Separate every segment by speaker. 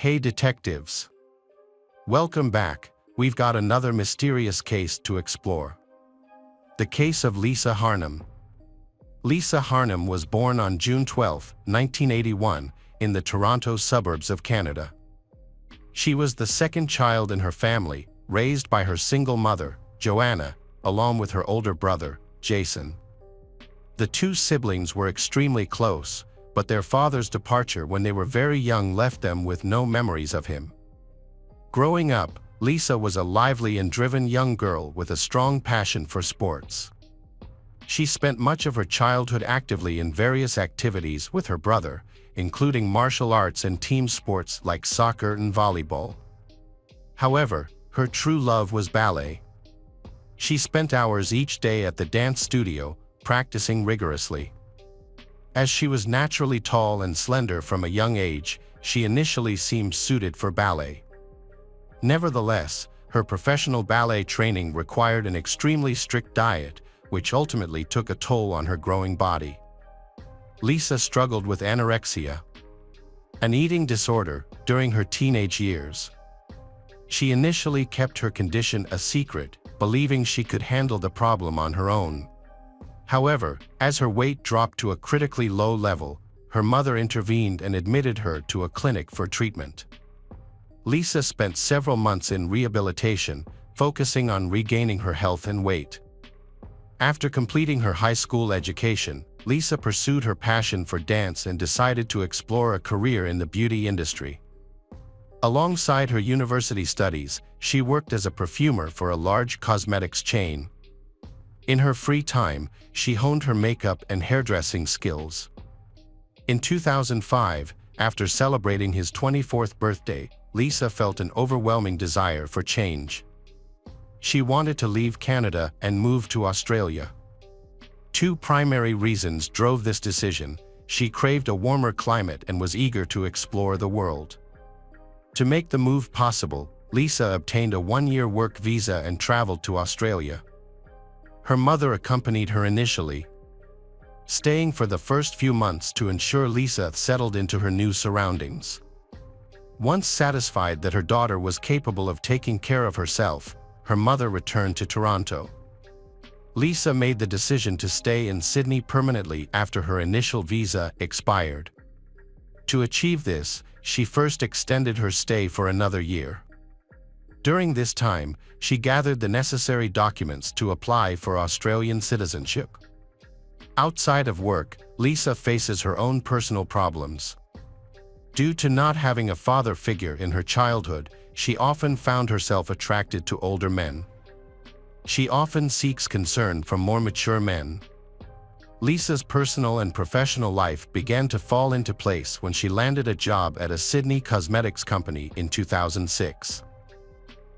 Speaker 1: Hey detectives! Welcome back. We've got another mysterious case to explore. The case of Lisa Harnum. Lisa Harnum was born on June 12, 1981, in the Toronto suburbs of Canada. She was the second child in her family, raised by her single mother, Joanna, along with her older brother, Jason. The two siblings were extremely close, but their father's departure when they were very young left them with no memories of him. Growing up, Lisa was a lively and driven young girl with a strong passion for sports. She spent much of her childhood actively in various activities with her brother, including martial arts and team sports like soccer and volleyball. However, her true love was ballet. She spent hours each day at the dance studio, practicing rigorously. As she was naturally tall and slender from a young age, she initially seemed suited for ballet. Nevertheless, her professional ballet training required an extremely strict diet, which ultimately took a toll on her growing body. Lisa struggled with anorexia, an eating disorder, during her teenage years. She initially kept her condition a secret, believing she could handle the problem on her own. However, as her weight dropped to a critically low level, her mother intervened and admitted her to a clinic for treatment. Lisa spent several months in rehabilitation, focusing on regaining her health and weight. After completing her high school education, Lisa pursued her passion for dance and decided to explore a career in the beauty industry. Alongside her university studies, she worked as a perfumer for a large cosmetics chain. In her free time, she honed her makeup and hairdressing skills. In 2005, after celebrating his 24th birthday, Lisa felt an overwhelming desire for change. She wanted to leave Canada and move to Australia. Two primary reasons drove this decision. She craved a warmer climate and was eager to explore the world. To make the move possible, Lisa obtained a one-year work visa and traveled to Australia. Her mother accompanied her initially, staying for the first few months to ensure Lisa settled into her new surroundings. Once satisfied that her daughter was capable of taking care of herself, her mother returned to Toronto. Lisa made the decision to stay in Sydney permanently after her initial visa expired. To achieve this, she first extended her stay for another year. During this time, she gathered the necessary documents to apply for Australian citizenship. Outside of work, Lisa faces her own personal problems. Due to not having a father figure in her childhood, she often found herself attracted to older men. She often seeks concern from more mature men. Lisa's personal and professional life began to fall into place when she landed a job at a Sydney cosmetics company in 2006.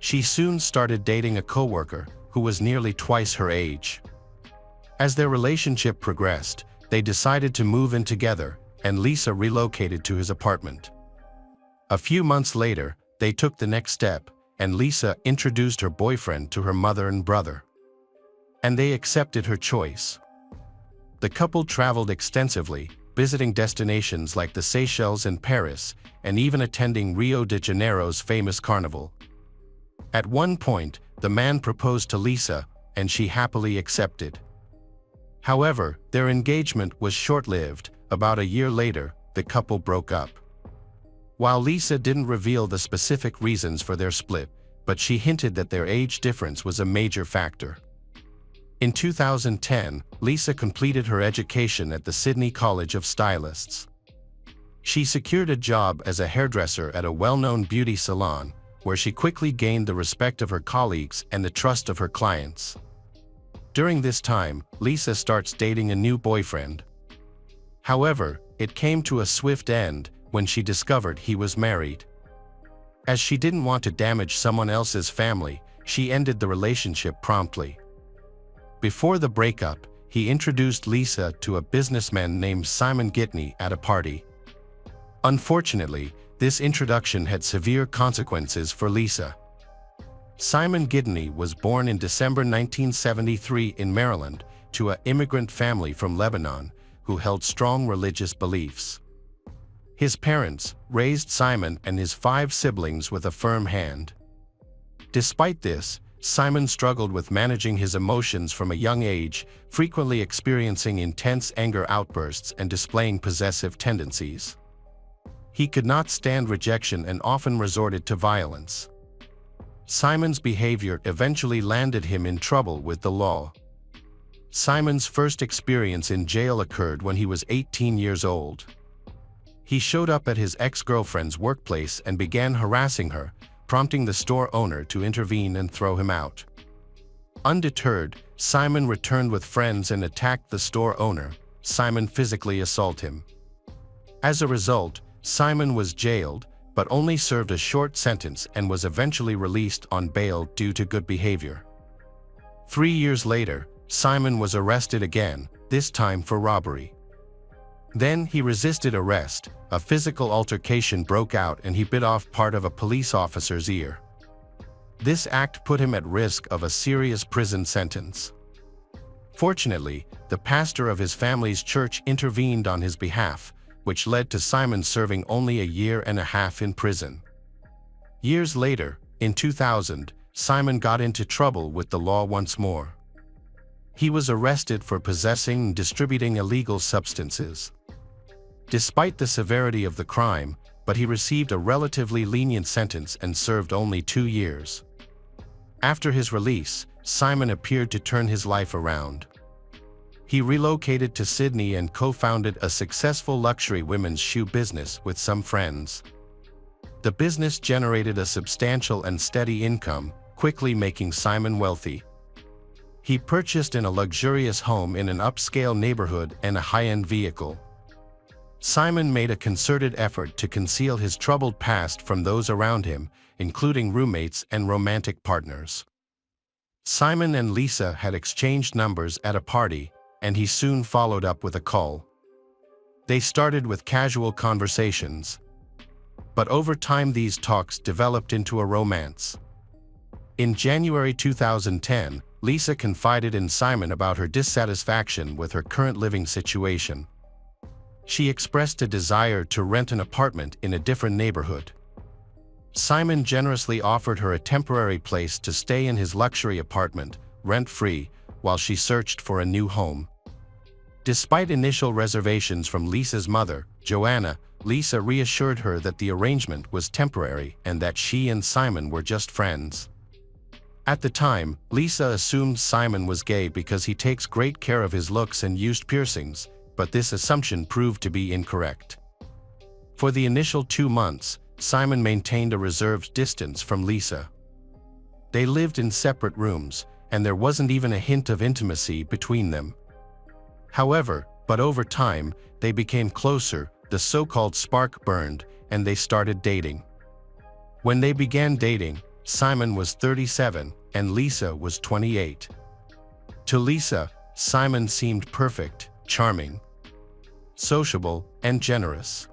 Speaker 1: She soon started dating a coworker who was nearly twice her age. As their relationship progressed, they decided to move in together, and Lisa relocated to his apartment. A few months later, they took the next step, and Lisa introduced her boyfriend to her mother and brother. And they accepted her choice. The couple traveled extensively, visiting destinations like the Seychelles and Paris, and even attending Rio de Janeiro's famous carnival. At one point, the man proposed to Lisa, and she happily accepted. However, their engagement was short-lived. About a year later, the couple broke up. While Lisa didn't reveal the specific reasons for their split, but she hinted that their age difference was a major factor. In 2010, Lisa completed her education at the Sydney College of Stylists. She secured a job as a hairdresser at a well-known beauty salon, where she quickly gained the respect of her colleagues and the trust of her clients. During this time, Lisa starts dating a new boyfriend. However, it came to a swift end when she discovered he was married. As she didn't want to damage someone else's family, she ended the relationship promptly. Before the breakup, he introduced Lisa to a businessman named Simon Gitney at a party. Unfortunately, this introduction had severe consequences for Lisa. Simon Gitney was born in December 1973 in Maryland to an immigrant family from Lebanon who held strong religious beliefs. His parents raised Simon and his 5 siblings with a firm hand. Despite this, Simon struggled with managing his emotions from a young age, frequently experiencing intense anger outbursts and displaying possessive tendencies. He could not stand rejection and often resorted to violence. Simon's behavior eventually landed him in trouble with the law. Simon's first experience in jail occurred when he was 18 years old. He showed up at his ex-girlfriend's workplace and began harassing her, prompting the store owner to intervene and throw him out. Undeterred, Simon returned with friends and attacked the store owner. Simon physically assaulted him. As a result, Simon was jailed, but only served a short sentence and was eventually released on bail due to good behavior. 3 years later, Simon was arrested again, this time for robbery. Then he resisted arrest. A physical altercation broke out and he bit off part of a police officer's ear. This act put him at risk of a serious prison sentence. Fortunately, the pastor of his family's church intervened on his behalf, which led to Simon serving only a year and a half in prison. Years later, in 2000, Simon got into trouble with the law once more. He was arrested for possessing and distributing illegal substances. Despite the severity of the crime, but he received a relatively lenient sentence and served only 2 years. After his release, Simon appeared to turn his life around. He relocated to Sydney and co-founded a successful luxury women's shoe business with some friends. The business generated a substantial and steady income, quickly making Simon wealthy. He purchased a luxurious home in an upscale neighborhood and a high-end vehicle. Simon made a concerted effort to conceal his troubled past from those around him, including roommates and romantic partners. Simon and Lisa had exchanged numbers at a party, and he soon followed up with a call. They started with casual conversations. But over time these talks developed into a romance. In January 2010, Lisa confided in Simon about her dissatisfaction with her current living situation. She expressed a desire to rent an apartment in a different neighborhood. Simon generously offered her a temporary place to stay in his luxury apartment, rent-free, while she searched for a new home. Despite initial reservations from Lisa's mother, Joanna, Lisa reassured her that the arrangement was temporary and that she and Simon were just friends. At the time, Lisa assumed Simon was gay because he takes great care of his looks and used piercings, but this assumption proved to be incorrect. For the initial 2 months, Simon maintained a reserved distance from Lisa. They lived in separate rooms, and there wasn't even a hint of intimacy between them. However, but over time, they became closer, the so-called spark burned, and they started dating. When they began dating, Simon was 37, and Lisa was 28. To Lisa, Simon seemed perfect, charming, sociable, and generous.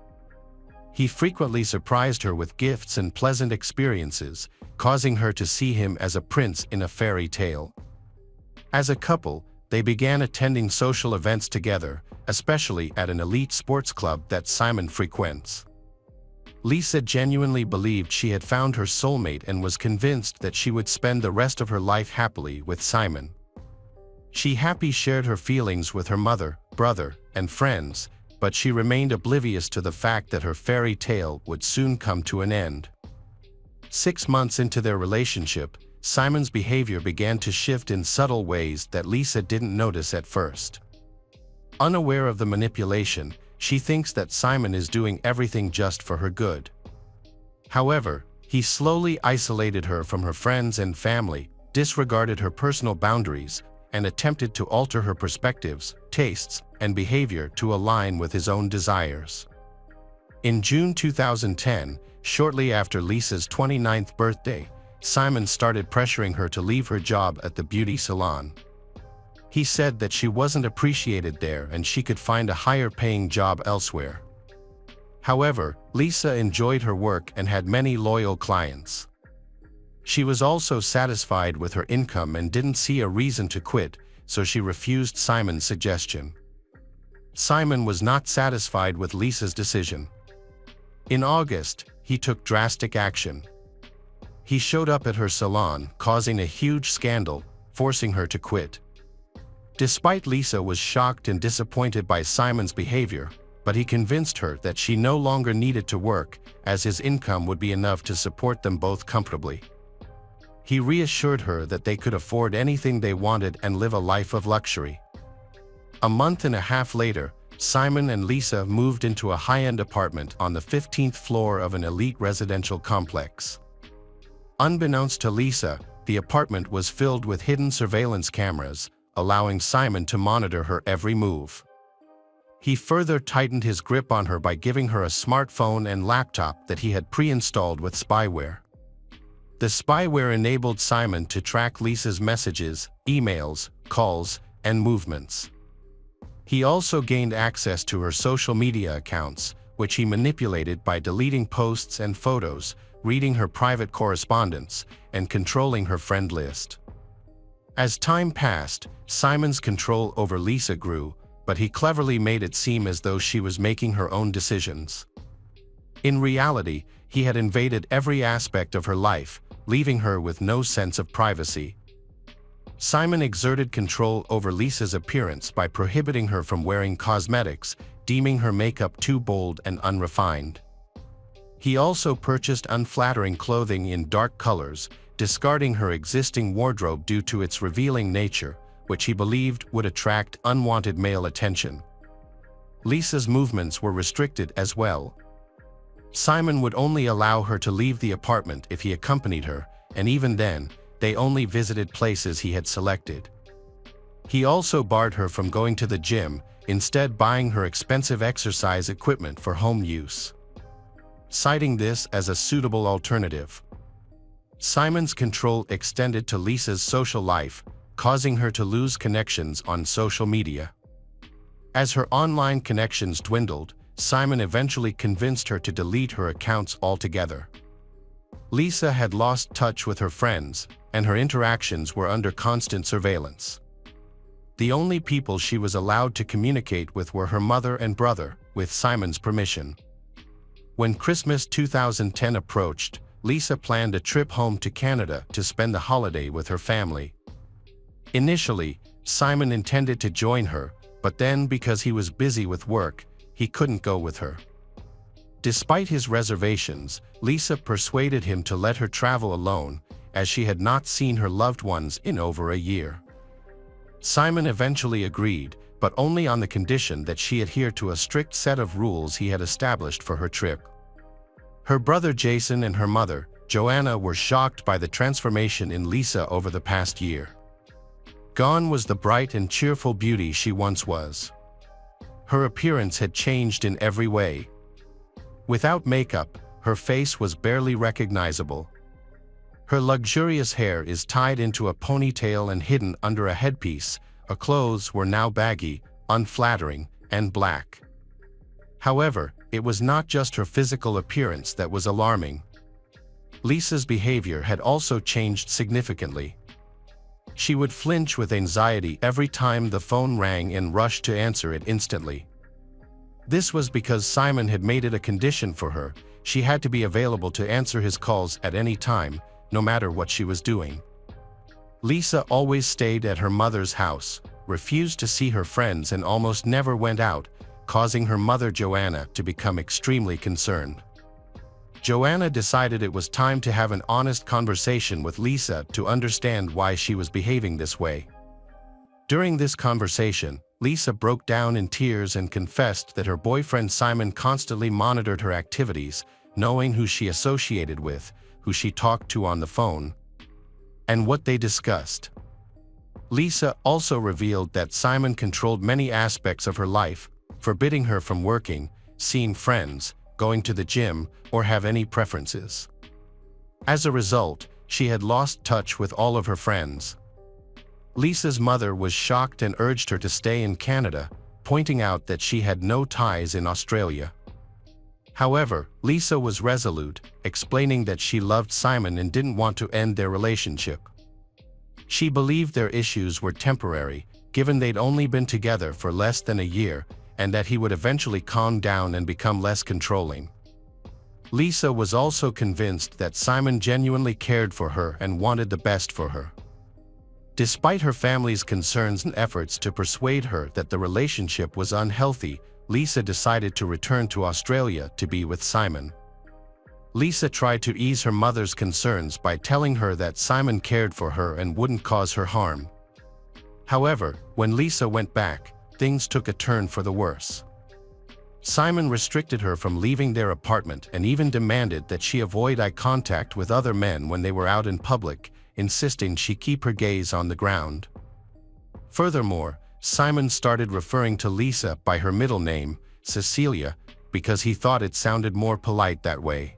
Speaker 1: He frequently surprised her with gifts and pleasant experiences, causing her to see him as a prince in a fairy tale. As a couple, they began attending social events together, especially at an elite sports club that Simon frequents. Lisa genuinely believed she had found her soulmate and was convinced that she would spend the rest of her life happily with Simon. She happily shared her feelings with her mother, brother, and friends, but she remained oblivious to the fact that her fairy tale would soon come to an end. 6 months into their relationship, Simon's behavior began to shift in subtle ways that Lisa didn't notice at first. Unaware of the manipulation, she thinks that Simon is doing everything just for her good. However, he slowly isolated her from her friends and family, disregarded her personal boundaries, and attempted to alter her perspectives, tastes, and behavior to align with his own desires. In June 2010, shortly after Lisa's 29th birthday, Simon started pressuring her to leave her job at the beauty salon. He said that she wasn't appreciated there and she could find a higher-paying job elsewhere. However, Lisa enjoyed her work and had many loyal clients. She was also satisfied with her income and didn't see a reason to quit, so she refused Simon's suggestion. Simon was not satisfied with Lisa's decision. In August, he took drastic action. He showed up at her salon, causing a huge scandal, forcing her to quit. Despite Lisa was shocked and disappointed by Simon's behavior, but he convinced her that she no longer needed to work, as his income would be enough to support them both comfortably. He reassured her that they could afford anything they wanted and live a life of luxury. A month and a half later, Simon and Lisa moved into a high-end apartment on the 15th floor of an elite residential complex. Unbeknownst to Lisa, the apartment was filled with hidden surveillance cameras, allowing Simon to monitor her every move. He further tightened his grip on her by giving her a smartphone and laptop that he had pre-installed with spyware. The spyware enabled Simon to track Lisa's messages, emails, calls, and movements. He also gained access to her social media accounts, which he manipulated by deleting posts and photos, reading her private correspondence, and controlling her friend list. As time passed, Simon's control over Lisa grew, but he cleverly made it seem as though she was making her own decisions. In reality, he had invaded every aspect of her life, leaving her with no sense of privacy. Simon exerted control over Lisa's appearance by prohibiting her from wearing cosmetics, deeming her makeup too bold and unrefined. He also purchased unflattering clothing in dark colors, discarding her existing wardrobe due to its revealing nature, which he believed would attract unwanted male attention. Lisa's movements were restricted as well. Simon would only allow her to leave the apartment if he accompanied her, and even then, they only visited places he had selected. He also barred her from going to the gym, instead buying her expensive exercise equipment for home use, citing this as a suitable alternative. Simon's control extended to Lisa's social life, causing her to lose connections on social media. As her online connections dwindled, Simon eventually convinced her to delete her accounts altogether. Lisa had lost touch with her friends, and her interactions were under constant surveillance. The only people she was allowed to communicate with were her mother and brother, with Simon's permission. When Christmas 2010 approached, Lisa planned a trip home to Canada to spend the holiday with her family. Initially, Simon intended to join her, but then because he was busy with work, he couldn't go with her. Despite his reservations, Lisa persuaded him to let her travel alone, as she had not seen her loved ones in over a year. Simon eventually agreed, but only on the condition that she adhere to a strict set of rules he had established for her trip. Her brother Jason and her mother, Joanna, were shocked by the transformation in Lisa over the past year. Gone was the bright and cheerful beauty she once was. Her appearance had changed in every way. Without makeup, her face was barely recognizable. Her luxurious hair is tied into a ponytail and hidden under a headpiece. Her clothes were now baggy, unflattering, and black. However, it was not just her physical appearance that was alarming. Lisa's behavior had also changed significantly. She would flinch with anxiety every time the phone rang and rush to answer it instantly. This was because Simon had made it a condition for her. She had to be available to answer his calls at any time, no matter what she was doing. Lisa always stayed at her mother's house, refused to see her friends, and almost never went out, causing her mother Joanna to become extremely concerned. Joanna decided it was time to have an honest conversation with Lisa to understand why she was behaving this way. During this conversation, Lisa broke down in tears and confessed that her boyfriend Simon constantly monitored her activities, knowing who she associated with, who she talked to on the phone, and what they discussed. Lisa also revealed that Simon controlled many aspects of her life, forbidding her from working, seeing friends, going to the gym, or have any preferences. As a result, she had lost touch with all of her friends. Lisa's mother was shocked and urged her to stay in Canada, pointing out that she had no ties in Australia. However, Lisa was resolute, explaining that she loved Simon and didn't want to end their relationship. She believed their issues were temporary, given they'd only been together for less than a year, and that he would eventually calm down and become less controlling. Lisa was also convinced that Simon genuinely cared for her and wanted the best for her. Despite her family's concerns and efforts to persuade her that the relationship was unhealthy, Lisa decided to return to Australia to be with Simon. Lisa tried to ease her mother's concerns by telling her that Simon cared for her and wouldn't cause her harm. However, when Lisa went back, things took a turn for the worse. Simon restricted her from leaving their apartment and even demanded that she avoid eye contact with other men when they were out in public, insisting she keep her gaze on the ground. Furthermore, Simon started referring to Lisa by her middle name, Cecilia, because he thought it sounded more polite that way.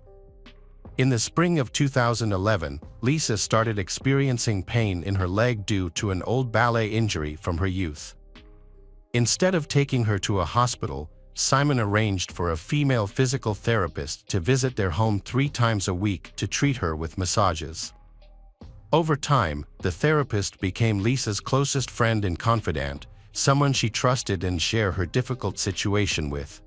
Speaker 1: In the spring of 2011, Lisa started experiencing pain in her leg due to an old ballet injury from her youth. Instead of taking her to a hospital, Simon arranged for a female physical therapist to visit their home 3 times a week to treat her with massages. Over time, the therapist became Lisa's closest friend and confidant, someone she trusted and shared her difficult situation with.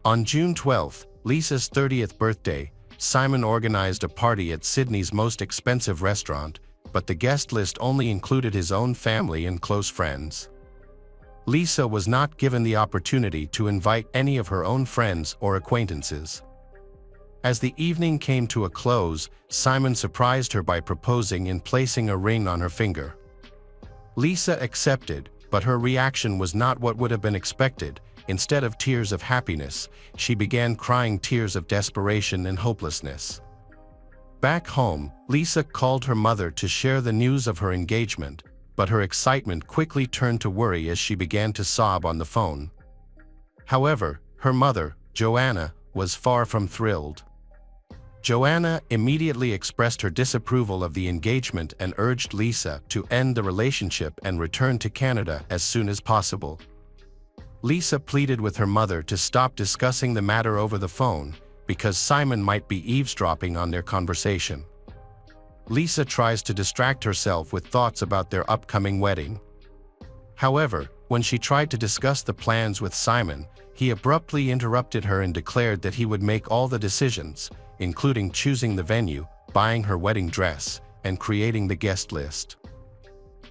Speaker 1: On June 12, Lisa's 30th birthday, Simon organized a party at Sydney's most expensive restaurant, but the guest list only included his own family and close friends. Lisa was not given the opportunity to invite any of her own friends or acquaintances. As the evening came to a close, Simon surprised her by proposing and placing a ring on her finger. Lisa accepted, but her reaction was not what would have been expected. Instead of tears of happiness, she began crying tears of desperation and hopelessness. Back home, Lisa called her mother to share the news of her engagement, but her excitement quickly turned to worry as she began to sob on the phone. However, her mother, Joanna, was far from thrilled. Joanna immediately expressed her disapproval of the engagement and urged Lisa to end the relationship and return to Canada as soon as possible. Lisa pleaded with her mother to stop discussing the matter over the phone, because Simon might be eavesdropping on their conversation. Lisa tries to distract herself with thoughts about their upcoming wedding. However, when she tried to discuss the plans with Simon, he abruptly interrupted her and declared that he would make all the decisions, including choosing the venue, buying her wedding dress, and creating the guest list.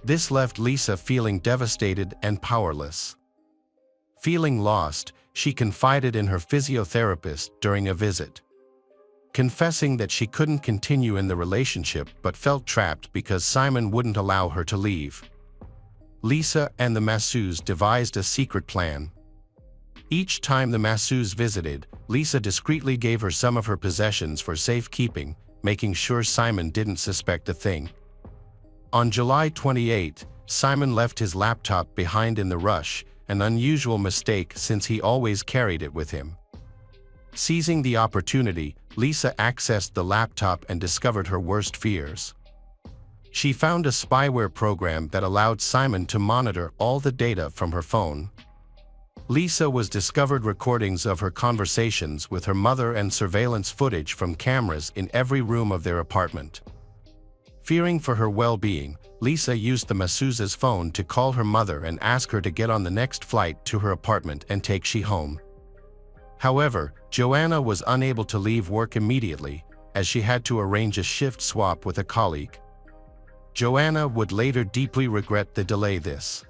Speaker 1: This left Lisa feeling devastated and powerless. Feeling lost, she confided in her physiotherapist during a visit, confessing that she couldn't continue in the relationship but felt trapped because Simon wouldn't allow her to leave. Lisa and the masseuse devised a secret plan. Each time the masseuse visited, Lisa discreetly gave her some of her possessions for safekeeping, making sure Simon didn't suspect a thing. On July 28, Simon left his laptop behind in the rush, an unusual mistake since he always carried it with him. Seizing the opportunity, Lisa accessed the laptop and discovered her worst fears. She found a spyware program that allowed Simon to monitor all the data from her phone. Lisa was discovered recordings of her conversations with her mother and surveillance footage from cameras in every room of their apartment. Fearing for her well-being, Lisa used the masseuse's phone to call her mother and ask her to get on the next flight to her apartment and take she home. However, Joanna was unable to leave work immediately, as she had to arrange a shift swap with a colleague. Joanna would later deeply regret the delay this.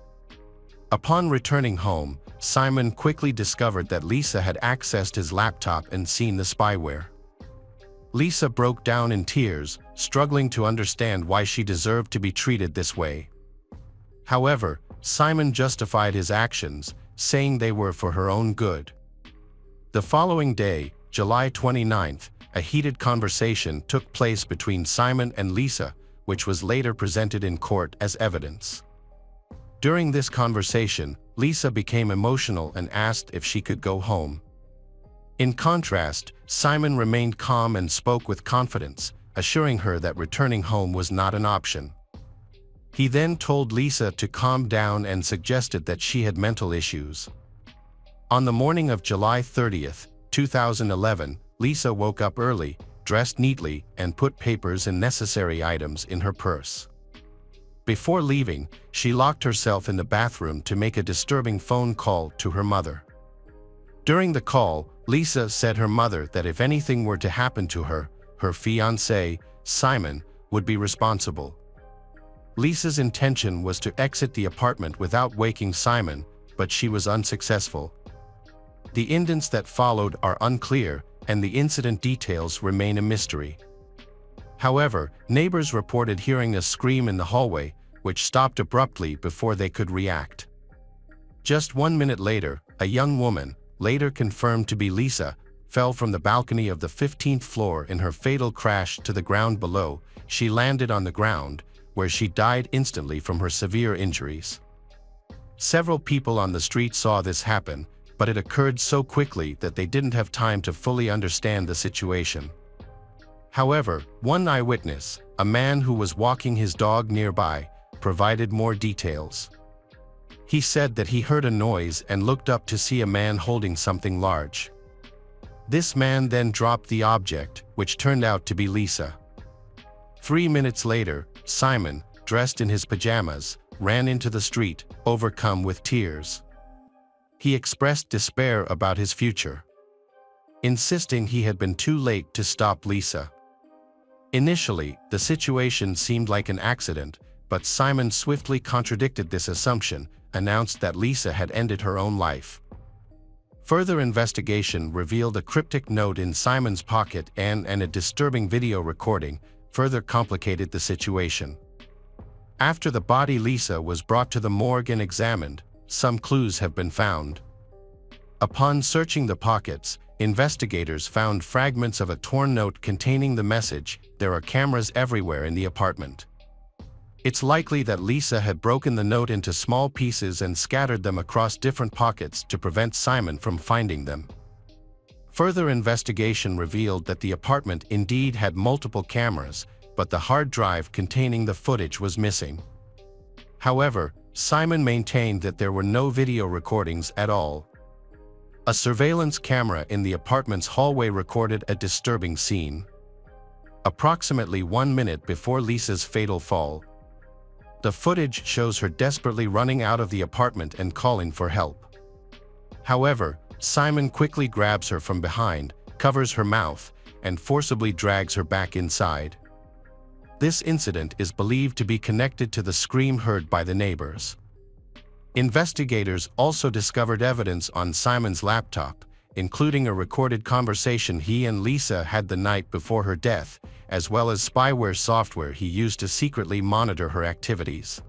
Speaker 1: Upon returning home, Simon quickly discovered that Lisa had accessed his laptop and seen the spyware. Lisa broke down in tears, struggling to understand why she deserved to be treated this way. However, Simon justified his actions, saying they were for her own good. The following day, July 29th, a heated conversation took place between Simon and Lisa, which was later presented in court as evidence. During this conversation, Lisa became emotional and asked if she could go home. In contrast, Simon remained calm and spoke with confidence, assuring her that returning home was not an option. He then told Lisa to calm down and suggested that she had mental issues. On the morning of July 30th, 2011, Lisa woke up early, dressed neatly, and put papers and necessary items in her purse. Before leaving, she locked herself in the bathroom to make a disturbing phone call to her mother. During the call, Lisa said her mother that if anything were to happen to her, her fiancé, Simon, would be responsible. Lisa's intention was to exit the apartment without waking Simon, but she was unsuccessful. The indents that followed are unclear, and the incident details remain a mystery. However, neighbors reported hearing a scream in the hallway, which stopped abruptly before they could react. Just 1 minute later, a young woman, later confirmed to be Lisa, fell from the balcony of the 15th floor in her fatal crash to the ground below. She landed on the ground, where she died instantly from her severe injuries. Several people on the street saw this happen, but it occurred so quickly that they didn't have time to fully understand the situation. However, one eyewitness, a man who was walking his dog nearby, provided more details. He said that he heard a noise and looked up to see a man holding something large. This man then dropped the object, which turned out to be Lisa. 3 minutes later, Simon, dressed in his pajamas, ran into the street, overcome with tears. He expressed despair about his future, insisting he had been too late to stop Lisa. Initially, the situation seemed like an accident, but Simon swiftly contradicted this assumption, announced that Lisa had ended her own life. Further investigation revealed a cryptic note in Simon's pocket and a disturbing video recording further complicated the situation. After the body Lisa was brought to the morgue and examined, some clues have been found. Upon searching the pockets, investigators found fragments of a torn note containing the message, "There are cameras everywhere in the apartment." It's likely that Lisa had broken the note into small pieces and scattered them across different pockets to prevent Simon from finding them. Further investigation revealed that the apartment indeed had multiple cameras, but the hard drive containing the footage was missing. However, Simon maintained that there were no video recordings at all. A surveillance camera in the apartment's hallway recorded a disturbing scene. Approximately 1 minute before Lisa's fatal fall, the footage shows her desperately running out of the apartment and calling for help. However, Simon quickly grabs her from behind, covers her mouth, and forcibly drags her back inside. This incident is believed to be connected to the scream heard by the neighbors. Investigators also discovered evidence on Simon's laptop, including a recorded conversation he and Lisa had the night before her death, as well as spyware software he used to secretly monitor her activities.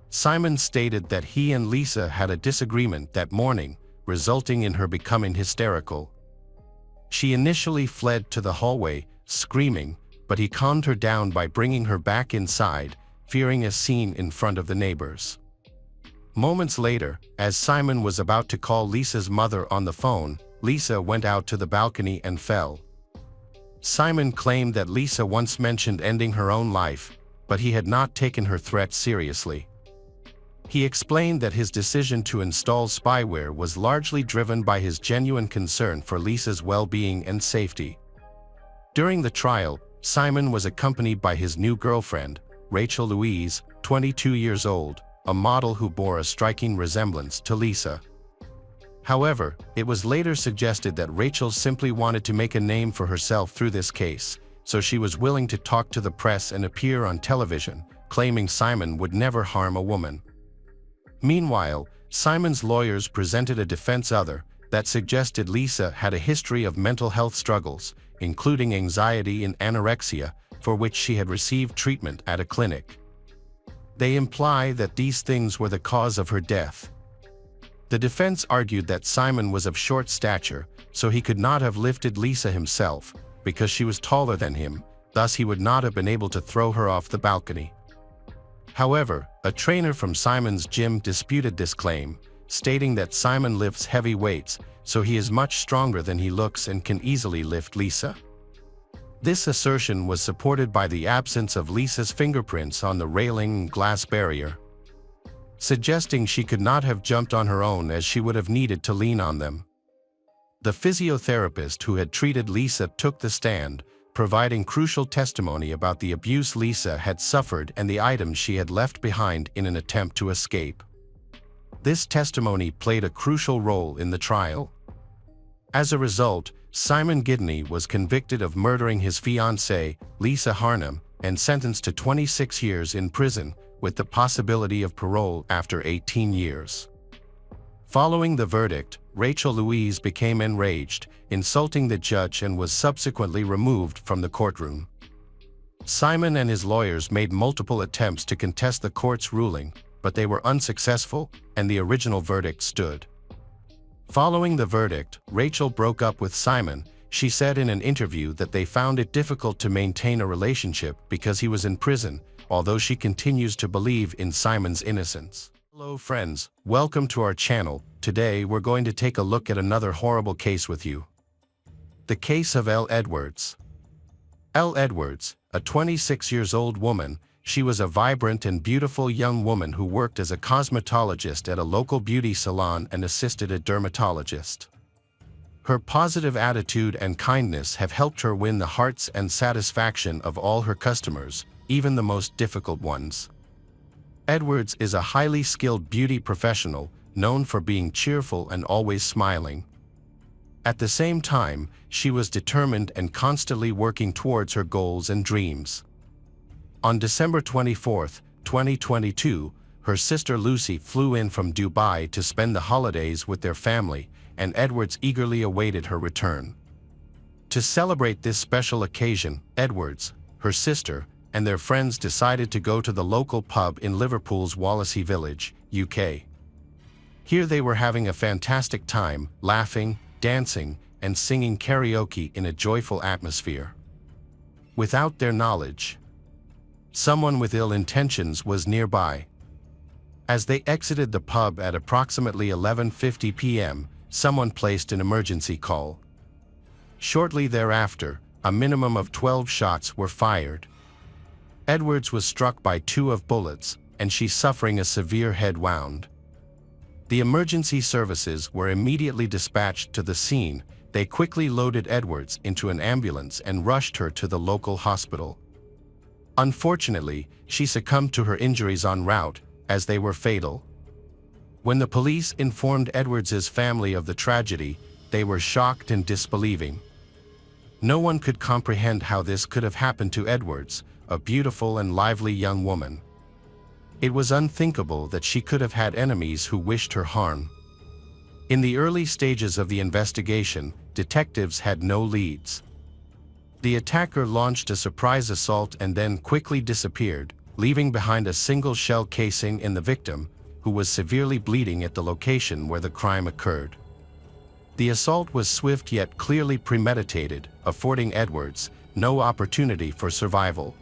Speaker 1: Simon stated that he and Lisa had a disagreement that morning, resulting in her becoming hysterical. She initially fled to the hallway, screaming, but he calmed her down by bringing her back inside, fearing a scene in front of the neighbors. Moments later, as Simon was about to call Lisa's mother on the phone, Lisa went out to the balcony and fell. Simon claimed that Lisa once mentioned ending her own life, but he had not taken her threat seriously. He explained that his decision to install spyware was largely driven by his genuine concern for Lisa's well-being and safety. During the trial, Simon was accompanied by his new girlfriend, Rachel Louise, 22 years old, a model who bore a striking resemblance to Lisa. However, it was later suggested that Rachel simply wanted to make a name for herself through this case, so she was willing to talk to the press and appear on television, claiming Simon would never harm a woman. Meanwhile, Simon's lawyers presented a defense that suggested Lisa had a history of mental health struggles, including anxiety and anorexia, for which she had received treatment at a clinic. They imply that these things were the cause of her death. The defense argued that Simon was of short stature, so he could not have lifted Lisa himself, because she was taller than him, thus he would not have been able to throw her off the balcony. However, a trainer from Simon's gym disputed this claim, stating that Simon lifts heavy weights, so he is much stronger than he looks and can easily lift Lisa. This assertion was supported by the absence of Lisa's fingerprints on the railing and glass barrier, suggesting she could not have jumped on her own as she would have needed to lean on them. The physiotherapist who had treated Lisa took the stand, providing crucial testimony about the abuse Lisa had suffered and the items she had left behind in an attempt to escape. This testimony played a crucial role in the trial. As a result, Simon Gidney was convicted of murdering his fiancée, Lisa Harnum, and sentenced to 26 years in prison, with the possibility of parole after 18 years. Following the verdict, Rachel Louise became enraged, insulting the judge, and was subsequently removed from the courtroom. Simon and his lawyers made multiple attempts to contest the court's ruling, but they were unsuccessful, and the original verdict stood. Following the verdict, Rachel broke up with Simon. She said in an interview that they found it difficult to maintain a relationship because he was in prison, although she continues to believe in Simon's innocence. Hello friends, welcome to our channel. Today we're going to take a look at another horrible case with you. The case of Elle Edwards. Elle Edwards, a 26-year-old woman, she was a vibrant and beautiful young woman who worked as a cosmetologist at a local beauty salon and assisted a dermatologist. Her positive attitude and kindness have helped her win the hearts and satisfaction of all her customers, even the most difficult ones. Edwards is a highly skilled beauty professional, known for being cheerful and always smiling. At the same time, she was determined and constantly working towards her goals and dreams. On December 24, 2022, her sister Lucy flew in from Dubai to spend the holidays with their family, and Edwards eagerly awaited her return. To celebrate this special occasion, Edwards, her sister, and their friends decided to go to the local pub in Liverpool's Wallasey Village, UK. Here they were having a fantastic time, laughing, dancing, and singing karaoke in a joyful atmosphere. Without their knowledge, someone with ill intentions was nearby. As they exited the pub at approximately 11:50 p.m., someone placed an emergency call. Shortly thereafter, a minimum of 12 shots were fired. Edwards was struck by 2 bullets, and she's suffering a severe head wound. The emergency services were immediately dispatched to the scene. They quickly loaded Edwards into an ambulance and rushed her to the local hospital. Unfortunately, she succumbed to her injuries en route, as they were fatal. When the police informed Edwards's family of the tragedy, they were shocked and disbelieving. No one could comprehend how this could have happened to Edwards, a beautiful and lively young woman. It was unthinkable that she could have had enemies who wished her harm. In the early stages of the investigation, detectives had no leads. The attacker launched a surprise assault and then quickly disappeared, leaving behind a single shell casing in the victim, who was severely bleeding at the location where the crime occurred. The assault was swift yet clearly premeditated, affording Edwards no opportunity for survival.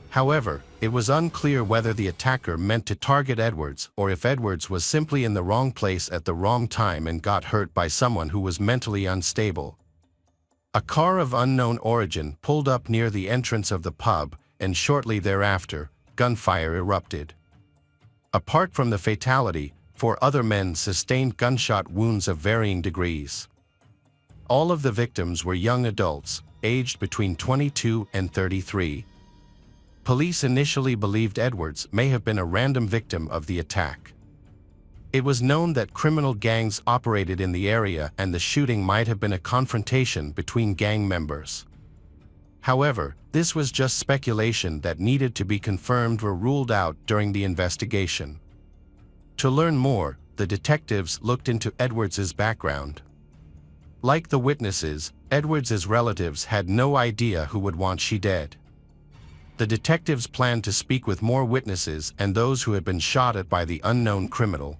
Speaker 1: However, it was unclear whether the attacker meant to target Edwards or if Edwards was simply in the wrong place at the wrong time and got hurt by someone who was mentally unstable. A car of unknown origin pulled up near the entrance of the pub, and shortly thereafter, gunfire erupted. Apart from the fatality, 4 other men sustained gunshot wounds of varying degrees. All of the victims were young adults, aged between 22 and 33. Police initially believed Edwards may have been a random victim of the attack. It was known that criminal gangs operated in the area and the shooting might have been a confrontation between gang members. However, this was just speculation that needed to be confirmed or ruled out during the investigation. To learn more, the detectives looked into Edwards's background. Like the witnesses, Edwards's relatives had no idea who would want she dead. The detectives planned to speak with more witnesses and those who had been shot at by the unknown criminal.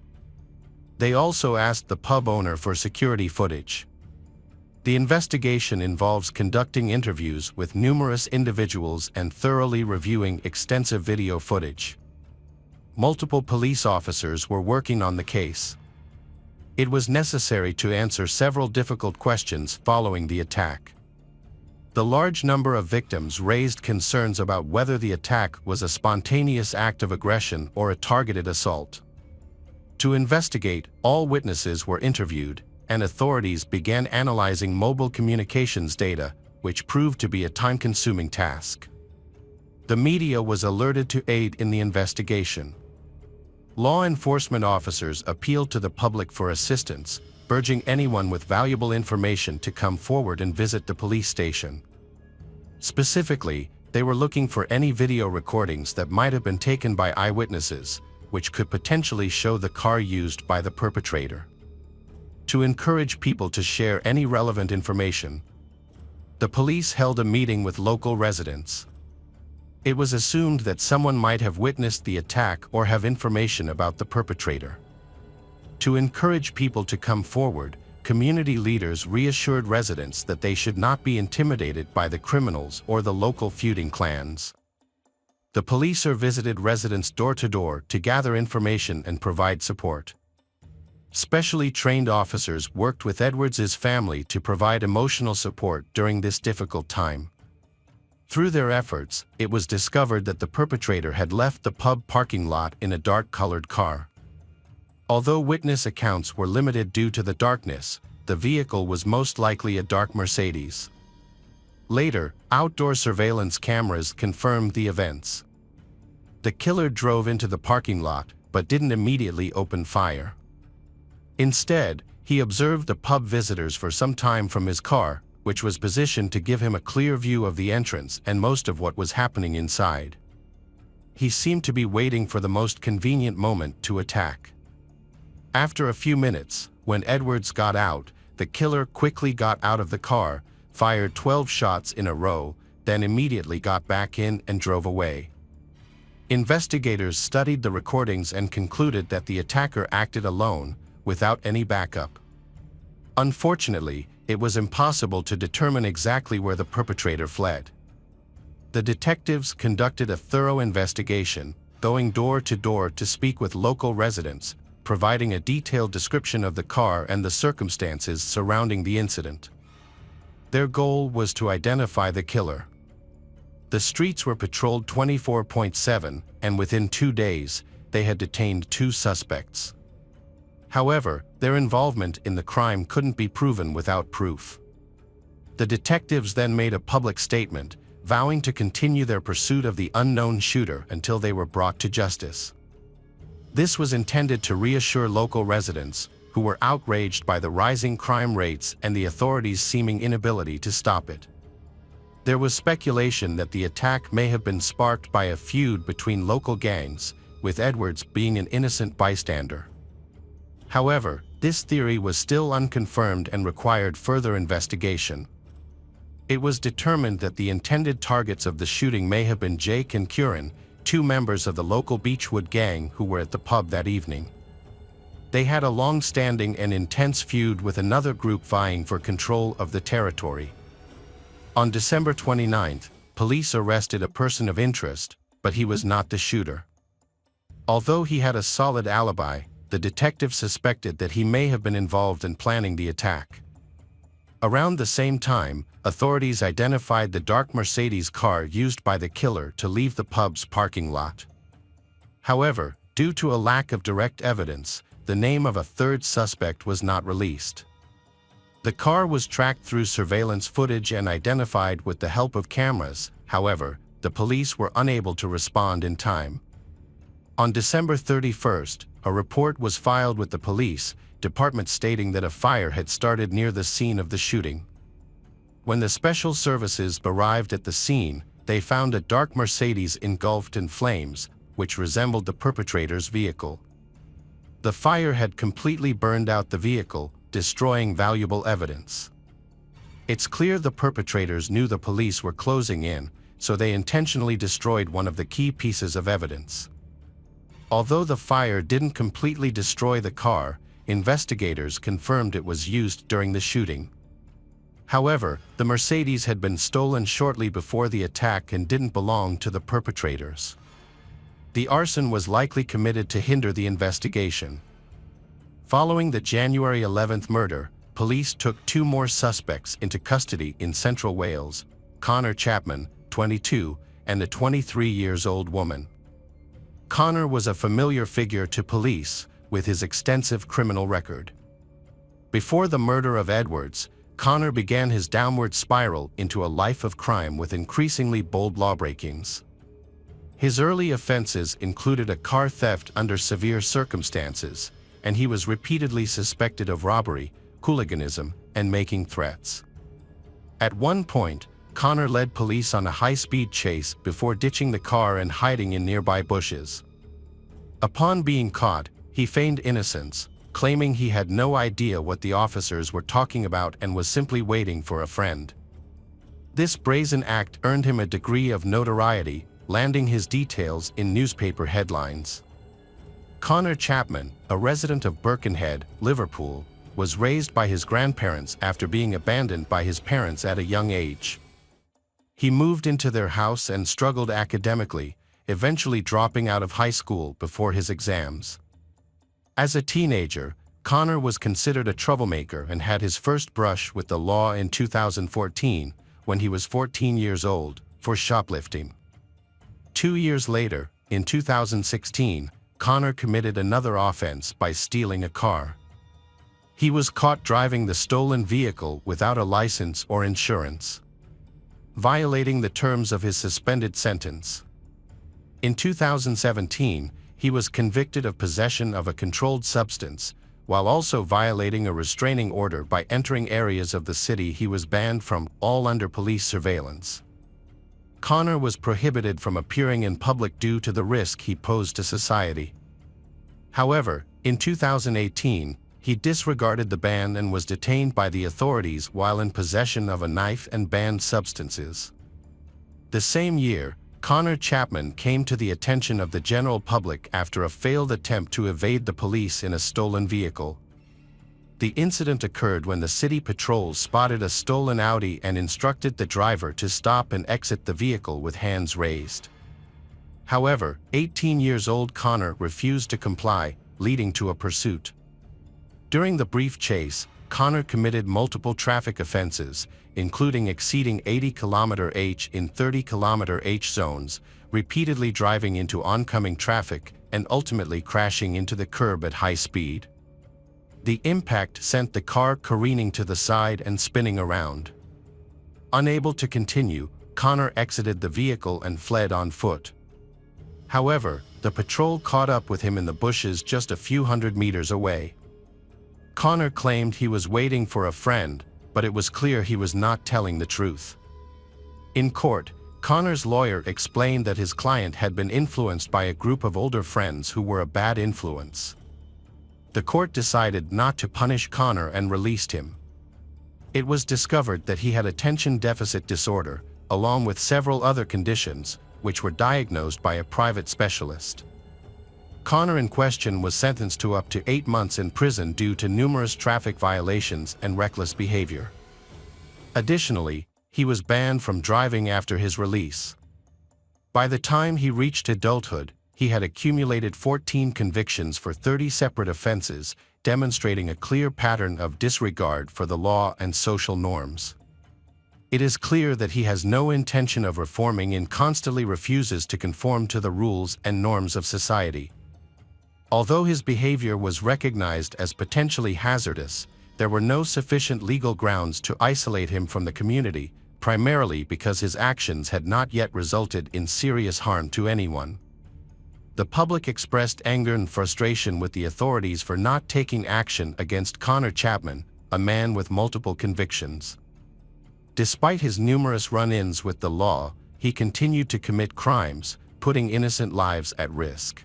Speaker 1: They also asked the pub owner for security footage. The investigation involves conducting interviews with numerous individuals and thoroughly reviewing extensive video footage. Multiple police officers were working on the case. It was necessary to answer several difficult questions following the attack. The large number of victims raised concerns about whether the attack was a spontaneous act of aggression or a targeted assault. To investigate, all witnesses were interviewed, and authorities began analyzing mobile communications data, which proved to be a time-consuming task. The media was alerted to aid in the investigation. Law enforcement officers appealed to the public for assistance, urging anyone with valuable information to come forward and visit the police station. Specifically, they were looking for any video recordings that might have been taken by eyewitnesses, which could potentially show the car used by the perpetrator. To encourage people to share any relevant information, the police held a meeting with local residents. It was assumed that someone might have witnessed the attack or have information about the perpetrator. To encourage people to come forward, community leaders reassured residents that they should not be intimidated by the criminals or the local feuding clans. The police visited residents door to door to gather information and provide support. Specially trained officers worked with Edwards's family to provide emotional support during this difficult time. Through their efforts, it was discovered that the perpetrator had left the pub parking lot in a dark-colored car. Although witness accounts were limited due to the darkness, the vehicle was most likely a dark Mercedes. Later, outdoor surveillance cameras confirmed the events. The killer drove into the parking lot, but didn't immediately open fire. Instead, he observed the pub visitors for some time from his car, which was positioned to give him a clear view of the entrance and most of what was happening inside. He seemed to be waiting for the most convenient moment to attack. After a few minutes, when Edwards got out, the killer quickly got out of the car, fired 12 shots in a row, then immediately got back in and drove away. Investigators studied the recordings and concluded that the attacker acted alone, without any backup. Unfortunately, it was impossible to determine exactly where the perpetrator fled. The detectives conducted a thorough investigation, going door to door to speak with local residents, providing a detailed description of the car and the circumstances surrounding the incident. Their goal was to identify the killer. The streets were patrolled 24/7, and within 2 days, they had detained 2 suspects. However, their involvement in the crime couldn't be proven without proof. The detectives then made a public statement, vowing to continue their pursuit of the unknown shooter until they were brought to justice. This was intended to reassure local residents, who were outraged by the rising crime rates and the authorities' seeming inability to stop it. There was speculation that the attack may have been sparked by a feud between local gangs, with Edwards being an innocent bystander. However, this theory was still unconfirmed and required further investigation. It was determined that the intended targets of the shooting may have been Jake and Curran, 2 members of the local Beechwood gang who were at the pub that evening. They had a long-standing and intense feud with another group vying for control of the territory. On December 29th, police arrested a person of interest, but he was not the shooter. Although he had a solid alibi, the detective suspected that he may have been involved in planning the attack. Around the same time, authorities identified the dark Mercedes car used by the killer to leave the pub's parking lot. However, due to a lack of direct evidence, the name of a third suspect was not released. The car was tracked through surveillance footage and identified with the help of cameras. However, the police were unable to respond in time. On December 31st, a report was filed with the police department stating that a fire had started near the scene of the shooting. When the special services arrived at the scene, they found a dark Mercedes engulfed in flames, which resembled the perpetrator's vehicle. The fire had completely burned out the vehicle, destroying valuable evidence. It's clear the perpetrators knew the police were closing in, so they intentionally destroyed one of the key pieces of evidence. Although the fire didn't completely destroy the car, investigators confirmed it was used during the shooting. However, the Mercedes had been stolen shortly before the attack and didn't belong to the perpetrators. The arson was likely committed to hinder the investigation. Following the January 11th murder, police took 2 more suspects into custody in Central Wales, Connor Chapman, 22, and a 23-year-old woman. Connor was a familiar figure to police, with his extensive criminal record. Before the murder of Edwards, Connor began his downward spiral into a life of crime with increasingly bold lawbreakings. His early offenses included a car theft under severe circumstances, and he was repeatedly suspected of robbery, hooliganism, and making threats. At one point, Connor led police on a high-speed chase before ditching the car and hiding in nearby bushes. Upon being caught, he feigned innocence, claiming he had no idea what the officers were talking about and was simply waiting for a friend. This brazen act earned him a degree of notoriety, landing his details in newspaper headlines. Connor Chapman, a resident of Birkenhead, Liverpool, was raised by his grandparents after being abandoned by his parents at a young age. He moved into their house and struggled academically, eventually dropping out of high school before his exams. As a teenager, Connor was considered a troublemaker and had his first brush with the law in 2014, when he was 14 years old, for shoplifting. 2 years later, in 2016, Connor committed another offense by stealing a car. He was caught driving the stolen vehicle without a license or insurance, violating the terms of his suspended sentence. In 2017, he was convicted of possession of a controlled substance, while also violating a restraining order by entering areas of the city he was banned from, all under police surveillance. Connor was prohibited from appearing in public due to the risk he posed to society. However, in 2018, he disregarded the ban and was detained by the authorities while in possession of a knife and banned substances. The same year, Connor Chapman came to the attention of the general public after a failed attempt to evade the police in a stolen vehicle. The incident occurred when the city patrols spotted a stolen Audi and instructed the driver to stop and exit the vehicle with hands raised. However, 18-year-old Connor refused to comply, leading to a pursuit. During the brief chase, Connor committed multiple traffic offenses, including exceeding 80 km/h in 30 km/h zones, repeatedly driving into oncoming traffic, and ultimately crashing into the curb at high speed. The impact sent the car careening to the side and spinning around. Unable to continue, Connor exited the vehicle and fled on foot. However, the patrol caught up with him in the bushes just a few hundred meters away. Connor claimed he was waiting for a friend, but it was clear he was not telling the truth. In court, Connor's lawyer explained that his client had been influenced by a group of older friends who were a bad influence. The court decided not to punish Connor and released him. It was discovered that he had attention deficit disorder, along with several other conditions, which were diagnosed by a private specialist. Connor in question was sentenced to up to 8 months in prison due to numerous traffic violations and reckless behavior. Additionally, he was banned from driving after his release. By the time he reached adulthood, he had accumulated 14 convictions for 30 separate offenses, demonstrating a clear pattern of disregard for the law and social norms. It is clear that he has no intention of reforming and constantly refuses to conform to the rules and norms of society. Although his behavior was recognized as potentially hazardous, there were no sufficient legal grounds to isolate him from the community, primarily because his actions had not yet resulted in serious harm to anyone. The public expressed anger and frustration with the authorities for not taking action against Connor Chapman, a man with multiple convictions. Despite his numerous run-ins with the law, he continued to commit crimes, putting innocent lives at risk.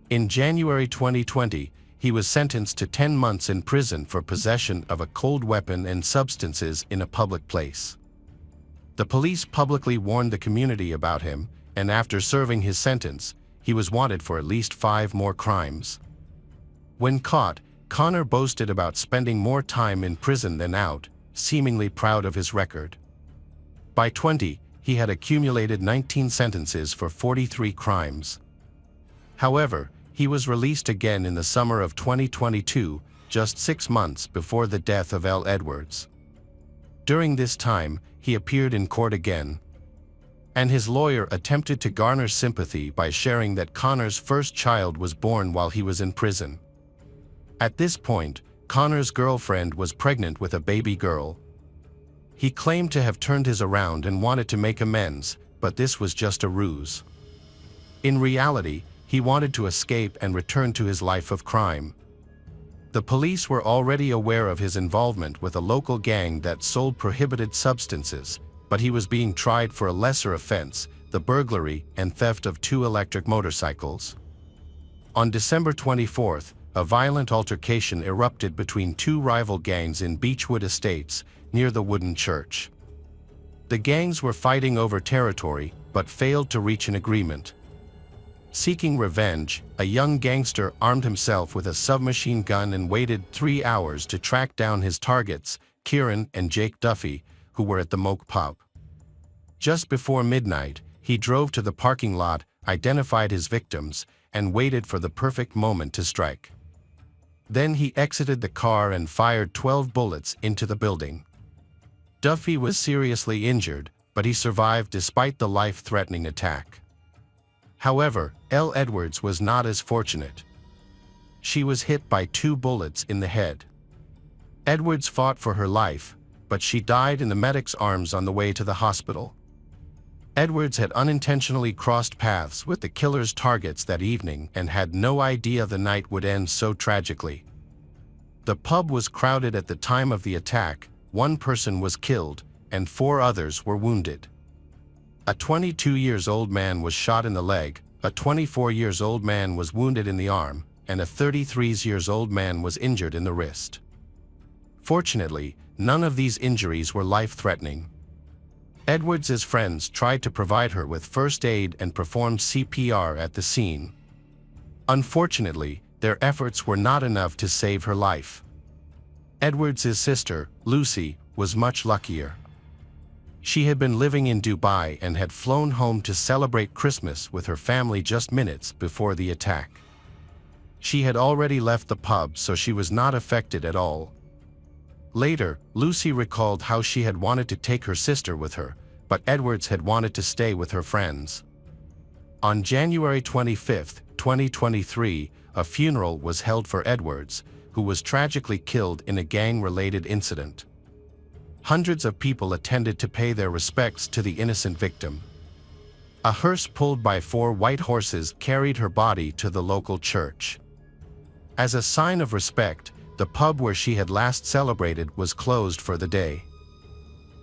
Speaker 1: In January 2020, he was sentenced to 10 months in prison for possession of a cold weapon and substances in a public place. The police publicly warned the community about him, and after serving his sentence, he was wanted for at least 5 more crimes. When caught, Connor boasted about spending more time in prison than out, seemingly proud of his record. By 20, he had accumulated 19 sentences for 43 crimes. However, he was released again in the summer of 2022, just 6 months before the death of L. Edwards. During this time, he appeared in court again, and his lawyer attempted to garner sympathy by sharing that Connor's first child was born while he was in prison. At this point, Connor's girlfriend was pregnant with a baby girl. He claimed to have turned his around and wanted to make amends, but this was just a ruse. In reality, he wanted to escape and return to his life of crime. The police were already aware of his involvement with a local gang that sold prohibited substances, but he was being tried for a lesser offense, the burglary and theft of 2 electric motorcycles. On December 24th, a violent altercation erupted between 2 rival gangs in Beechwood Estates, near the wooden church. The gangs were fighting over territory, but failed to reach an agreement. Seeking revenge, a young gangster armed himself with a submachine gun and waited 3 hours to track down his targets, Kieran and Jake Duffy, who were at the Moke pub. Just before midnight, he drove to the parking lot, identified his victims, and waited for the perfect moment to strike. Then he exited the car and fired 12 bullets into the building. Duffy was seriously injured, but he survived despite the life-threatening attack. However, Elle Edwards was not as fortunate. She was hit by 2 bullets in the head. Edwards fought for her life, but she died in the medic's arms on the way to the hospital. Edwards had unintentionally crossed paths with the killer's targets that evening and had no idea the night would end so tragically. The pub was crowded at the time of the attack. 1 person was killed, and 4 others were wounded. A 22-year-old man was shot in the leg, a 24-year-old man was wounded in the arm, and a 33-year-old man was injured in the wrist. Fortunately, none of these injuries were life-threatening. Edwards's friends tried to provide her with first aid and performed CPR at the scene. Unfortunately, their efforts were not enough to save her life. Edwards's sister, Lucy, was much luckier. She had been living in Dubai and had flown home to celebrate Christmas with her family just minutes before the attack. She had already left the pub, so she was not affected at all. Later, Lucy recalled how she had wanted to take her sister with her, but Edwards had wanted to stay with her friends. On January 25, 2023, a funeral was held for Edwards, who was tragically killed in a gang-related incident. Hundreds of people attended to pay their respects to the innocent victim. A hearse pulled by 4 white horses carried her body to the local church. As a sign of respect, the pub where she had last celebrated was closed for the day.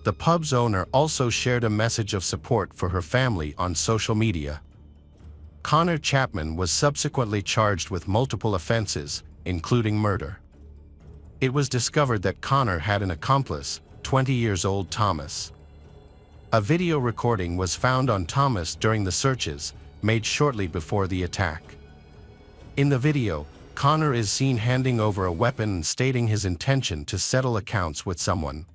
Speaker 1: The pub's owner also shared a message of support for her family on social media. Connor Chapman was subsequently charged with multiple offenses, including murder. It was discovered that Connor had an accomplice, 20-year-old Thomas. A video recording was found on Thomas during the searches, made shortly before the attack. In the video, Connor is seen handing over a weapon and stating his intention to settle accounts with someone.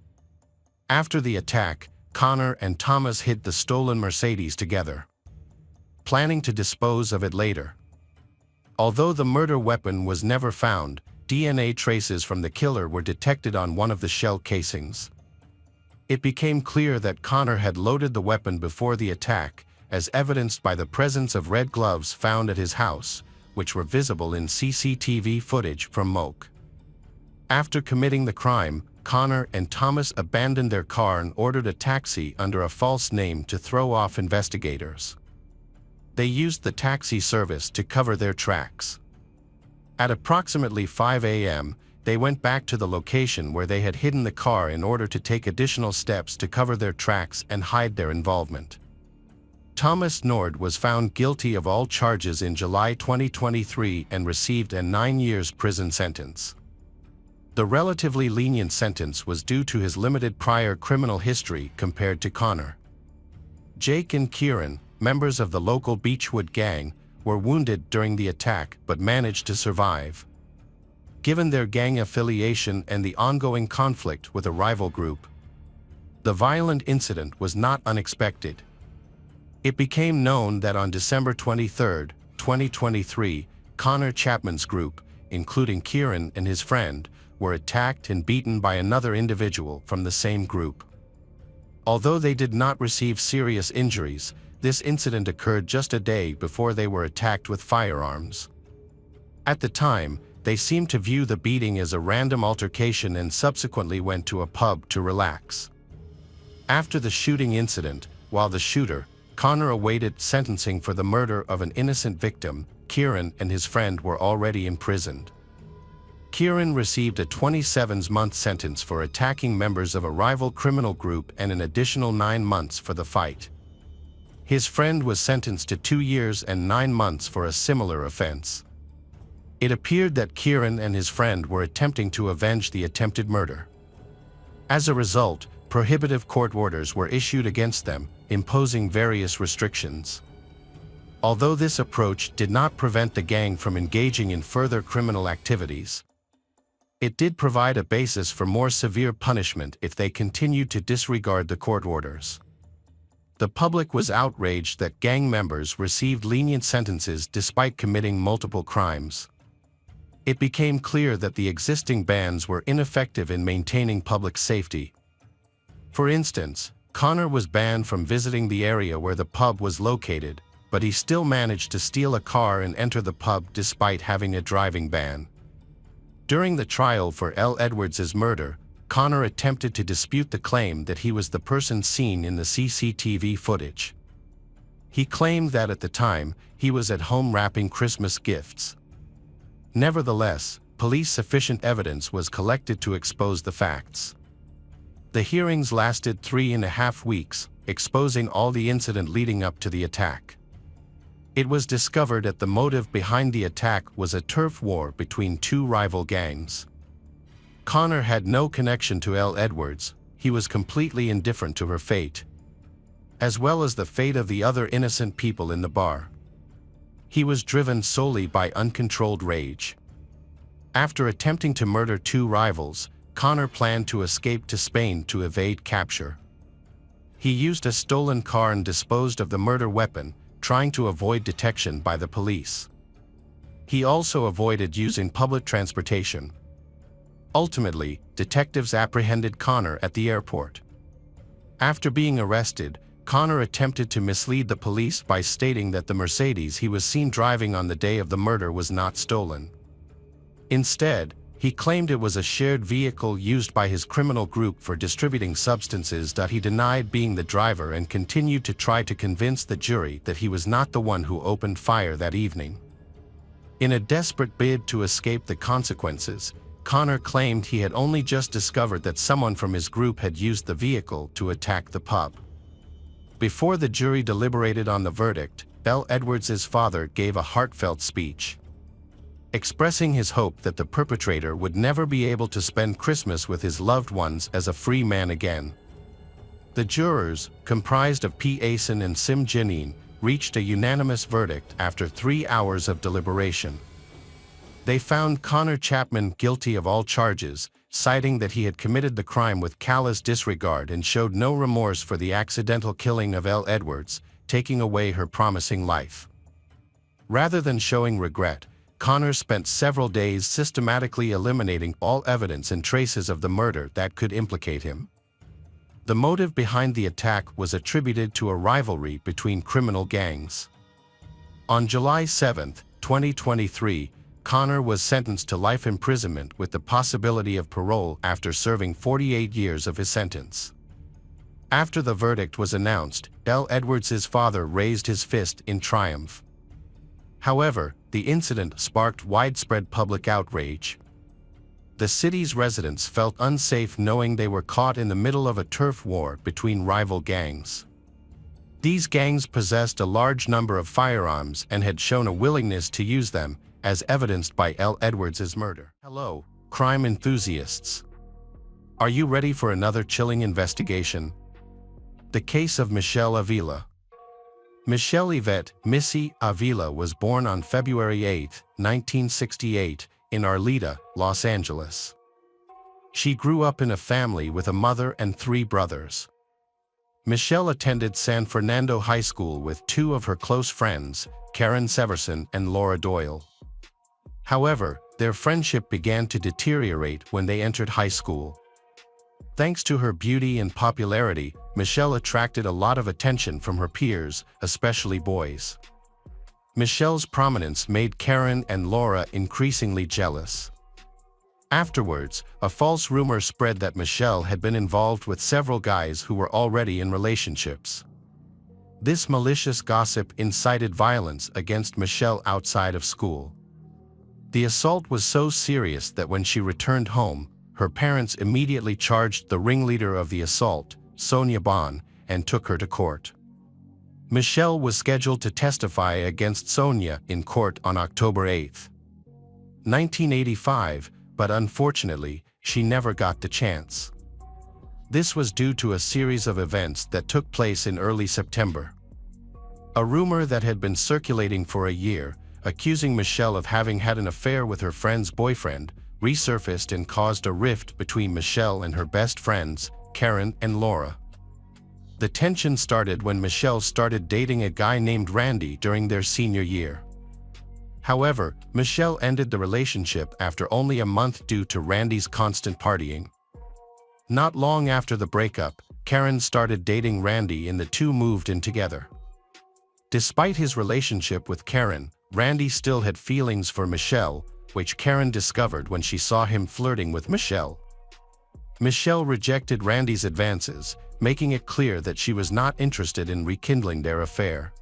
Speaker 1: After the attack, Connor and Thomas hid the stolen Mercedes together, planning to dispose of it later. Although the murder weapon was never found, DNA traces from the killer were detected on one of the shell casings. It became clear that Connor had loaded the weapon before the attack, as evidenced by the presence of red gloves found at his house, which were visible in CCTV footage from Moke. After committing the crime, Connor and Thomas abandoned their car and ordered a taxi under a false name to throw off investigators. They used the taxi service to cover their tracks. At approximately 5 a.m., they went back to the location where they had hidden the car in order to take additional steps to cover their tracks and hide their involvement. Thomas Nord was found guilty of all charges in July 2023 and received a 9-year prison sentence. The relatively lenient sentence was due to his limited prior criminal history compared to Connor. Jake and Kieran, members of the local Beechwood gang, were wounded during the attack but managed to survive. Given their gang affiliation and the ongoing conflict with a rival group, the violent incident was not unexpected. It became known that on December 23, 2023, Connor Chapman's group, including Kieran and his friend, were attacked and beaten by another individual from the same group. Although they did not receive serious injuries, this incident occurred just a day before they were attacked with firearms. At the time, they seemed to view the beating as a random altercation and subsequently went to a pub to relax. After the shooting incident, while the shooter, Connor, awaited sentencing for the murder of an innocent victim, Kieran and his friend were already imprisoned. Kieran received a 27-month sentence for attacking members of a rival criminal group and an additional 9 months for the fight. His friend was sentenced to 2 years and 9 months for a similar offense. It appeared that Kieran and his friend were attempting to avenge the attempted murder. As a result, prohibitive court orders were issued against them, imposing various restrictions. Although this approach did not prevent the gang from engaging in further criminal activities, it did provide a basis for more severe punishment if they continued to disregard the court orders. The public was outraged that gang members received lenient sentences despite committing multiple crimes. It became clear that the existing bans were ineffective in maintaining public safety. For instance, Connor was banned from visiting the area where the pub was located, but he still managed to steal a car and enter the pub despite having a driving ban. During the trial for L. Edwards' murder, Connor attempted to dispute the claim that he was the person seen in the CCTV footage. He claimed that at the time, he was at home wrapping Christmas gifts. Nevertheless, sufficient evidence was collected to expose the facts. The hearings lasted 3.5 weeks, exposing all the incident leading up to the attack. It was discovered that the motive behind the attack was a turf war between two rival gangs. Connor had no connection to L. Edwards, he was completely indifferent to her fate, as well as the fate of the other innocent people in the bar. He was driven solely by uncontrolled rage. After attempting to murder two rivals, Connor planned to escape to Spain to evade capture. He used a stolen car and disposed of the murder weapon, trying to avoid detection by the police. He also avoided using public transportation. Ultimately, detectives apprehended Connor at the airport. After being arrested, Connor attempted to mislead the police by stating that the Mercedes he was seen driving on the day of the murder was not stolen. Instead, he claimed it was a shared vehicle used by his criminal group for distributing substances. He denied being the driver and continued to try to convince the jury that he was not the one who opened fire that evening. In a desperate bid to escape the consequences, Connor claimed he had only just discovered that someone from his group had used the vehicle to attack the pub. Before the jury deliberated on the verdict, L. Edwards' father gave a heartfelt speech, expressing his hope that the perpetrator would never be able to spend Christmas with his loved ones as a free man again. The jurors, comprised of P. Asen and Sim Janine, reached a unanimous verdict after 3 hours of deliberation. They found Connor Chapman guilty of all charges, citing that he had committed the crime with callous disregard and showed no remorse for the accidental killing of L. Edwards, taking away her promising life. Rather than showing regret, Connor spent several days systematically eliminating all evidence and traces of the murder that could implicate him. The motive behind the attack was attributed to a rivalry between criminal gangs. On July 7, 2023, Connor was sentenced to life imprisonment with the possibility of parole after serving 48 years of his sentence. After the verdict was announced, L. Edwards' father raised his fist in triumph. However, the incident sparked widespread public outrage. The city's residents felt unsafe knowing they were caught in the middle of a turf war between rival gangs. These gangs possessed a large number of firearms and had shown a willingness to use them, as evidenced by L. Edwards' murder. Hello, crime enthusiasts. Are you ready for another chilling investigation? The case of Michelle Avila. Michelle Yvette Missy Avila was born on February 8, 1968, in Arleta, Los Angeles. She grew up in a family with a mother and 3 brothers. Michelle attended San Fernando High School with 2 of her close friends, Karen Severson and Laura Doyle. However, their friendship began to deteriorate when they entered high school. Thanks to her beauty and popularity, Michelle attracted a lot of attention from her peers, especially boys. Michelle's prominence made Karen and Laura increasingly jealous. Afterwards, a false rumor spread that Michelle had been involved with several guys who were already in relationships. This malicious gossip incited violence against Michelle outside of school. The assault was so serious that when she returned home, her parents immediately charged the ringleader of the assault, Sonia Bon, and took her to court. Michelle was scheduled to testify against Sonia in court on October 8, 1985, but unfortunately, she never got the chance. This was due to a series of events that took place in early September. A rumor that had been circulating for a year, accusing Michelle of having had an affair with her friend's boyfriend, resurfaced and caused a rift between Michelle and her best friends, Karen and Laura. The tension started when Michelle started dating a guy named Randy during their senior year. However, Michelle ended the relationship after only a month due to Randy's constant partying. Not long after the breakup, Karen started dating Randy and the two moved in together. Despite his relationship with Karen, Randy still had feelings for Michelle, which Karen discovered when she saw him flirting with Michelle. Michelle rejected Randy's advances, making it clear that she was not interested in rekindling their affair.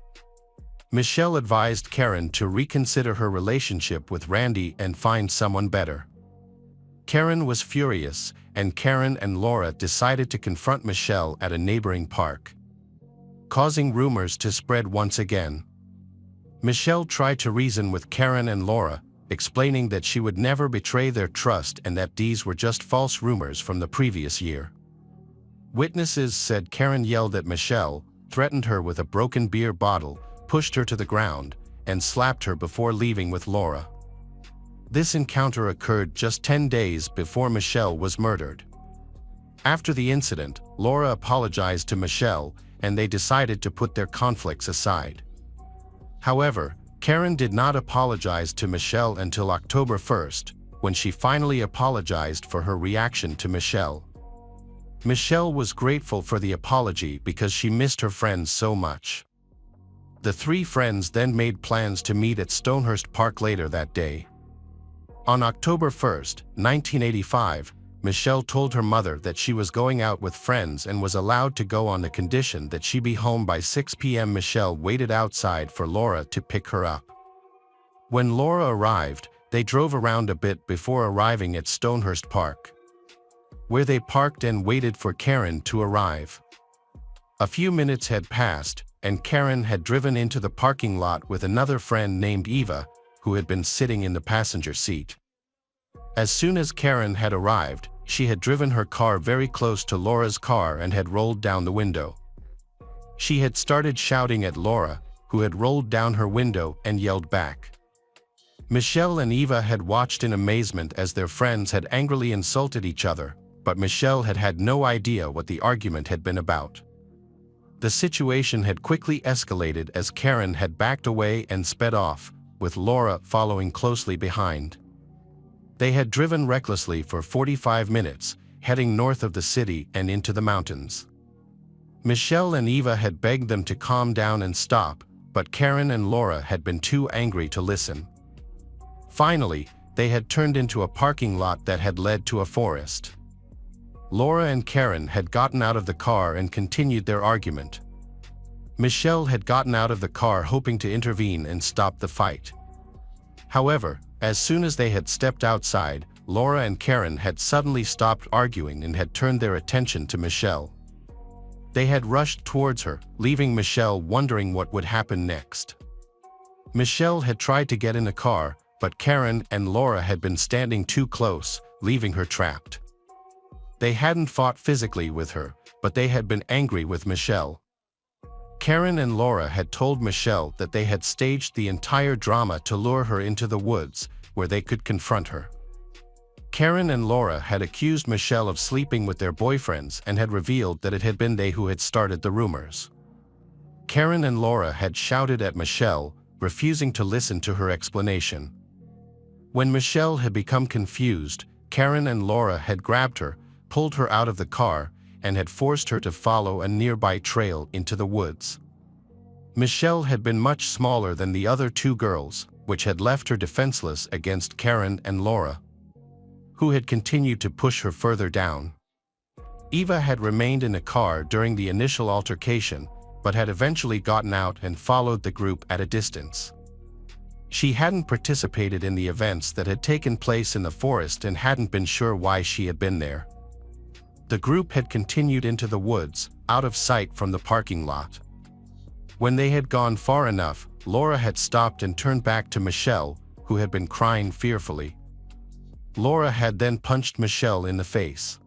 Speaker 1: Michelle advised Karen to reconsider her relationship with Randy and find someone better. Karen was furious, and Karen and Laura decided to confront Michelle at a neighboring park, causing rumors to spread once again. Michelle tried to reason with Karen and Laura, explaining that she would never betray their trust and that these were just false rumors from the previous year. Witnesses said Karen yelled at Michelle, threatened her with a broken beer bottle, pushed her to the ground, and slapped her before leaving with Laura. This encounter occurred just 10 days before Michelle was murdered. After the incident, Laura apologized to Michelle, and they decided to put their conflicts aside. However, Karen did not apologize to Michelle until October 1st, when she finally apologized for her reaction to Michelle. Michelle was grateful for the apology because she missed her friends so much. The three friends then made plans to meet at Stonehurst Park later that day. On October 1st, 1985, Michelle told her mother that she was going out with friends and was allowed to go on the condition that she be home by 6 p.m. Michelle waited outside for Laura to pick her up. When Laura arrived, they drove around a bit before arriving at Stonehurst Park, where they parked and waited for Karen to arrive. A few minutes had passed, and Karen had driven into the parking lot with another friend named Eva, who had been sitting in the passenger seat. As soon as Karen had arrived, she had driven her car very close to Laura's car and had rolled down the window. She had started shouting at Laura, who had rolled down her window and yelled back. Michelle and Eva had watched in amazement as their friends had angrily insulted each other, but Michelle had had no idea what the argument had been about. The situation had quickly escalated as Karen had backed away and sped off, with Laura following closely behind. They had driven recklessly for 45 minutes, heading north of the city and into the mountains. Michelle and Eva had begged them to calm down and stop, but Karen and Laura had been too angry to listen. Finally, they had turned into a parking lot that had led to a forest. Laura and Karen had gotten out of the car and continued their argument. Michelle had gotten out of the car hoping to intervene and stop the fight. However, as soon as they had stepped outside, Laura and Karen had suddenly stopped arguing and had turned their attention to Michelle. They had rushed towards her, leaving Michelle wondering what would happen next. Michelle had tried to get in the car, but Karen and Laura had been standing too close, leaving her trapped. They hadn't fought physically with her, but they had been angry with Michelle. Karen and Laura had told Michelle that they had staged the entire drama to lure her into the woods, where they could confront her. Karen and Laura had accused Michelle of sleeping with their boyfriends and had revealed that it had been they who had started the rumors. Karen and Laura had shouted at Michelle, refusing to listen to her explanation. When Michelle had become confused, Karen and Laura had grabbed her, pulled her out of the car, and had forced her to follow a nearby trail into the woods. Michelle had been much smaller than the other two girls, which had left her defenseless against Karen and Laura, who had continued to push her further down. Eva had remained in the car during the initial altercation, but had eventually gotten out and followed the group at a distance. She hadn't participated in the events that had taken place in the forest and hadn't been sure why she had been there. The group had continued into the woods, out of sight from the parking lot. When they had gone far enough, Laura had stopped and turned back to Michelle, who had been crying fearfully. Laura had then punched Michelle in the face.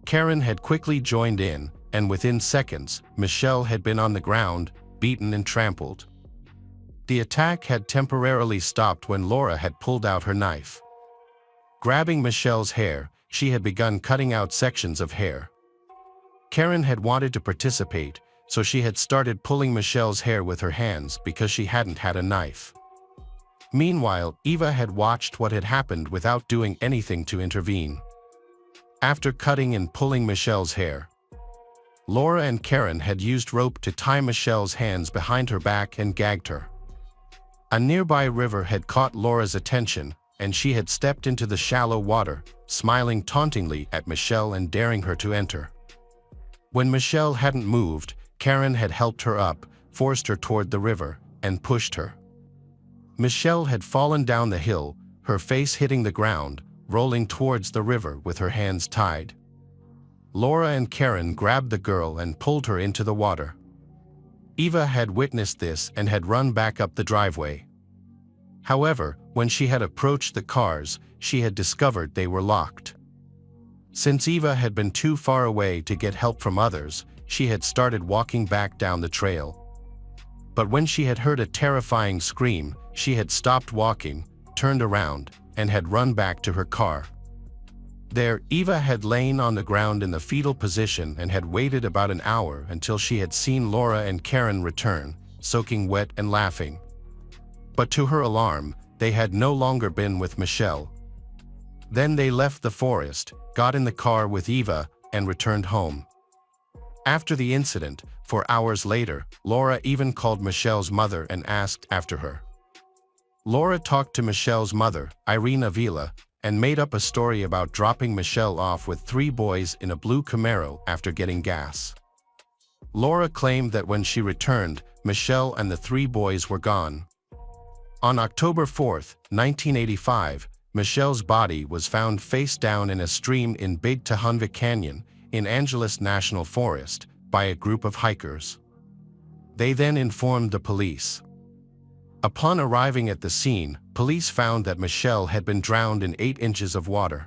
Speaker 1: Karen had quickly joined in, and within seconds, Michelle had been on the ground, beaten and trampled. The attack had temporarily stopped when Laura had pulled out her knife. Grabbing Michelle's hair, she had begun cutting out sections of hair. Karen had wanted to participate, so she had started pulling Michelle's hair with her hands because she hadn't had a knife. Meanwhile, Eva had watched what had happened without doing anything to intervene. After cutting and pulling Michelle's hair, Laura and Karen had used rope to tie Michelle's hands behind her back and gagged her. A nearby river had caught Laura's attention, and she had stepped into the shallow water, smiling tauntingly at Michelle and daring her to enter. When Michelle hadn't moved, Karen had helped her up, forced her toward the river, and pushed her. Michelle had fallen down the hill, her face hitting the ground, rolling towards the river with her hands tied. Laura and Karen grabbed the girl and pulled her into the water. Eva had witnessed this and had run back up the driveway. However, when she had approached the cars, she had discovered they were locked. Since Eva had been too far away to get help from others, she had started walking back down the trail. But when she had heard a terrifying scream, she had stopped walking, turned around, and had run back to her car. There, Eva had lain on the ground in the fetal position and had waited about an hour until she had seen Laura and Karen return, soaking wet and laughing. But to her alarm, they had no longer been with Michelle. Then they left the forest, got in the car with Eva, and returned home. After the incident, for hours later, Laura even called Michelle's mother and asked after her. Laura talked to Michelle's mother, Irene Avila, and made up a story about dropping Michelle off with 3 boys in a blue Camaro after getting gas. Laura claimed that when she returned, Michelle and the 3 boys were gone. On October 4, 1985, Michelle's body was found face down in a stream in Big Tahunva Canyon, in Angeles National Forest, by a group of hikers. They then informed the police. Upon arriving at the scene, police found that Michelle had been drowned in 8 inches of water.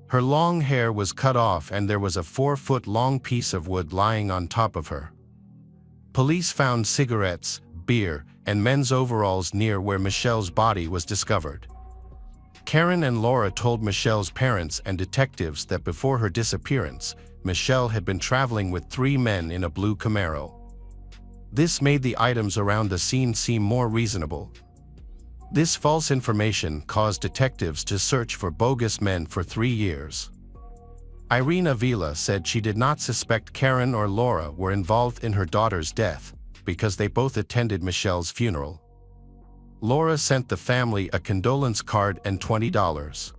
Speaker 1: Her long hair was cut off and there was a 4-foot-long piece of wood lying on top of her. Police found cigarettes, beer, and men's overalls near where Michelle's body was discovered. Karen and Laura told Michelle's parents and detectives that before her disappearance, Michelle had been traveling with 3 men in a blue Camaro. This made the items around the scene seem more reasonable. This false information caused detectives to search for bogus men for 3 years. Irene Avila said she did not suspect Karen or Laura were involved in her daughter's death because they both attended Michelle's funeral. Laura sent the family a condolence card and $20.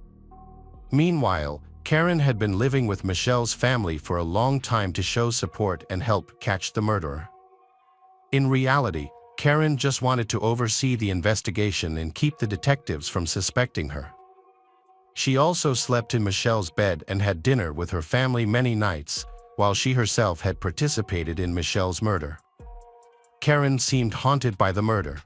Speaker 1: Meanwhile, Karen had been living with Michelle's family for a long time to show support and help catch the murderer. In reality, Karen just wanted to oversee the investigation and keep the detectives from suspecting her. She also slept in Michelle's bed and had dinner with her family many nights, while she herself had participated in Michelle's murder. Karen seemed haunted by the murder.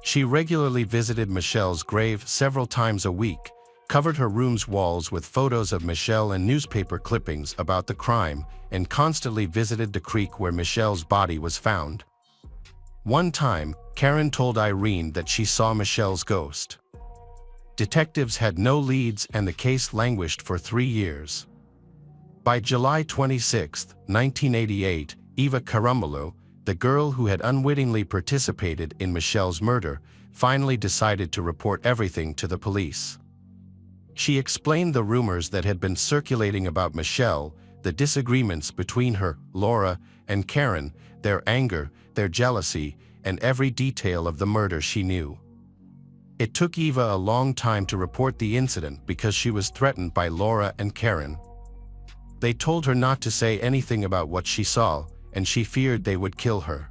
Speaker 1: She regularly visited Michelle's grave several times a week, covered her room's walls with photos of Michelle and newspaper clippings about the crime, and constantly visited the creek where Michelle's body was found. One time, Karen told Irene that she saw Michelle's ghost. Detectives had no leads and the case languished for 3 years. By July 26, 1988, Eva Carambolo, the girl who had unwittingly participated in Michelle's murder, finally decided to report everything to the police. She explained the rumors that had been circulating about Michelle, the disagreements between her, Laura, and Karen, their anger, their jealousy, and every detail of the murder she knew. It took Eva a long time to report the incident because she was threatened by Laura and Karen. They told her not to say anything about what she saw, and she feared they would kill her.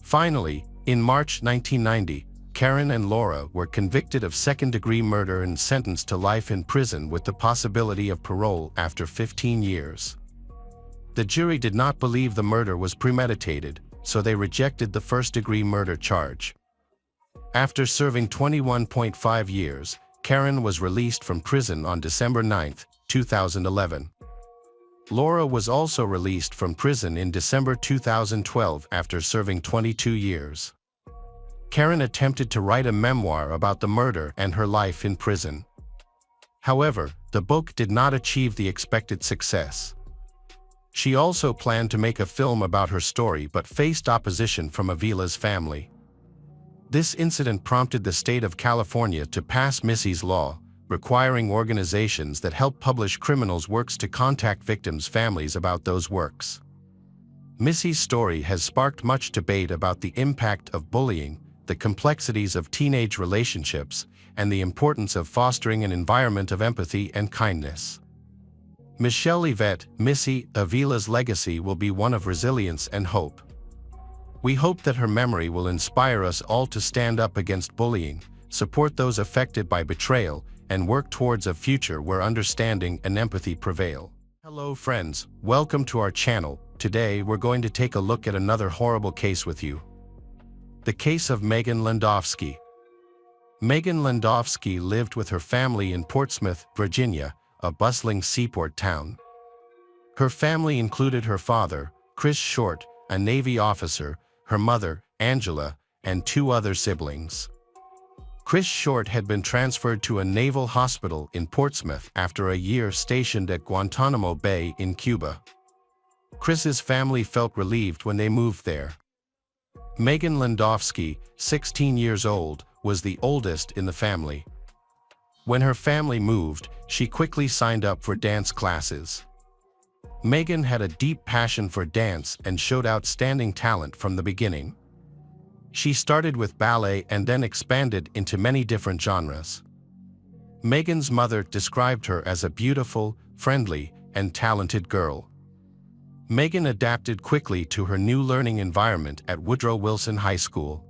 Speaker 1: Finally, in March 1990, Karen and Laura were convicted of second-degree murder and sentenced to life in prison with the possibility of parole after 15 years. The jury did not believe the murder was premeditated, so they rejected the first-degree murder charge. After serving 21.5 years, Karen was released from prison on December 9, 2011. Laura was also released from prison in December 2012 after serving 22 years. Karen attempted to write a memoir about the murder and her life in prison. However, the book did not achieve the expected success. She also planned to make a film about her story but faced opposition from Avila's family. This incident prompted the state of California to pass Missy's Law, requiring organizations that help publish criminals' works to contact victims' families about those works. Missy's story has sparked much debate about the impact of bullying, the complexities of teenage relationships, and the importance of fostering an environment of empathy and kindness. Michelle Yvette, Missy, Avila's legacy will be one of resilience and hope. We hope that her memory will inspire us all to stand up against bullying, support those affected by betrayal, and work towards a future where understanding and empathy prevail. Hello friends, welcome to our channel. Today we're going to take a look at another horrible case with you. The case of Megan Landowski. Megan Landowski lived with her family in Portsmouth, Virginia, a bustling seaport town. Her family included her father, Chris Short, a Navy officer, her mother, Angela, and 2 other siblings. Chris Short had been transferred to a naval hospital in Portsmouth after a year stationed at Guantanamo Bay in Cuba. Chris's family felt relieved when they moved there. Megan Landowski, 16 years old, was the oldest in the family. When her family moved, she quickly signed up for dance classes. Megan had a deep passion for dance and showed outstanding talent from the beginning. She started with ballet and then expanded into many different genres. Megan's mother described her as a beautiful, friendly, and talented girl. Megan adapted quickly to her new learning environment at Woodrow Wilson High School.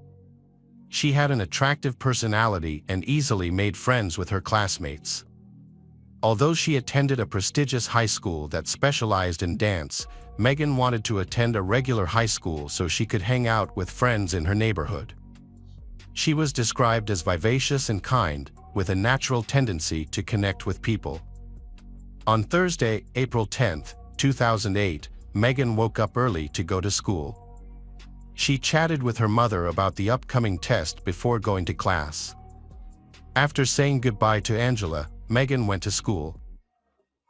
Speaker 1: She had an attractive personality and easily made friends with her classmates. Although she attended a prestigious high school that specialized in dance, Megan wanted to attend a regular high school so she could hang out with friends in her neighborhood. She was described as vivacious and kind, with a natural tendency to connect with people. On Thursday, April 10, 2008, Megan woke up early to go to school. She chatted with her mother about the upcoming test before going to class. After saying goodbye to Angela, Megan went to school.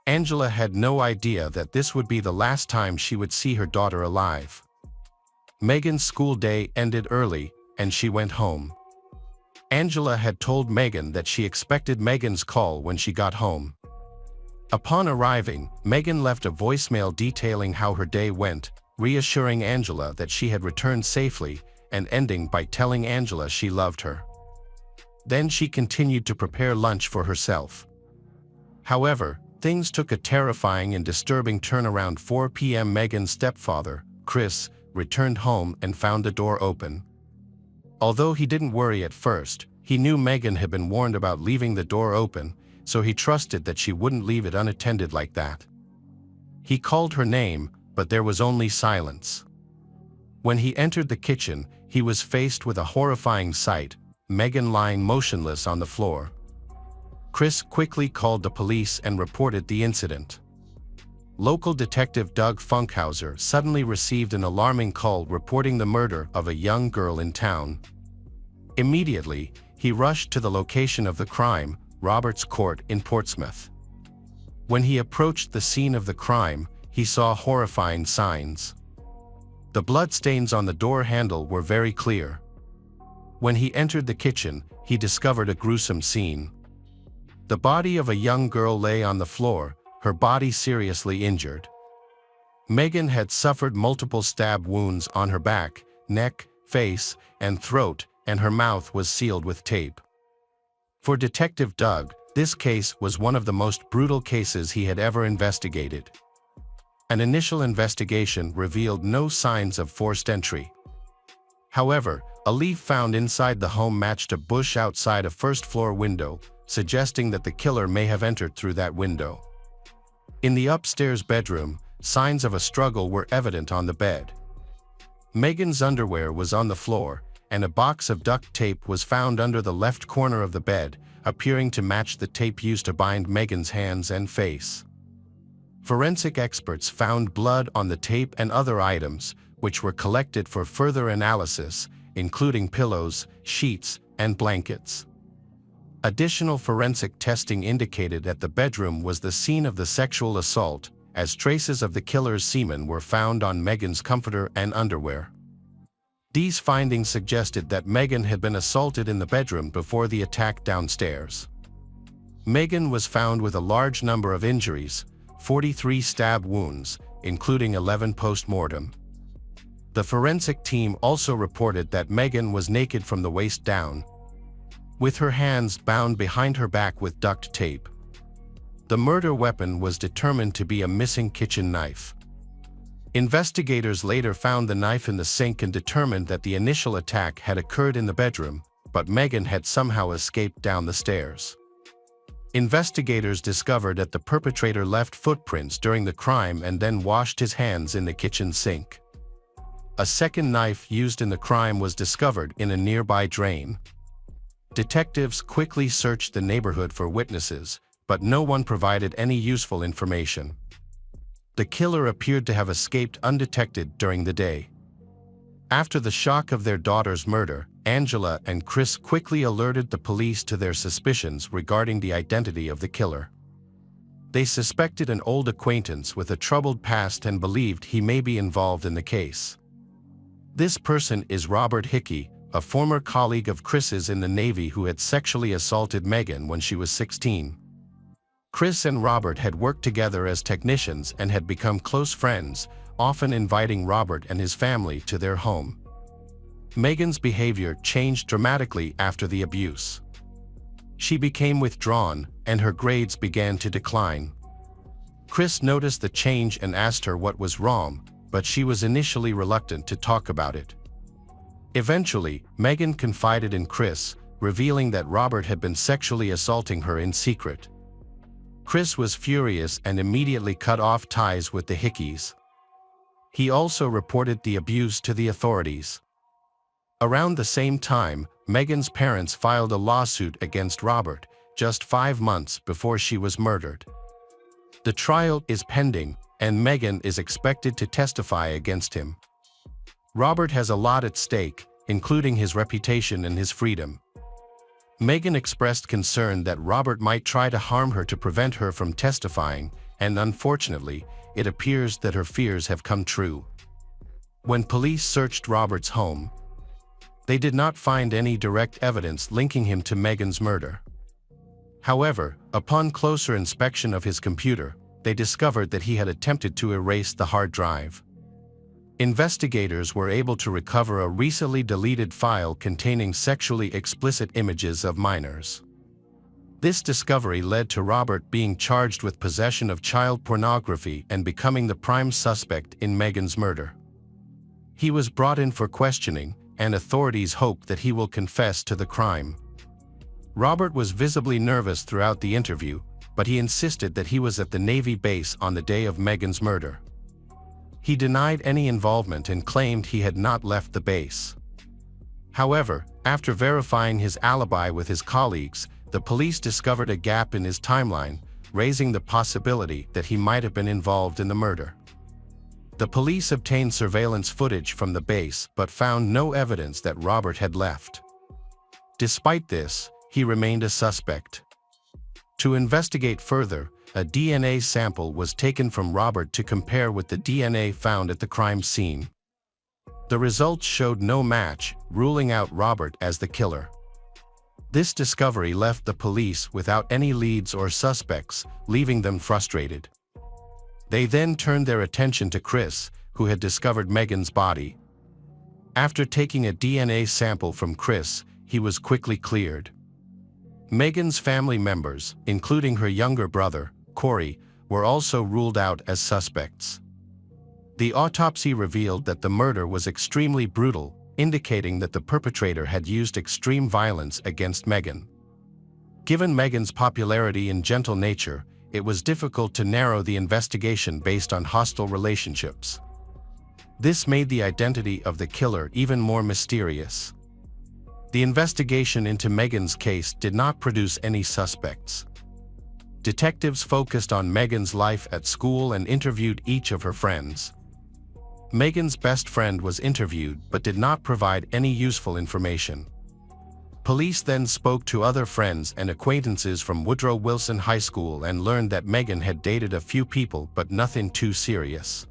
Speaker 1: Angela had no idea that this would be the last time she would see her daughter alive. Megan's school day ended early, and she went home. Angela had told Megan that she expected Megan's call when she got home. Upon arriving, Megan left a voicemail detailing how her day went, reassuring Angela that she had returned safely, and ending by telling Angela she loved her. Then she continued to prepare lunch for herself. However, things took a terrifying and disturbing turn around 4 p.m. Megan's stepfather, Chris, returned home and found the door open. Although he didn't worry at first, he knew Megan had been warned about leaving the door open, so he trusted that she wouldn't leave it unattended like that. He called her name, but there was only silence. When he entered the kitchen, he was faced with a horrifying sight: Megan lying motionless on the floor. Chris quickly called the police and reported the incident. Local detective Doug Funkhauser suddenly received an alarming call reporting the murder of a young girl in town. Immediately, he rushed to the location of the crime, Roberts Court in Portsmouth. When he approached the scene of the crime, he saw horrifying signs. The bloodstains on the door handle were very clear. When he entered the kitchen, he discovered a gruesome scene. The body of a young girl lay on the floor, her body seriously injured. Megan had suffered multiple stab wounds on her back, neck, face, and throat, and her mouth was sealed with tape. For Detective Doug, this case was one of the most brutal cases he had ever investigated. An initial investigation revealed no signs of forced entry. However, A leaf found inside the home matched a bush outside a first-floor window, suggesting that the killer may have entered through that window. In the upstairs bedroom, signs of a struggle were evident on the bed. Megan's underwear was on the floor, and a box of duct tape was found under the left corner of the bed, appearing to match the tape used to bind Megan's hands and face. Forensic experts found blood on the tape and other items, which were collected for further analysis, including pillows, sheets, and blankets. Additional forensic testing indicated that the bedroom was the scene of the sexual assault, as traces of the killer's semen were found on Megan's comforter and underwear. These findings suggested that Megan had been assaulted in the bedroom before the attack downstairs. Megan was found with a large number of injuries, 43 stab wounds, including 11 post-mortem. The forensic team also reported that Megan was naked from the waist down, with her hands bound behind her back with duct tape. The murder weapon was determined to be a missing kitchen knife. Investigators later found the knife in the sink and determined that the initial attack had occurred in the bedroom, but Megan had somehow escaped down the stairs. Investigators discovered that the perpetrator left footprints during the crime and then washed his hands in the kitchen sink. A second knife used in the crime was discovered in a nearby drain. Detectives quickly searched the neighborhood for witnesses, but no one provided any useful information. The killer appeared to have escaped undetected during the day. After the shock of their daughter's murder, Angela and Chris quickly alerted the police to their suspicions regarding the identity of the killer. They suspected an old acquaintance with a troubled past and believed he may be involved in the case. This person is Robert Hickey, a former colleague of Chris's in the Navy who had sexually assaulted Megan when she was 16. Chris and Robert had worked together as technicians and had become close friends, often inviting Robert and his family to their home. Megan's behavior changed dramatically after the abuse. She became withdrawn, and her grades began to decline. Chris noticed the change and asked her what was wrong, but she was initially reluctant to talk about it. Eventually, Megan confided in Chris, revealing that Robert had been sexually assaulting her in secret. Chris was furious and immediately cut off ties with the Hickeys. He also reported the abuse to the authorities. Around the same time, Megan's parents filed a lawsuit against Robert, just 5 months before she was murdered. The trial is pending, and Megan is expected to testify against him. Robert has a lot at stake, including his reputation and his freedom. Megan expressed concern that Robert might try to harm her to prevent her from testifying, and unfortunately, it appears that her fears have come true. When police searched Robert's home, they did not find any direct evidence linking him to Megan's murder. However, upon closer inspection of his computer, they discovered that he had attempted to erase the hard drive. Investigators were able to recover a recently deleted file containing sexually explicit images of minors. This discovery led to Robert being charged with possession of child pornography and becoming the prime suspect in Megan's murder. He was brought in for questioning, and authorities hope that he will confess to the crime. Robert was visibly nervous throughout the interview, but he insisted that he was at the Navy base on the day of Megan's murder. He denied any involvement and claimed he had not left the base. However, after verifying his alibi with his colleagues, the police discovered a gap in his timeline, raising the possibility that he might have been involved in the murder. The police obtained surveillance footage from the base but found no evidence that Robert had left. Despite this, he remained a suspect. To investigate further, a DNA sample was taken from Robert to compare with the DNA found at the crime scene. The results showed no match, ruling out Robert as the killer. This discovery left the police without any leads or suspects, leaving them frustrated. They then turned their attention to Chris, who had discovered Megan's body. After taking a DNA sample from Chris, he was quickly cleared. Megan's family members, including her younger brother, Corey, were also ruled out as suspects. The autopsy revealed that the murder was extremely brutal, indicating that the perpetrator had used extreme violence against Megan. Given Megan's popularity and gentle nature, it was difficult to narrow the investigation based on hostile relationships. This made the identity of the killer even more mysterious. The investigation into Megan's case did not produce any suspects. Detectives focused on Megan's life at school and interviewed each of her friends. Megan's best friend was interviewed but did not provide any useful information. Police then spoke to other friends and acquaintances from Woodrow Wilson High School and learned that Megan had dated a few people but nothing too serious.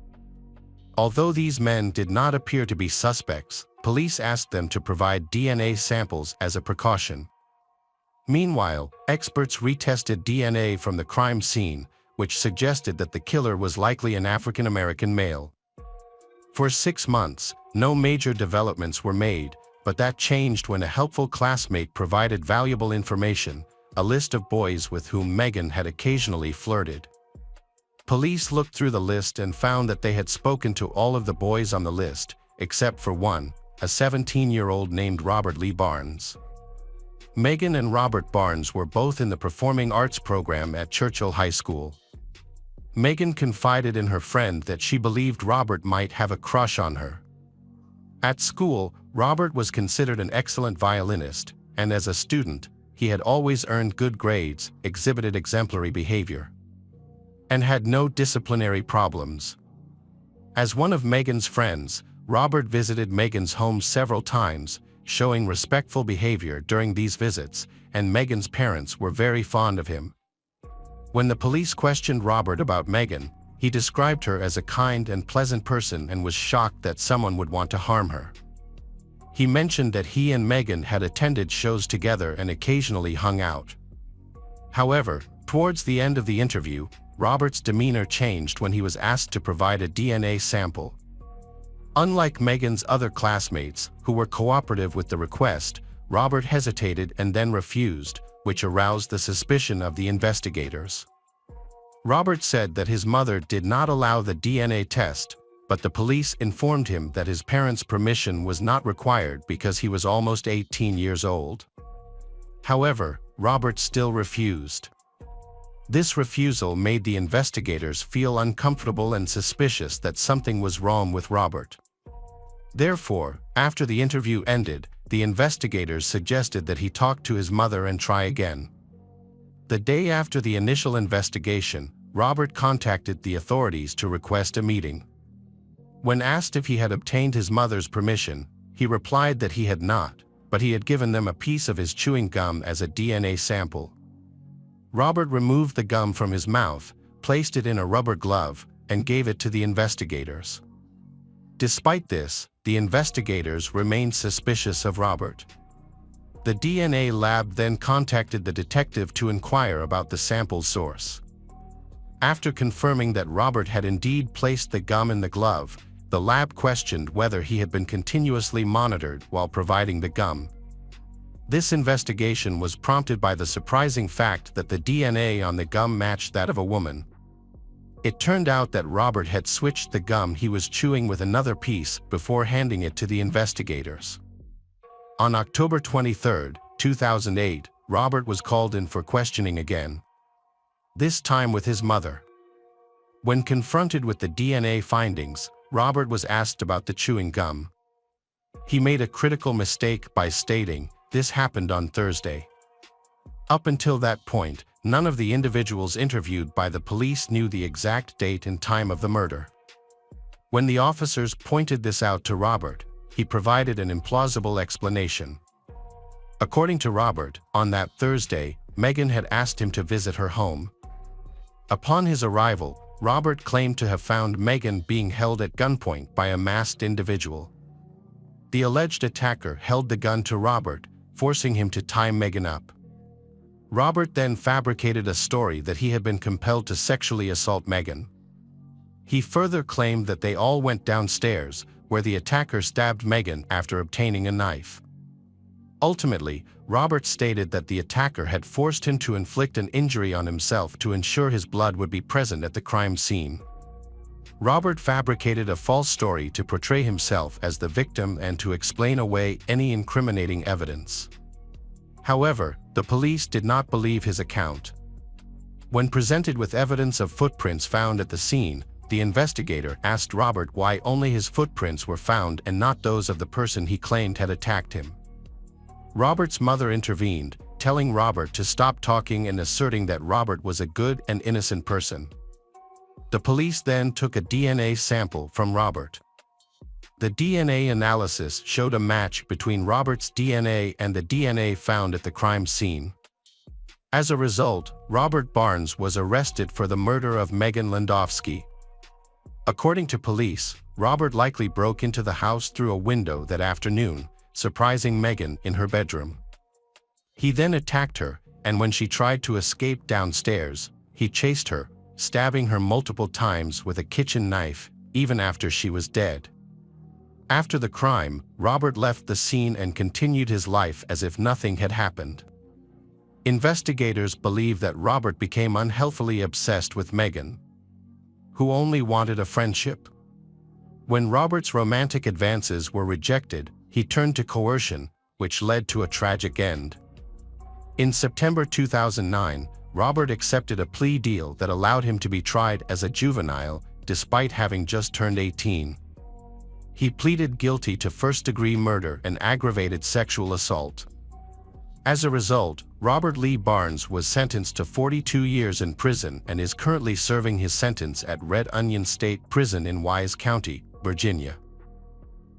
Speaker 1: Although these men did not appear to be suspects, police asked them to provide DNA samples as a precaution. Meanwhile, experts retested DNA from the crime scene, which suggested that the killer was likely an African American male. For 6 months, no major developments were made, but that changed when a helpful classmate provided valuable information, a list of boys with whom Megan had occasionally flirted. Police looked through the list and found that they had spoken to all of the boys on the list, except for one, a 17-year-old named Robert Lee Barnes. Megan and Robert Barnes were both in the performing arts program at Churchill High School. Megan confided in her friend that she believed Robert might have a crush on her. At school, Robert was considered an excellent violinist, and as a student, he had always earned good grades, exhibited exemplary behavior, and had no disciplinary problems. As one of Megan's friends, Robert visited Megan's home several times, showing respectful behavior during these visits, and Megan's parents were very fond of him. When the police questioned Robert about Megan, he described her as a kind and pleasant person and was shocked that someone would want to harm her. He mentioned that he and Megan had attended shows together and occasionally hung out. However, towards the end of the interview, Robert's demeanor changed when he was asked to provide a DNA sample. Unlike Megan's other classmates, who were cooperative with the request, Robert hesitated and then refused, which aroused the suspicion of the investigators. Robert said that his mother did not allow the DNA test, but the police informed him that his parents' permission was not required because he was almost 18 years old. However, Robert still refused. This refusal made the investigators feel uncomfortable and suspicious that something was wrong with Robert. Therefore, after the interview ended, the investigators suggested that he talk to his mother and try again. The day after the initial investigation, Robert contacted the authorities to request a meeting. When asked if he had obtained his mother's permission, he replied that he had not, but he had given them a piece of his chewing gum as a DNA sample. Robert removed the gum from his mouth, placed it in a rubber glove, and gave it to the investigators. Despite this, the investigators remained suspicious of Robert. The DNA lab then contacted the detective to inquire about the sample's source. After confirming that Robert had indeed placed the gum in the glove, the lab questioned whether he had been continuously monitored while providing the gum. This investigation was prompted by the surprising fact that the DNA on the gum matched that of a woman. It turned out that Robert had switched the gum he was chewing with another piece before handing it to the investigators. On October 23, 2008, Robert was called in for questioning again, this time with his mother. When confronted with the DNA findings, Robert was asked about the chewing gum. He made a critical mistake by stating, "This happened on Thursday." Up until that point, none of the individuals interviewed by the police knew the exact date and time of the murder. When the officers pointed this out to Robert, he provided an implausible explanation. According to Robert, on that Thursday, Megan had asked him to visit her home. Upon his arrival, Robert claimed to have found Megan being held at gunpoint by a masked individual. The alleged attacker held the gun to Robert, forcing him to tie Megan up. Robert then fabricated a story that he had been compelled to sexually assault Megan. He further claimed that they all went downstairs, where the attacker stabbed Megan after obtaining a knife. Ultimately, Robert stated that the attacker had forced him to inflict an injury on himself to ensure his blood would be present at the crime scene. Robert fabricated a false story to portray himself as the victim and to explain away any incriminating evidence. However, the police did not believe his account. When presented with evidence of footprints found at the scene, the investigator asked Robert why only his footprints were found and not those of the person he claimed had attacked him. Robert's mother intervened, telling Robert to stop talking and asserting that Robert was a good and innocent person. The police then took a DNA sample from Robert. The DNA analysis showed a match between Robert's DNA and the DNA found at the crime scene. As a result, Robert Barnes was arrested for the murder of Megan Landowski. According to police, Robert likely broke into the house through a window that afternoon, surprising Megan in her bedroom. He then attacked her, and when she tried to escape downstairs, he chased her, stabbing her multiple times with a kitchen knife, even after she was dead. After the crime, Robert left the scene and continued his life as if nothing had happened. Investigators believe that Robert became unhealthily obsessed with Megan, who only wanted a friendship. When Robert's romantic advances were rejected, he turned to coercion, which led to a tragic end. In September 2009, Robert accepted a plea deal that allowed him to be tried as a juvenile, despite having just turned 18. He pleaded guilty to first-degree murder and aggravated sexual assault. As a result, Robert Lee Barnes was sentenced to 42 years in prison and is currently serving his sentence at Red Onion State Prison in Wise County, Virginia.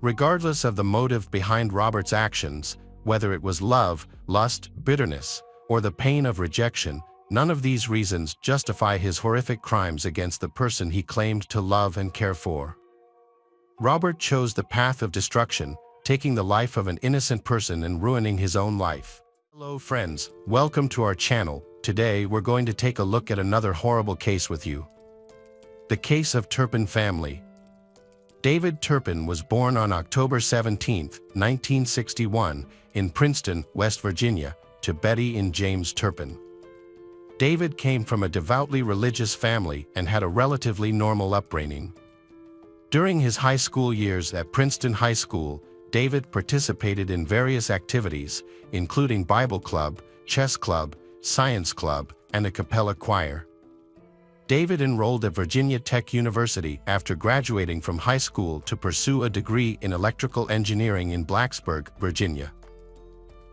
Speaker 1: Regardless of the motive behind Robert's actions, whether it was love, lust, bitterness, or the pain of rejection, none of these reasons justify his horrific crimes against the person he claimed to love and care for. Robert chose the path of destruction, taking the life of an innocent person and ruining his own life. Hello friends, welcome to our channel. Today we're going to take a look at another horrible case with you. The case of Turpin family. David Turpin was born on October 17, 1961, in Princeton, West Virginia, to Betty and James Turpin. David came from a devoutly religious family and had a relatively normal upbringing. During his high school years at Princeton High School, David participated in various activities, including Bible Club, Chess Club, Science Club, and a cappella choir. David enrolled at Virginia Tech University after graduating from high school to pursue a degree in electrical engineering in Blacksburg, Virginia.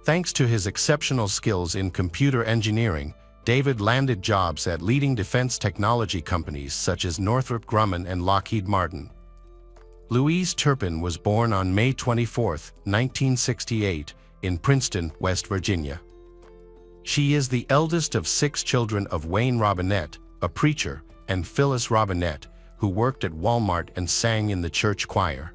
Speaker 1: Thanks to his exceptional skills in computer engineering, David landed jobs at leading defense technology companies such as Northrop Grumman and Lockheed Martin. Louise Turpin was born on May 24, 1968, in Princeton, West Virginia. She is the eldest of 6 children of Wayne Robinette, a preacher, and Phyllis Robinette, who worked at Walmart and sang in the church choir.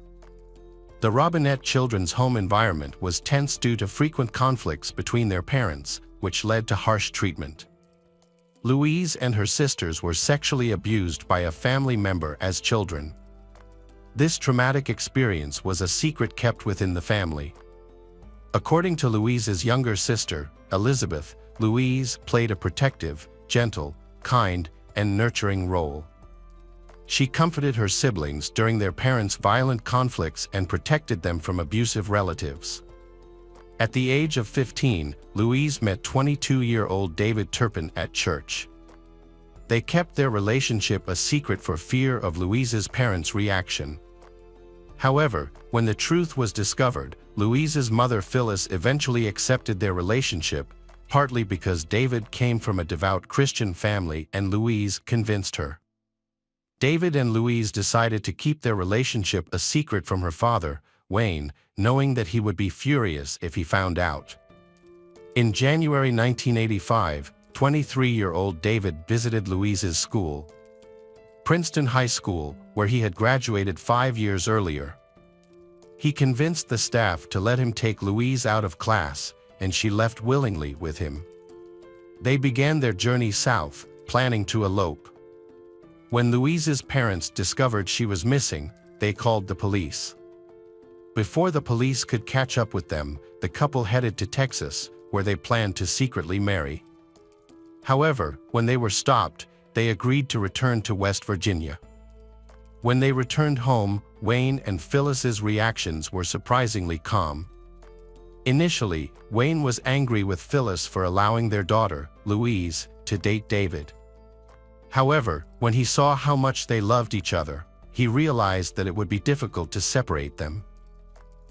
Speaker 1: The Robinette children's home environment was tense due to frequent conflicts between their parents, which led to harsh treatment. Louise and her sisters were sexually abused by a family member as children. This traumatic experience was a secret kept within the family. According to Louise's younger sister, Elizabeth, Louise played a protective, gentle, kind, and nurturing role. She comforted her siblings during their parents' violent conflicts and protected them from abusive relatives. At the age of 15, Louise met 22-year-old David Turpin at church. They kept their relationship a secret for fear of Louise's parents' reaction. However, when the truth was discovered, Louise's mother Phyllis eventually accepted their relationship, partly because David came from a devout Christian family and Louise convinced her. David and Louise decided to keep their relationship a secret from her father, Wayne, knowing that he would be furious if he found out. In January 1985, 23-year-old David visited Louise's school, Princeton High School, where he had graduated 5 years earlier. He convinced the staff to let him take Louise out of class, and she left willingly with him. They began their journey south, planning to elope. When Louise's parents discovered she was missing, they called the police. Before the police could catch up with them, the couple headed to Texas, where they planned to secretly marry. However, when they were stopped, they agreed to return to West Virginia. When they returned home, Wayne and Phyllis's reactions were surprisingly calm. Initially, Wayne was angry with Phyllis for allowing their daughter, Louise, to date David. However, when he saw how much they loved each other, he realized that it would be difficult to separate them.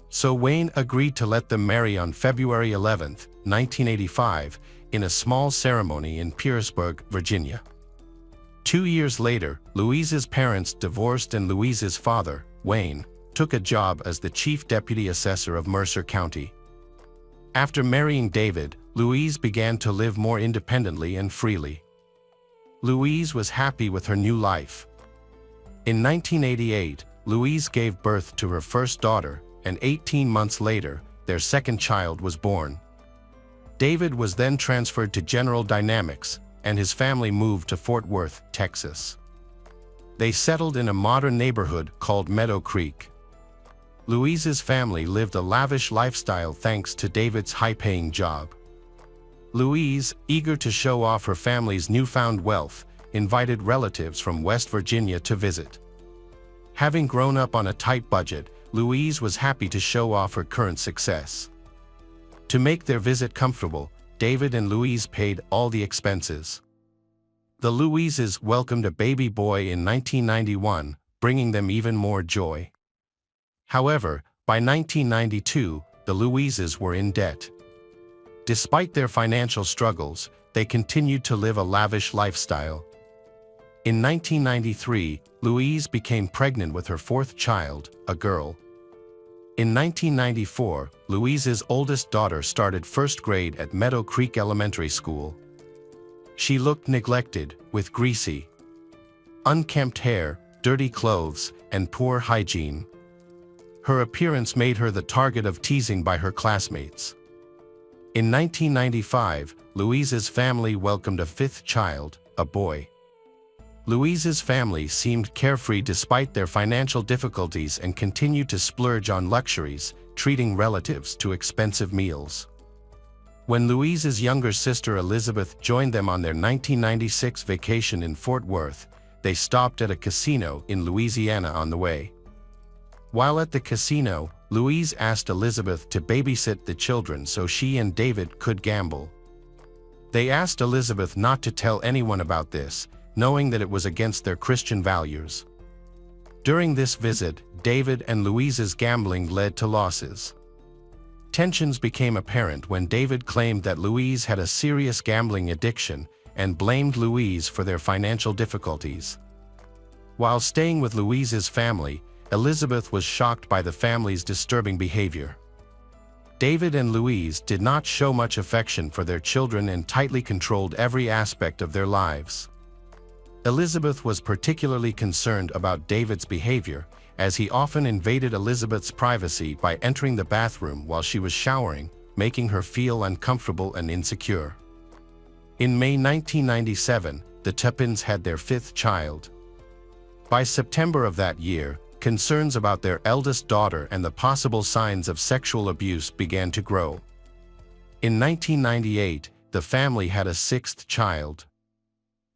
Speaker 1: So Wayne agreed to let them marry on February 11, 1985, in a small ceremony in Petersburg, Virginia. 2 years later, Louise's parents divorced and Louise's father, Wayne, took a job as the chief deputy assessor of Mercer County. After marrying David, Louise began to live more independently and freely. Louise was happy with her new life. In 1988, Louise gave birth to her first daughter, and 18 months later, their second child was born. David was then transferred to General Dynamics, and his family moved to Fort Worth, Texas. They settled in a modern neighborhood called Meadow Creek. Louise's family lived a lavish lifestyle thanks to David's high-paying job. Louise, eager to show off her family's newfound wealth, invited relatives from West Virginia to visit. Having grown up on a tight budget, Louise was happy to show off her current success. To make their visit comfortable, David and Louise paid all the expenses. The Louises welcomed a baby boy in 1991, bringing them even more joy. However, by 1992, the Louises were in debt. Despite their financial struggles, they continued to live a lavish lifestyle. In 1993, Louise became pregnant with her fourth child, a girl. In 1994, Louise's oldest daughter started first grade at Meadow Creek Elementary School. She looked neglected, with greasy, unkempt hair, dirty clothes, and poor hygiene. Her appearance made her the target of teasing by her classmates. In 1995, Louise's family welcomed a fifth child, a boy. Louise's family seemed carefree despite their financial difficulties and continued to splurge on luxuries, treating relatives to expensive meals. When Louise's younger sister Elizabeth joined them on their 1996 vacation in Fort Worth, they stopped at a casino in Louisiana on the way. While at the casino, Louise asked Elizabeth to babysit the children so she and David could gamble. They asked Elizabeth not to tell anyone about this, knowing that it was against their Christian values. During this visit, David and Louise's gambling led to losses. Tensions became apparent when David claimed that Louise had a serious gambling addiction and blamed Louise for their financial difficulties. While staying with Louise's family, Elizabeth was shocked by the family's disturbing behavior. David and Louise did not show much affection for their children and tightly controlled every aspect of their lives. Elizabeth was particularly concerned about David's behavior, as he often invaded Elizabeth's privacy by entering the bathroom while she was showering, making her feel uncomfortable and insecure. In May 1997, the Tuppins had their fifth child. By September of that year, concerns about their eldest daughter and the possible signs of sexual abuse began to grow. In 1998, the family had a sixth child.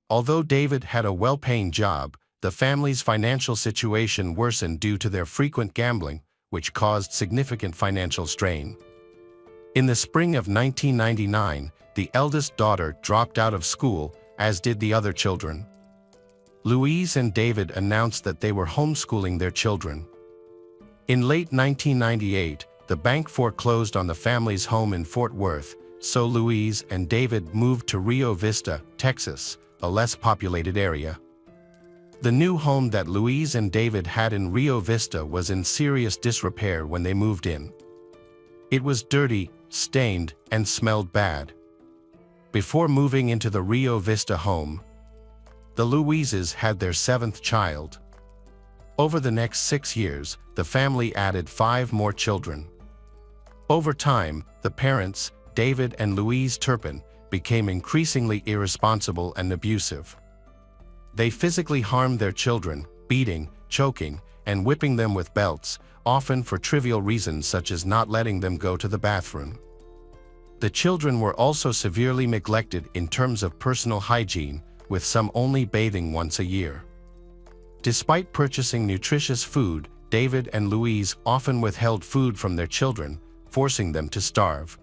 Speaker 1: Although David had a well-paying job, the family's financial situation worsened due to their frequent gambling, which caused significant financial strain. In the spring of 1999, the eldest daughter dropped out of school, as did the other children. Louise and David announced that they were homeschooling their children. In late 1998, the bank foreclosed on the family's home in Fort Worth, so Louise and David moved to Rio Vista, Texas, a less populated area. The new home that Louise and David had in Rio Vista was in serious disrepair when they moved in. It was dirty, stained, and smelled bad. Before moving into the Rio Vista home, the Louises had their seventh child. Over the next 6 years, the family added 5 more children. Over time, the parents, David and Louise Turpin, became increasingly irresponsible and abusive. They physically harmed their children, beating, choking, and whipping them with belts, often for trivial reasons such as not letting them go to the bathroom. The children were also severely neglected in terms of personal hygiene, with some only bathing once a year. Despite purchasing nutritious food, David and Louise often withheld food from their children, forcing them to starve.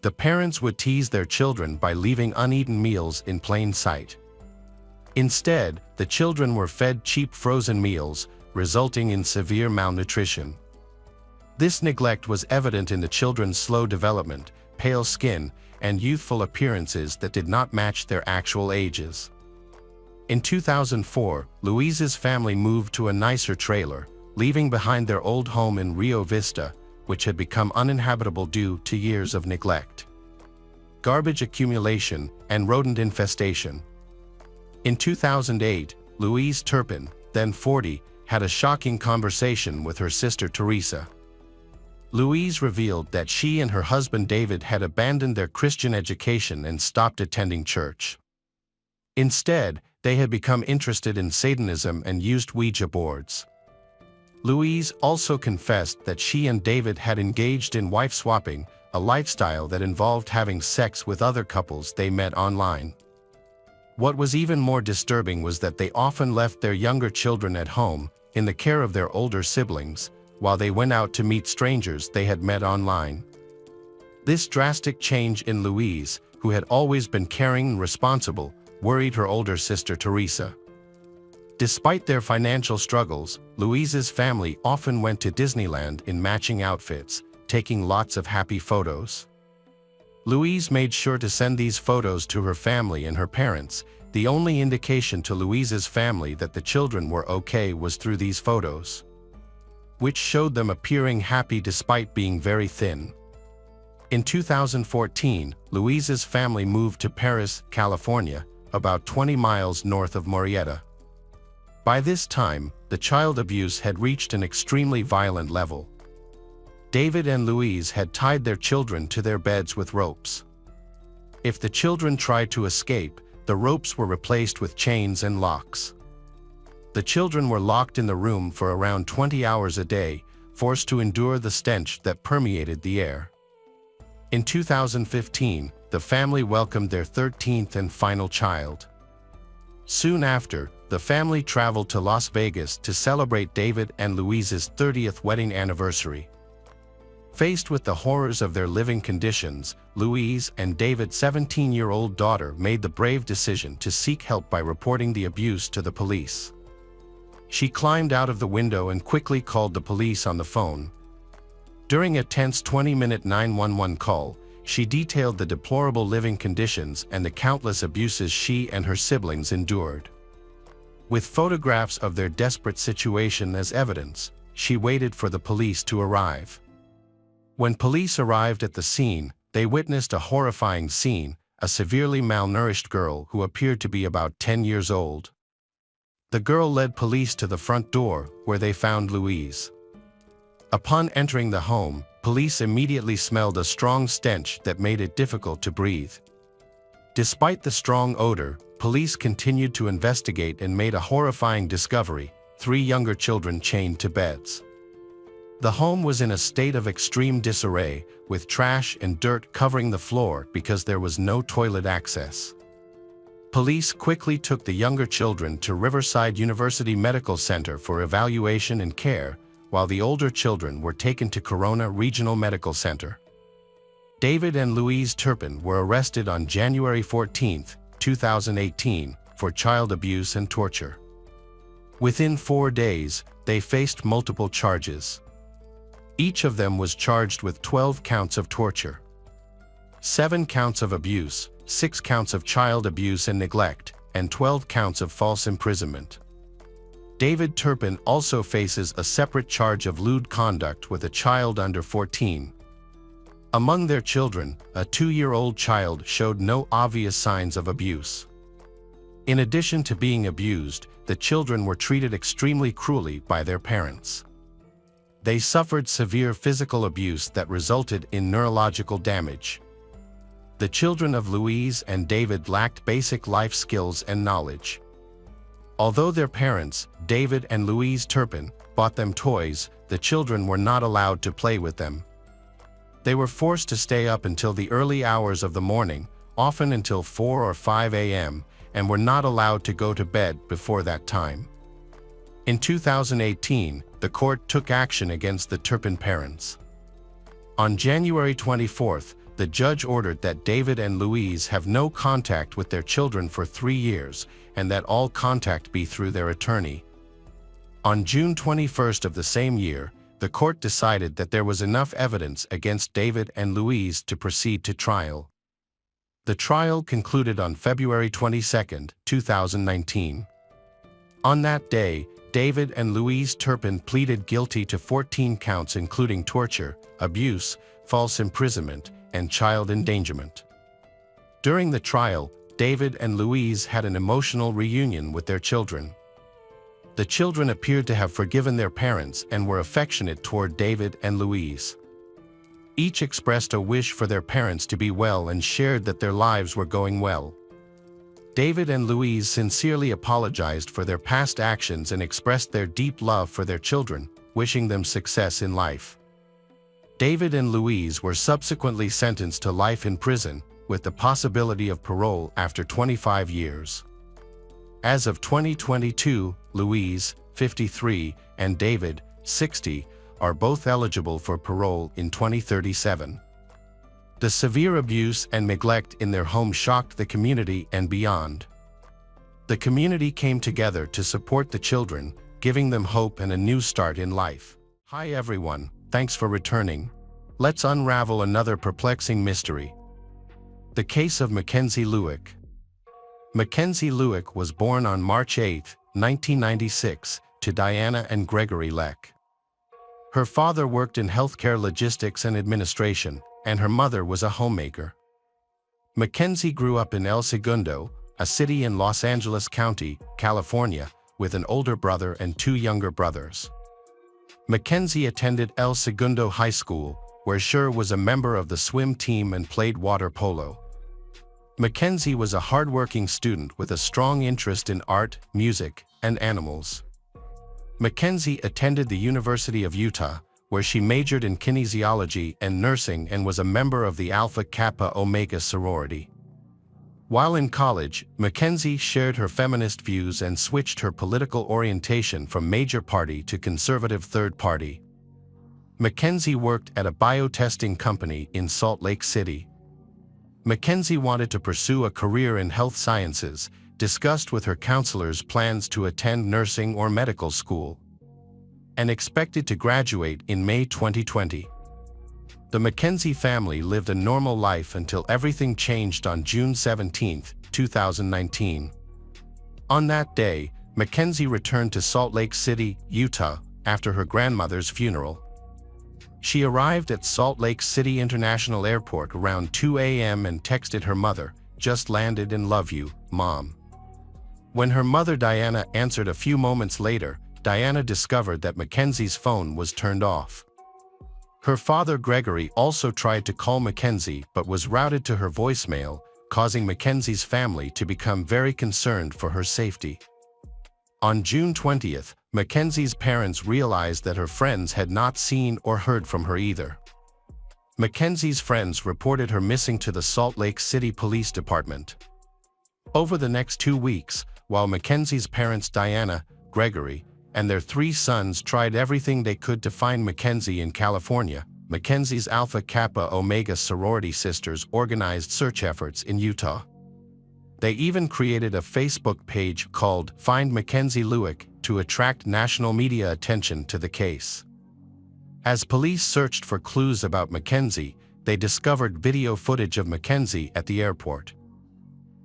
Speaker 1: The parents would tease their children by leaving uneaten meals in plain sight. Instead, the children were fed cheap frozen meals, resulting in severe malnutrition. This neglect was evident in the children's slow development, pale skin, and youthful appearances that did not match their actual ages. In 2004, Louise's family moved to a nicer trailer, leaving behind their old home in Rio Vista, which had become uninhabitable due to years of neglect, garbage accumulation, and rodent infestation. In 2008, Louise Turpin, then 40, had a shocking conversation with her sister Teresa. Louise revealed that she and her husband David had abandoned their Christian education and stopped attending church. Instead, they had become interested in Satanism and used Ouija boards. Louise also confessed that she and David had engaged in wife swapping, a lifestyle that involved having sex with other couples they met online. What was even more disturbing was that they often left their younger children at home, in the care of their older siblings, while they went out to meet strangers they had met online. This drastic change in Louise, who had always been caring and responsible, worried her older sister Teresa. Despite their financial struggles, Louise's family often went to Disneyland in matching outfits, taking lots of happy photos. Louise made sure to send these photos to her family and her parents. The only indication to Louise's family that the children were okay was through these photos, which showed them appearing happy despite being very thin. In 2014, Louise's family moved to Paris, California, about 20 miles north of Murrieta. By this time, the child abuse had reached an extremely violent level. David and Louise had tied their children to their beds with ropes. If the children tried to escape, the ropes were replaced with chains and locks. The children were locked in the room for around 20 hours a day, forced to endure the stench that permeated the air. In 2015, the family welcomed their 13th and final child. Soon after, the family traveled to Las Vegas to celebrate David and Louise's 30th wedding anniversary. Faced with the horrors of their living conditions, Louise and David's 17-year-old daughter made the brave decision to seek help by reporting the abuse to the police. She climbed out of the window and quickly called the police on the phone. During a tense 20-minute 911 call, she detailed the deplorable living conditions and the countless abuses she and her siblings endured. With photographs of their desperate situation as evidence, she waited for the police to arrive. When police arrived at the scene, they witnessed a horrifying scene: a severely malnourished girl who appeared to be about 10 years old. The girl led police to the front door, where they found Louise. Upon entering the home, police immediately smelled a strong stench that made it difficult to breathe. Despite the strong odor, police continued to investigate and made a horrifying discovery: 3 younger children chained to beds. The home was in a state of extreme disarray, with trash and dirt covering the floor because there was no toilet access. Police quickly took the younger children to Riverside University Medical Center for evaluation and care, while the older children were taken to Corona Regional Medical Center. David and Louise Turpin were arrested on January 14, 2018, for child abuse and torture. Within 4 days, they faced multiple charges. Each of them was charged with 12 counts of torture, 7 counts of abuse, 6 counts of child abuse and neglect, and 12 counts of false imprisonment. David Turpin also faces a separate charge of lewd conduct with a child under 14. Among their children, a 2-year-old child showed no obvious signs of abuse. In addition to being abused, the children were treated extremely cruelly by their parents. They suffered severe physical abuse that resulted in neurological damage. The children of Louise and David lacked basic life skills and knowledge. Although their parents, David and Louise Turpin, bought them toys, the children were not allowed to play with them. They were forced to stay up until the early hours of the morning, often until 4 or 5 a.m., and were not allowed to go to bed before that time. In 2018, the court took action against the Turpin parents. On January 24, the judge ordered that David and Louise have no contact with their children for 3 years and that all contact be through their attorney. On June 21 of the same year, the court decided that there was enough evidence against David and Louise to proceed to trial. The trial concluded on February 22, 2019. On that day, David and Louise Turpin pleaded guilty to 14 counts including torture, abuse, false imprisonment, and child endangerment. During the trial, David and Louise had an emotional reunion with their children. The children appeared to have forgiven their parents and were affectionate toward David and Louise. Each expressed a wish for their parents to be well and shared that their lives were going well. David and Louise sincerely apologized for their past actions and expressed their deep love for their children, wishing them success in life. David and Louise were subsequently sentenced to life in prison, with the possibility of parole after 25 years. As of 2022, Louise, 53, and David, 60, are both eligible for parole in 2037. The severe abuse and neglect in their home shocked the community and beyond. The community came together to support the children, giving them hope and a new start in life. Hi everyone, thanks for returning. Let's unravel another perplexing mystery. The case of Mackenzie Lueck. Mackenzie Lueck was born on March 8, 1996, to Diana and Gregory Leck. Her father worked in healthcare logistics and administration, and her mother was a homemaker. Mackenzie grew up in El Segundo, a city in Los Angeles County, California, with an older brother and 2 younger brothers. Mackenzie attended El Segundo High School, where she was a member of the swim team and played water polo. Mackenzie was a hardworking student with a strong interest in art, music, and animals. Mackenzie attended the University of Utah, where she majored in kinesiology and nursing and was a member of the Alpha Kappa Omega sorority. While in college, Mackenzie shared her feminist views and switched her political orientation from major party to conservative third party. Mackenzie worked at a biotesting company in Salt Lake City. Mackenzie wanted to pursue a career in health sciences, discussed with her counselors plans to attend nursing or medical school, and expected to graduate in May 2020. The Mackenzie family lived a normal life until everything changed on June 17, 2019. On that day, Mackenzie returned to Salt Lake City, Utah, after her grandmother's funeral. She arrived at Salt Lake City International Airport around 2 a.m. and texted her mother, "Just landed and love you, Mom." When her mother Diana answered a few moments later, Diana discovered that Mackenzie's phone was turned off. Her father Gregory also tried to call Mackenzie but was routed to her voicemail, causing Mackenzie's family to become very concerned for her safety. On June 20th, Mackenzie's parents realized that her friends had not seen or heard from her either. Mackenzie's friends reported her missing to the Salt Lake City Police Department. Over the next 2 weeks, while Mackenzie's parents Diana, Gregory, and their 3 sons tried everything they could to find Mackenzie in California, Mackenzie's Alpha Kappa Omega sorority sisters organized search efforts in Utah. They even created a Facebook page called Find Mackenzie Lueck to attract national media attention to the case. As police searched for clues about Mackenzie, they discovered video footage of Mackenzie at the airport.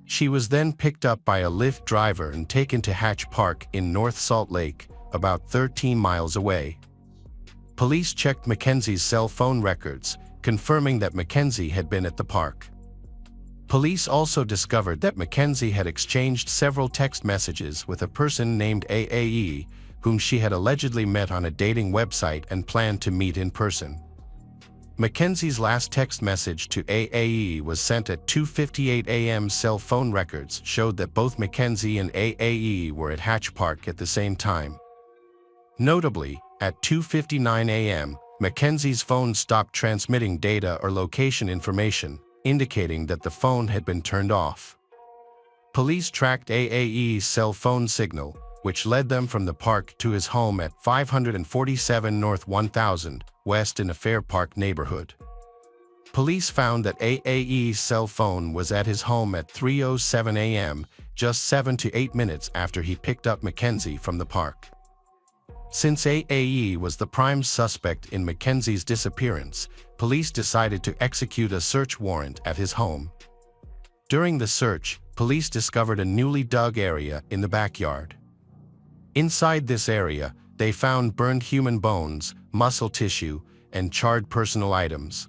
Speaker 1: She was then picked up by a Lyft driver and taken to Hatch Park in North Salt Lake, about 13 miles away. Police checked Mackenzie's cell phone records, confirming that Mackenzie had been at the park. Police also discovered that Mackenzie had exchanged several text messages with a person named AAE, whom she had allegedly met on a dating website and planned to meet in person. Mackenzie's last text message to AAE was sent at 2:58 a.m. Cell phone records showed that both Mackenzie and AAE were at Hatch Park at the same time. Notably, at 2:59 a.m., Mackenzie's phone stopped transmitting data or location information, indicating that the phone had been turned off. Police tracked AAE's cell phone signal, which led them from the park to his home at 547 North 1000 West in a Fair Park neighborhood. Police found that AAE's cell phone was at his home at 3:07 a.m., just 7 to 8 minutes after he picked up Mackenzie from the park. Since AAE was the prime suspect in Mackenzie's disappearance, police decided to execute a search warrant at his home. During the search, police discovered a newly dug area in the backyard. Inside this area, they found burned human bones, muscle tissue, and charred personal items.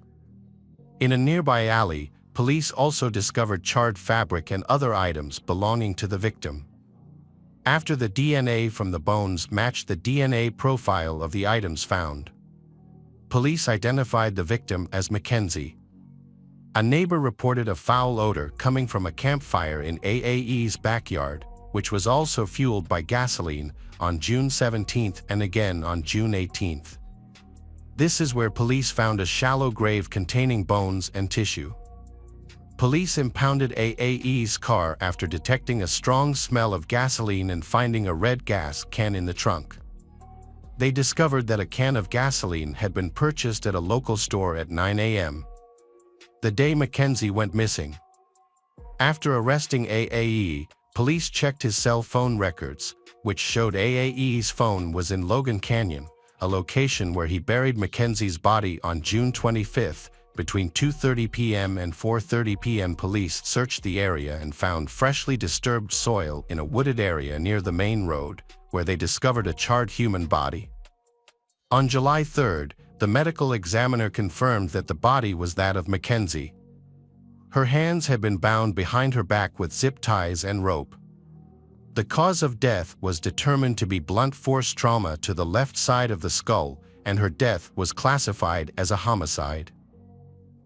Speaker 1: In a nearby alley, police also discovered charred fabric and other items belonging to the victim. After the DNA from the bones matched the DNA profile of the items found, police identified the victim as Mackenzie. A neighbor reported a foul odor coming from a campfire in AAE's backyard, which was also fueled by gasoline, on June 17 and again on June 18. This is where police found a shallow grave containing bones and tissue. Police impounded AAE's car after detecting a strong smell of gasoline and finding a red gas can in the trunk. They discovered that a can of gasoline had been purchased at a local store at 9 a.m. the day Mackenzie went missing. After arresting AAE, police checked his cell phone records, which showed AAE's phone was in Logan Canyon, a location where he buried Mackenzie's body on June 25. Between 2:30 p.m. and 4:30 p.m. police searched the area and found freshly disturbed soil in a wooded area near the main road, where they discovered a charred human body. On July 3, the medical examiner confirmed that the body was that of Mackenzie. Her hands had been bound behind her back with zip ties and rope. The cause of death was determined to be blunt force trauma to the left side of the skull, and her death was classified as a homicide.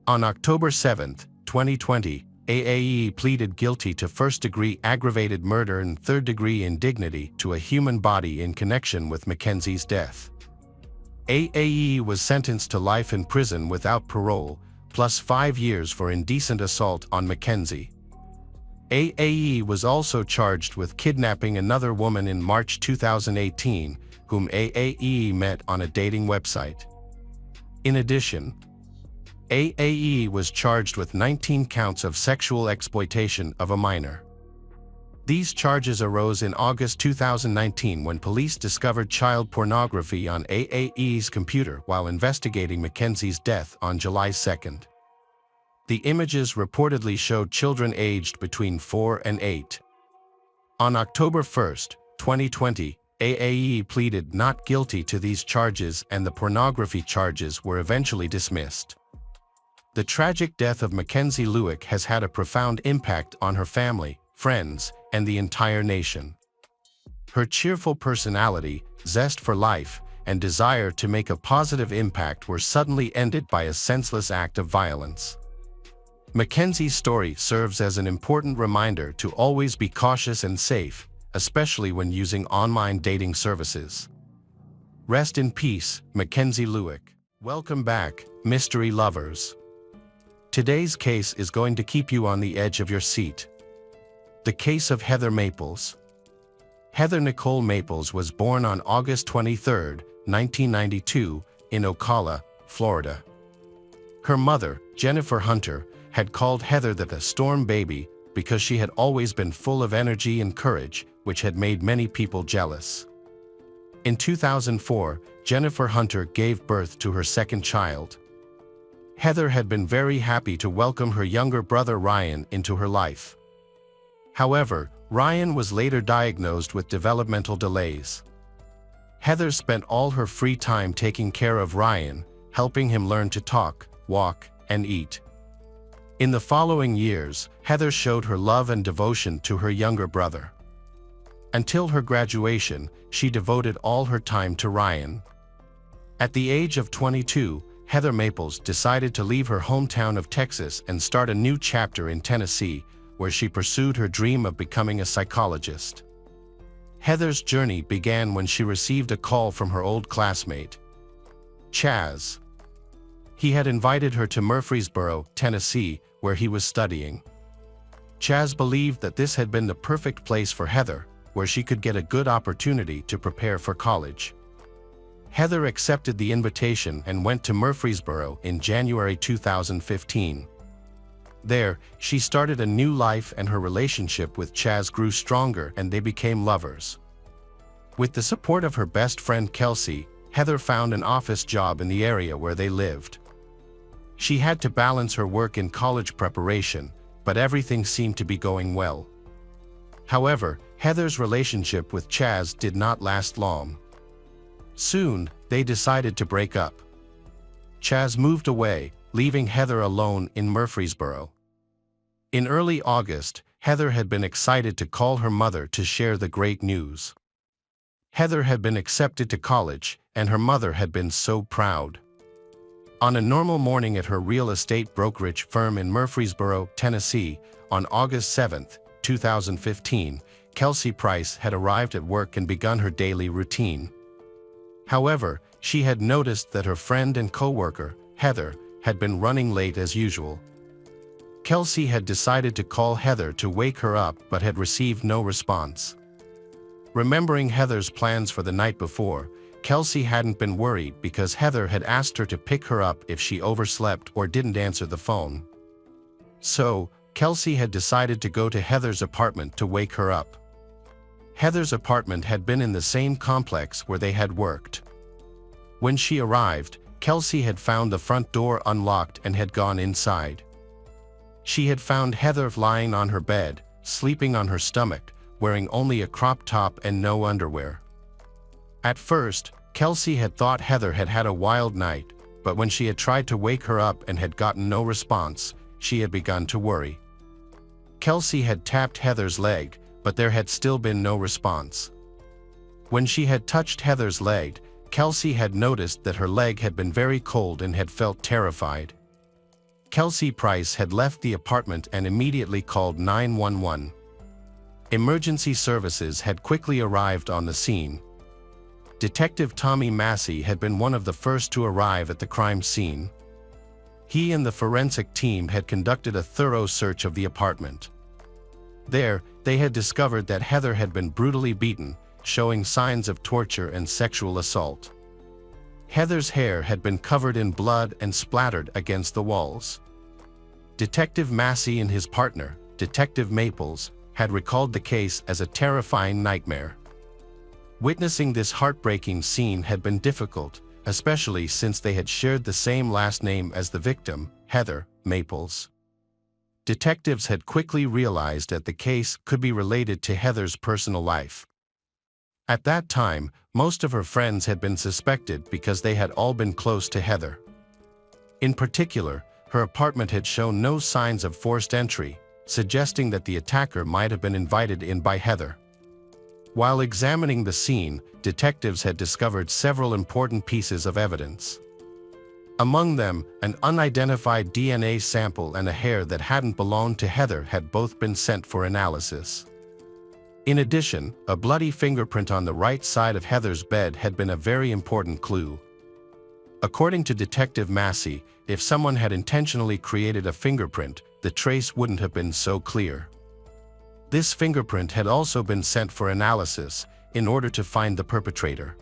Speaker 1: On October 7, 2020, AAE pleaded guilty to first-degree aggravated murder and third-degree indignity to a human body in connection with Mackenzie's death. AAE was sentenced to life in prison without parole, plus 5 years for indecent assault on Mackenzie. AAE was also charged with kidnapping another woman in March 2018, whom AAE met on a dating website. In addition, AAE was charged with 19 counts of sexual exploitation of a minor. These charges arose in August 2019 when police discovered child pornography on AAE's computer while investigating Mackenzie's death on July 2. The images reportedly showed children aged between 4 and 8. On October 1, 2020, AAE pleaded not guilty to these charges and the pornography charges were eventually dismissed. The tragic death of Mackenzie Lueck has had a profound impact on her family, friends, and the entire nation. Her cheerful personality, zest for life, and desire to make a positive impact were suddenly ended by a senseless act of violence. Mackenzie's story serves as an important reminder to always be cautious and safe, especially when using online dating services. Rest in peace, Mackenzie Lueck. Welcome back, mystery lovers. Today's case is going to keep you on the edge of your seat. The case of Heather Maples. Heather Nicole Maples was born on August 23, 1992, in Ocala, Florida. Her mother, Jennifer Hunter, had called Heather the storm baby because she had always been full of energy and courage, which had made many people jealous. In 2004, Jennifer Hunter gave birth to her second child. Heather had been very happy to welcome her younger brother Ryan into her life. However, Ryan was later diagnosed with developmental delays. Heather spent all her free time taking care of Ryan, helping him learn to talk, walk, and eat. In the following years, Heather showed her love and devotion to her younger brother. Until her graduation, she devoted all her time to Ryan. At the age of 22, Heather Maples decided to leave her hometown of Texas and start a new chapter in Tennessee, where she pursued her dream of becoming a psychologist. Heather's journey began when she received a call from her old classmate, Chaz. He had invited her to Murfreesboro, Tennessee, where he was studying. Chaz believed that this had been the perfect place for Heather, where she could get a good opportunity to prepare for college. Heather accepted the invitation and went to Murfreesboro in January 2015. There, she started a new life, and her relationship with Chaz grew stronger and they became lovers. With the support of her best friend Kelsey, Heather found an office job in the area where they lived. She had to balance her work and college preparation, but everything seemed to be going well. However, Heather's relationship with Chaz did not last long. Soon, they decided to break up. Chaz moved away, leaving Heather alone in Murfreesboro. In early August, Heather had been excited to call her mother to share the great news. Heather had been accepted to college, and her mother had been so proud. On a normal morning at her real estate brokerage firm in Murfreesboro, Tennessee, on August 7, 2015, Kelsey Price had arrived at work and begun her daily routine. However, she had noticed that her friend and co-worker, Heather, had been running late as usual. Kelsey had decided to call Heather to wake her up but had received no response. Remembering Heather's plans for the night before, Kelsey hadn't been worried because Heather had asked her to pick her up if she overslept or didn't answer the phone. So, Kelsey had decided to go to Heather's apartment to wake her up. Heather's apartment had been in the same complex where they had worked. When she arrived, Kelsey had found the front door unlocked and had gone inside. She had found Heather lying on her bed, sleeping on her stomach, wearing only a crop top and no underwear. At first, Kelsey had thought Heather had had a wild night, but when she had tried to wake her up and had gotten no response, she had begun to worry. Kelsey had tapped Heather's leg, but there had still been no response. When she had touched Heather's leg, Kelsey had noticed that her leg had been very cold and had felt terrified. Kelsey Price had left the apartment and immediately called 911. Emergency services had quickly arrived on the scene. Detective Tommy Massey had been one of the first to arrive at the crime scene. He and the forensic team had conducted a thorough search of the apartment. There, they had discovered that Heather had been brutally beaten, showing signs of torture and sexual assault. Heather's hair had been covered in blood and splattered against the walls. Detective Massey and his partner, Detective Maples, had recalled the case as a terrifying nightmare. Witnessing this heartbreaking scene had been difficult, especially since they had shared the same last name as the victim, Heather Maples. Detectives had quickly realized that the case could be related to Heather's personal life. At that time, most of her friends had been suspected because they had all been close to Heather. In particular, her apartment had shown no signs of forced entry, suggesting that the attacker might have been invited in by Heather. While examining the scene, detectives had discovered several important pieces of evidence. Among them, an unidentified DNA sample and a hair that hadn't belonged to Heather had both been sent for analysis. In addition, a bloody fingerprint on the right side of Heather's bed had been a very important clue. According to Detective Massey, if someone had intentionally created a fingerprint, the trace wouldn't have been so clear. This fingerprint had also been sent for analysis in order to find the perpetrator.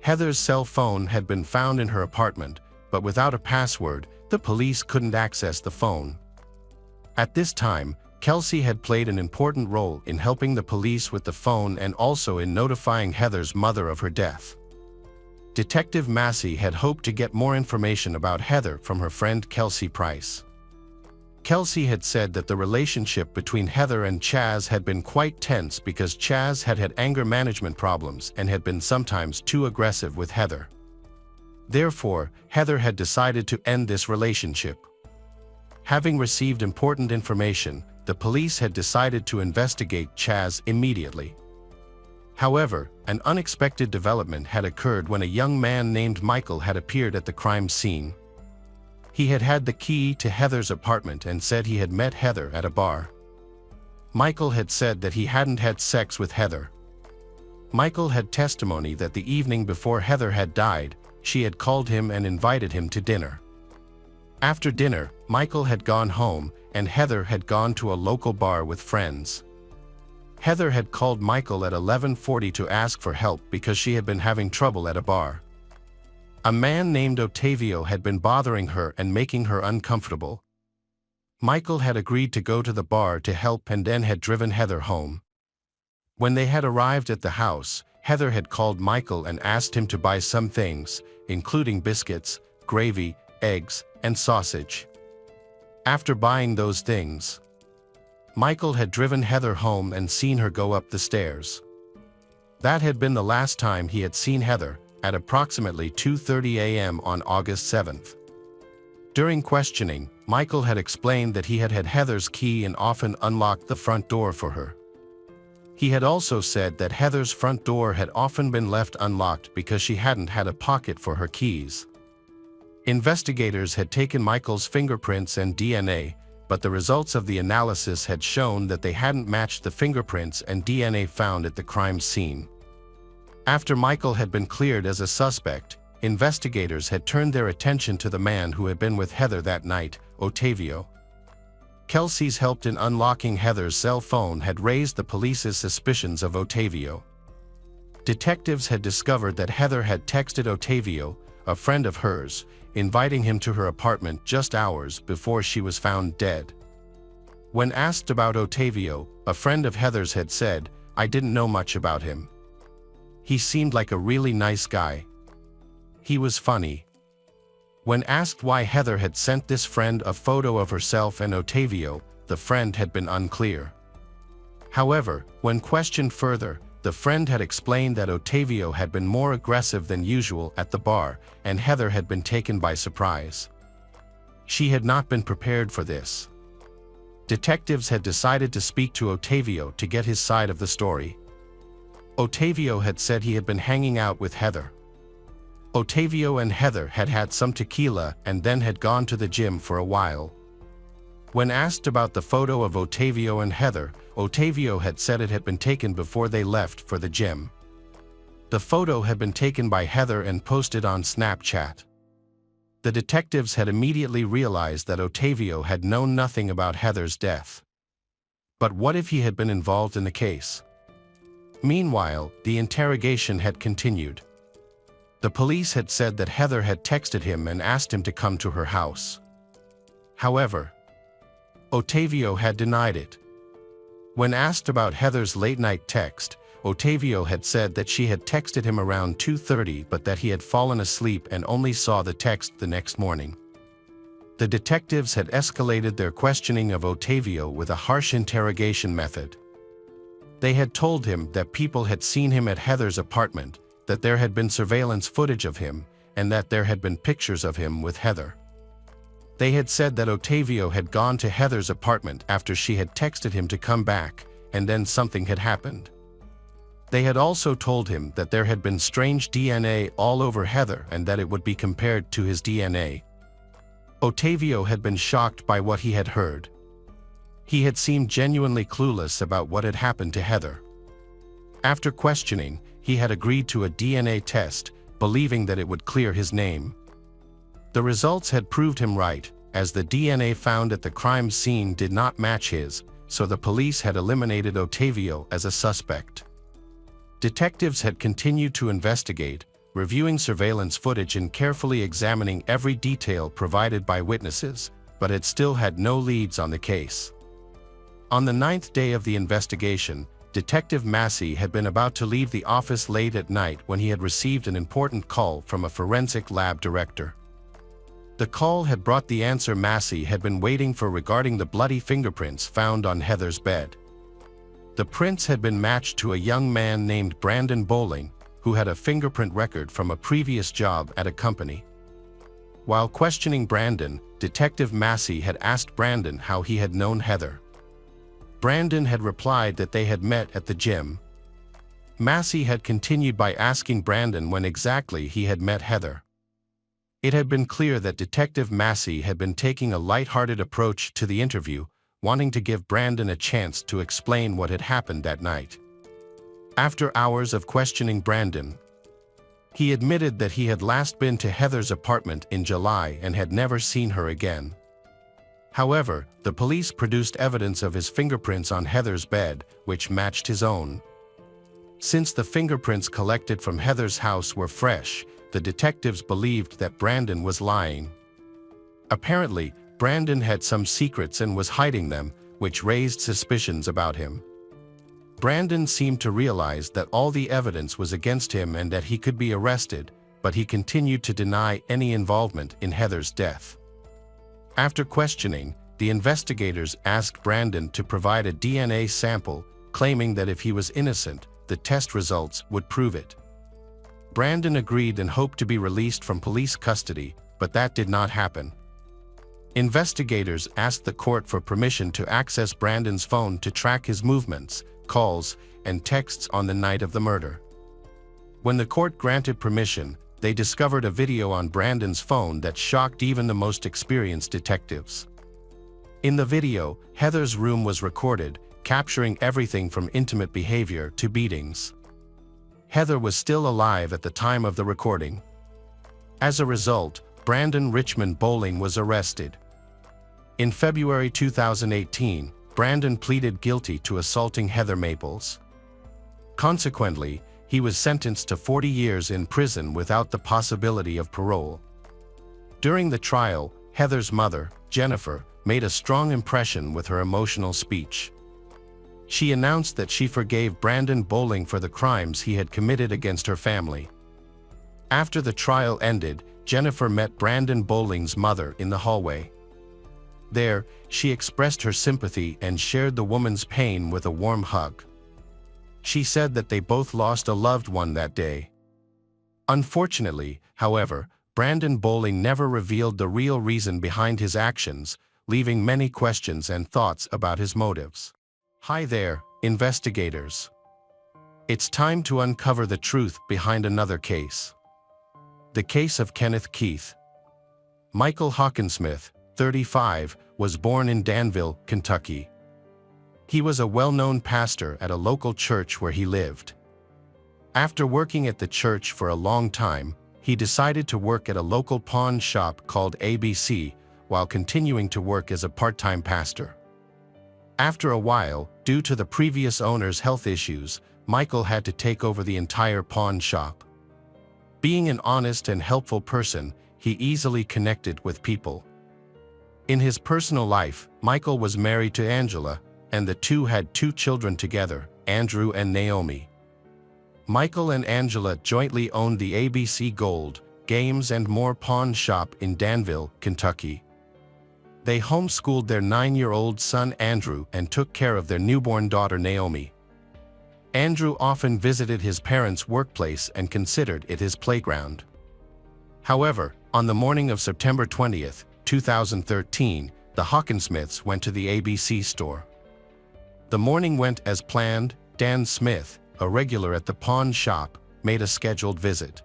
Speaker 1: Heather's cell phone had been found in her apartment, but without a password, the police couldn't access the phone. At this time, Kelsey had played an important role in helping the police with the phone and also in notifying Heather's mother of her death. Detective Massey had hoped to get more information about Heather from her friend Kelsey Price. Kelsey had said that the relationship between Heather and Chaz had been quite tense because Chaz had had anger management problems and had been sometimes too aggressive with Heather. Therefore, Heather had decided to end this relationship. Having received important information, the police had decided to investigate Chaz immediately. However, an unexpected development had occurred when a young man named Michael had appeared at the crime scene. He had had the key to Heather's apartment and said he had met Heather at a bar. Michael had said that he hadn't had sex with Heather. Michael had testimony that the evening before Heather had died, she had called him and invited him to dinner. After dinner, Michael had gone home, and Heather had gone to a local bar with friends. Heather had called Michael at 11:40 to ask for help because she had been having trouble at a bar. A man named Ottavio had been bothering her and making her uncomfortable. Michael had agreed to go to the bar to help and then had driven Heather home. When they had arrived at the house, Heather had called Michael and asked him to buy some things, including biscuits, gravy, eggs, and sausage. After buying those things, Michael had driven Heather home and seen her go up the stairs. That had been the last time he had seen Heather, at approximately 2:30 a.m. on August 7th. During questioning, Michael had explained that he had had Heather's key and often unlocked the front door for her. He had also said that Heather's front door had often been left unlocked because she hadn't had a pocket for her keys. Investigators had taken Michael's fingerprints and DNA, but the results of the analysis had shown that they hadn't matched the fingerprints and DNA found at the crime scene. After Michael had been cleared as a suspect, investigators had turned their attention to the man who had been with Heather that night, Ottavio. Kelsey's help in unlocking Heather's cell phone had raised the police's suspicions of Ottavio. Detectives had discovered that Heather had texted Ottavio, a friend of hers, inviting him to her apartment just hours before she was found dead. When asked about Ottavio, a friend of Heather's had said, "I didn't know much about him. He seemed like a really nice guy. He was funny." When asked why Heather had sent this friend a photo of herself and Ottavio, the friend had been unclear. However, when questioned further, the friend had explained that Ottavio had been more aggressive than usual at the bar, and Heather had been taken by surprise. She had not been prepared for this. Detectives had decided to speak to Ottavio to get his side of the story. Ottavio had said he had been hanging out with Heather. Ottavio and Heather had had some tequila and then had gone to the gym for a while. When asked about the photo of Ottavio and Heather, Ottavio had said it had been taken before they left for the gym. The photo had been taken by Heather and posted on Snapchat. The detectives had immediately realized that Ottavio had known nothing about Heather's death. But what if he had been involved in the case? Meanwhile, the interrogation had continued. The police had said that Heather had texted him and asked him to come to her house. However, Ottavio had denied it. When asked about Heather's late-night text, Ottavio had said that she had texted him around 2:30 but that he had fallen asleep and only saw the text the next morning. The detectives had escalated their questioning of Ottavio with a harsh interrogation method. They had told him that people had seen him at Heather's apartment, that there had been surveillance footage of him, and that there had been pictures of him with Heather. They had said that Ottavio had gone to Heather's apartment after she had texted him to come back, and then something had happened. They had also told him that there had been strange DNA all over Heather and that it would be compared to his DNA. Ottavio had been shocked by what he had heard. He had seemed genuinely clueless about what had happened to Heather. After questioning, he had agreed to a DNA test, believing that it would clear his name. The results had proved him right, as the DNA found at the crime scene did not match his, so the police had eliminated Ottavio as a suspect. Detectives had continued to investigate, reviewing surveillance footage and carefully examining every detail provided by witnesses, but had still had no leads on the case. On the 9th day of the investigation, Detective Massey had been about to leave the office late at night when he had received an important call from a forensic lab director. The call had brought the answer Massey had been waiting for regarding the bloody fingerprints found on Heather's bed. The prints had been matched to a young man named Brandon Bowling, who had a fingerprint record from a previous job at a company. While questioning Brandon, Detective Massey had asked Brandon how he had known Heather. Brandon had replied that they had met at the gym. Massey had continued by asking Brandon when exactly he had met Heather. It had been clear that Detective Massey had been taking a light-hearted approach to the interview, wanting to give Brandon a chance to explain what had happened that night. After hours of questioning Brandon, he admitted that he had last been to Heather's apartment in July and had never seen her again. However, the police produced evidence of his fingerprints on Heather's bed, which matched his own. Since the fingerprints collected from Heather's house were fresh, the detectives believed that Brandon was lying. Apparently, Brandon had some secrets and was hiding them, which raised suspicions about him. Brandon seemed to realize that all the evidence was against him and that he could be arrested, but he continued to deny any involvement in Heather's death. After questioning, the investigators asked Brandon to provide a DNA sample, claiming that if he was innocent, the test results would prove it. Brandon agreed and hoped to be released from police custody, but that did not happen. Investigators asked the court for permission to access Brandon's phone to track his movements, calls, and texts on the night of the murder. When the court granted permission, they discovered a video on Brandon's phone that shocked even the most experienced detectives. In the video, Heather's room was recorded, capturing everything from intimate behavior to beatings. Heather was still alive at the time of the recording. As a result, Brandon Richmond Bowling was arrested. In February 2018, Brandon pleaded guilty to assaulting Heather Maples. Consequently, he was sentenced to 40 years in prison without the possibility of parole. During the trial, Heather's mother, Jennifer, made a strong impression with her emotional speech. She announced that she forgave Brandon Bowling for the crimes he had committed against her family. After the trial ended, Jennifer met Brandon Bowling's mother in the hallway. There, she expressed her sympathy and shared the woman's pain with a warm hug. She said that they both lost a loved one that day. Unfortunately, however, Brandon Bowling never revealed the real reason behind his actions, leaving many questions and thoughts about his motives. Hi there, investigators. It's time to uncover the truth behind another case. The case of Kenneth Keith. Michael Hawkinsmith, 35, was born in Danville, Kentucky. He was a well-known pastor at a local church where he lived. After working at the church for a long time, he decided to work at a local pawn shop called ABC, while continuing to work as a part-time pastor. After a while, due to the previous owner's health issues, Michael had to take over the entire pawn shop. Being an honest and helpful person, he easily connected with people. In his personal life, Michael was married to Angela, and the two had 2 children together, Andrew and Naomi. Michael and Angela jointly owned the ABC Gold, Games and More pawn shop in Danville, Kentucky. They homeschooled their 9-year-old son Andrew and took care of their newborn daughter Naomi. Andrew often visited his parents' workplace and considered it his playground. However, on the morning of September 20, 2013, the Hawkinsmiths went to the ABC store. The morning went as planned. Dan Smith, a regular at the pawn shop, made a scheduled visit.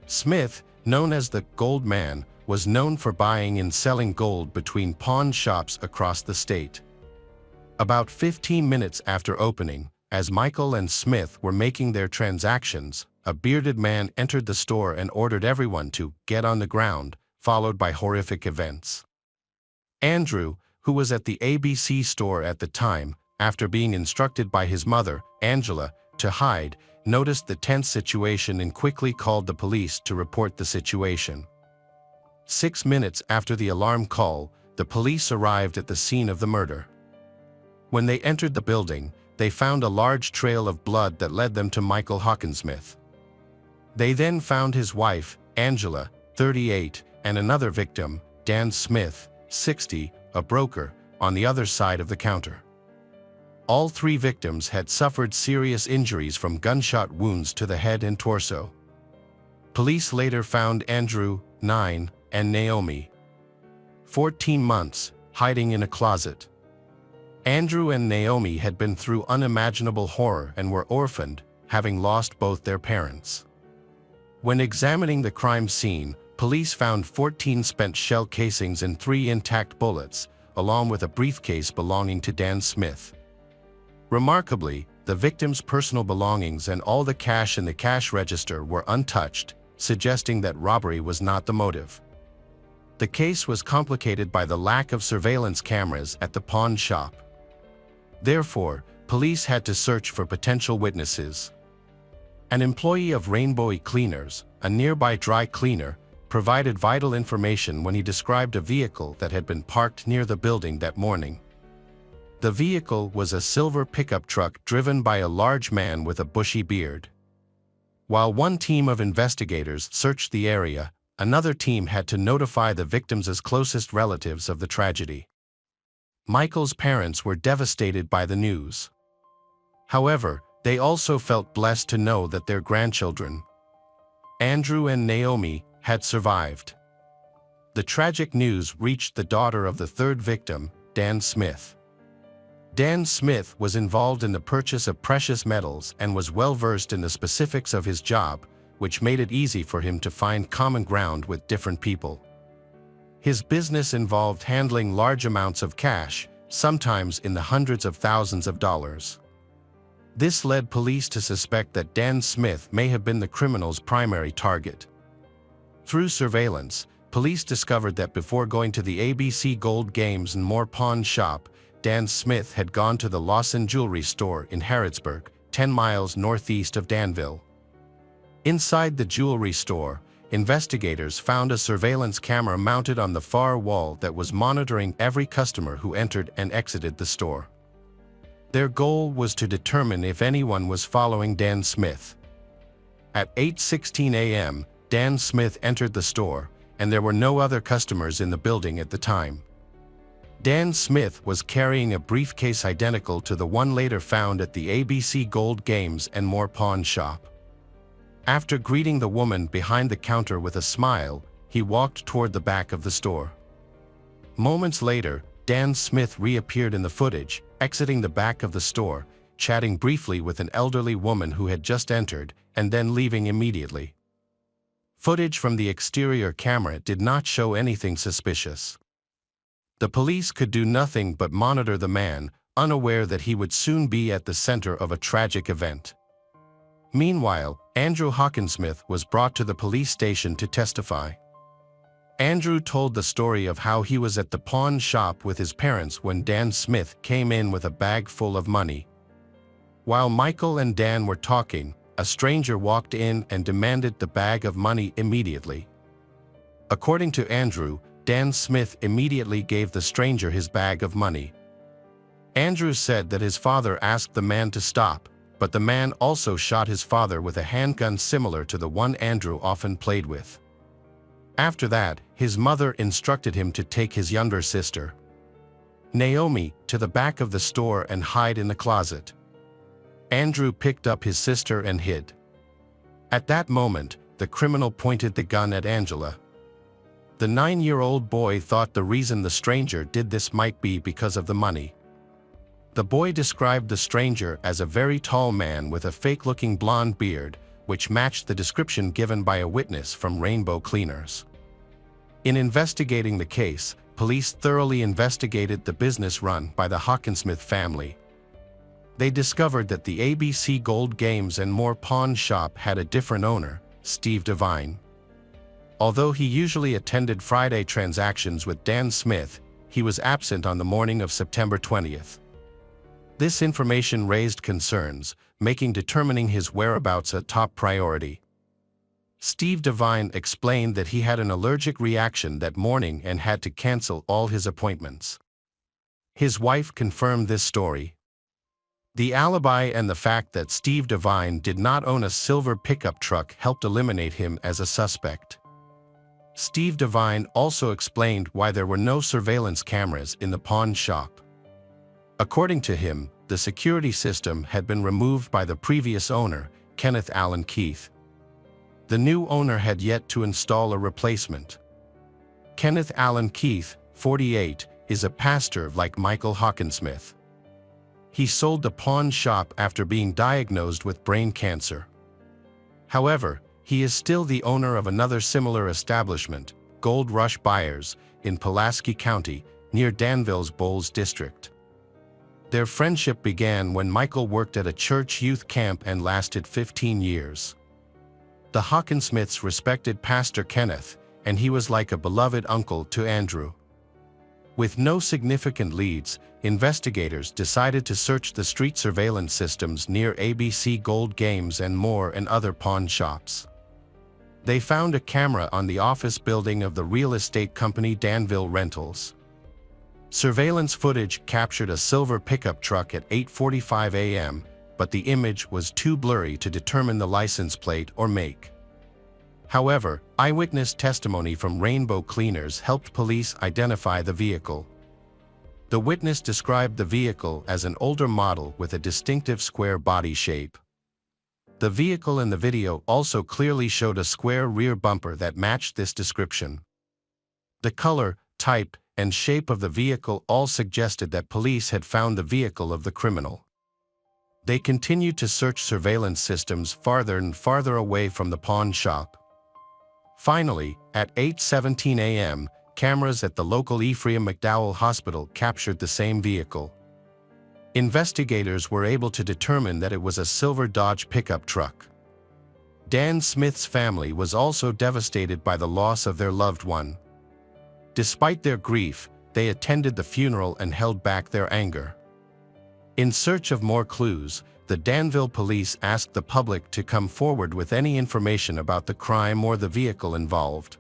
Speaker 1: Smith, known as the Gold Man, was known for buying and selling gold between pawn shops across the state. About 15 minutes after opening, as Michael and Smith were making their transactions, a bearded man entered the store and ordered everyone to get on the ground, followed by horrific events. Andrew, who was at the ABC store at the time, after being instructed by his mother, Angela, to hide, noticed the tense situation and quickly called the police to report the situation. 6 minutes after the alarm call, the police arrived at the scene of the murder. When they entered the building, they found a large trail of blood that led them to Michael Hawkinsmith. They then found his wife, Angela, 38, and another victim, Dan Smith, 60, a broker, on the other side of the counter. All 3 victims had suffered serious injuries from gunshot wounds to the head and torso. Police later found Andrew, 9, and Naomi, 14 months, hiding in a closet. Andrew and Naomi had been through unimaginable horror and were orphaned, having lost both their parents. When examining the crime scene, police found 14 spent shell casings and 3 intact bullets, along with a briefcase belonging to Dan Smith. Remarkably, the victim's personal belongings and all the cash in the cash register were untouched, suggesting that robbery was not the motive. The case was complicated by the lack of surveillance cameras at the pawn shop. Therefore, police had to search for potential witnesses. An employee of Rainbow Cleaners, a nearby dry cleaner, provided vital information when he described a vehicle that had been parked near the building that morning. The vehicle was a silver pickup truck driven by a large man with a bushy beard. While one team of investigators searched the area, another team had to notify the victims' closest relatives of the tragedy. Michael's parents were devastated by the news. However, they also felt blessed to know that their grandchildren, Andrew and Naomi, had survived. The tragic news reached the daughter of the third victim, Dan Smith. Dan Smith was involved in the purchase of precious metals and was well versed in the specifics of his job, which made it easy for him to find common ground with different people. His business involved handling large amounts of cash, sometimes in the hundreds of thousands of dollars. This led police to suspect that Dan Smith may have been the criminal's primary target. Through surveillance, police discovered that before going to the ABC Gold Games and More pawn shop, Dan Smith had gone to the Lawson Jewelry Store in Harrodsburg, 10 miles northeast of Danville. Inside the jewelry store, investigators found a surveillance camera mounted on the far wall that was monitoring every customer who entered and exited the store. Their goal was to determine if anyone was following Dan Smith. At 8:16 a.m., Dan Smith entered the store, and there were no other customers in the building at the time. Dan Smith was carrying a briefcase identical to the one later found at the ABC Gold Games and More pawn shop. After greeting the woman behind the counter with a smile, he walked toward the back of the store. Moments later, Dan Smith reappeared in the footage, exiting the back of the store, chatting briefly with an elderly woman who had just entered, and then leaving immediately. Footage from the exterior camera did not show anything suspicious. The police could do nothing but monitor the man, unaware that he would soon be at the center of a tragic event. Meanwhile, Andrew Hawkinsmith was brought to the police station to testify. Andrew told the story of how he was at the pawn shop with his parents when Dan Smith came in with a bag full of money. While Michael and Dan were talking, a stranger walked in and demanded the bag of money immediately. According to Andrew, Dan Smith immediately gave the stranger his bag of money. Andrew said that his father asked the man to stop, but the man also shot his father with a handgun similar to the one Andrew often played with. After that, his mother instructed him to take his younger sister, Naomi, to the back of the store and hide in the closet. Andrew picked up his sister and hid. At that moment, the criminal pointed the gun at Angela. The 9-year-old boy thought the reason the stranger did this might be because of the money. The boy described the stranger as a very tall man with a fake-looking blonde beard, which matched the description given by a witness from Rainbow Cleaners. In investigating the case, police thoroughly investigated the business run by the Hawkinsmith family. They discovered that the ABC Gold Games and More pawn shop had a different owner, Steve Devine. Although he usually attended Friday transactions with Dan Smith, he was absent on the morning of September 20th. This information raised concerns, making determining his whereabouts a top priority. Steve Devine explained that he had an allergic reaction that morning and had to cancel all his appointments. His wife confirmed this story. The alibi and the fact that Steve Devine did not own a silver pickup truck helped eliminate him as a suspect. Steve Devine also explained why there were no surveillance cameras in the pawn shop. According to him, the security system had been removed by the previous owner, Kenneth Allen Keith. The new owner had yet to install a replacement. Kenneth Allen Keith, 48, is a pastor like Michael Hawkinsmith. He sold the pawn shop after being diagnosed with brain cancer. However, he is still the owner of another similar establishment, Gold Rush Buyers, in Pulaski County, near Danville's Bowles District. Their friendship began when Michael worked at a church youth camp and lasted 15 years. The Hawkinsmiths respected Pastor Kenneth, and he was like a beloved uncle to Andrew. With no significant leads, investigators decided to search the street surveillance systems near ABC Gold Games and More and other pawn shops. They found a camera on the office building of the real estate company Danville Rentals. Surveillance footage captured a silver pickup truck at 8:45 a.m., but the image was too blurry to determine the license plate or make. However, eyewitness testimony from Rainbow Cleaners helped police identify the vehicle. The witness described the vehicle as an older model with a distinctive square body shape. The vehicle in the video also clearly showed a square rear bumper that matched this description. The color, type, and shape of the vehicle all suggested that police had found the vehicle of the criminal. They continued to search surveillance systems farther and farther away from the pawn shop. Finally, at 8:17 a.m., cameras at the local Ephraim McDowell Hospital captured the same vehicle. Investigators were able to determine that it was a silver Dodge pickup truck. Dan Smith's family was also devastated by the loss of their loved one. Despite their grief, they attended the funeral and held back their anger. In search of more clues, the Danville police asked the public to come forward with any information about the crime or the vehicle involved.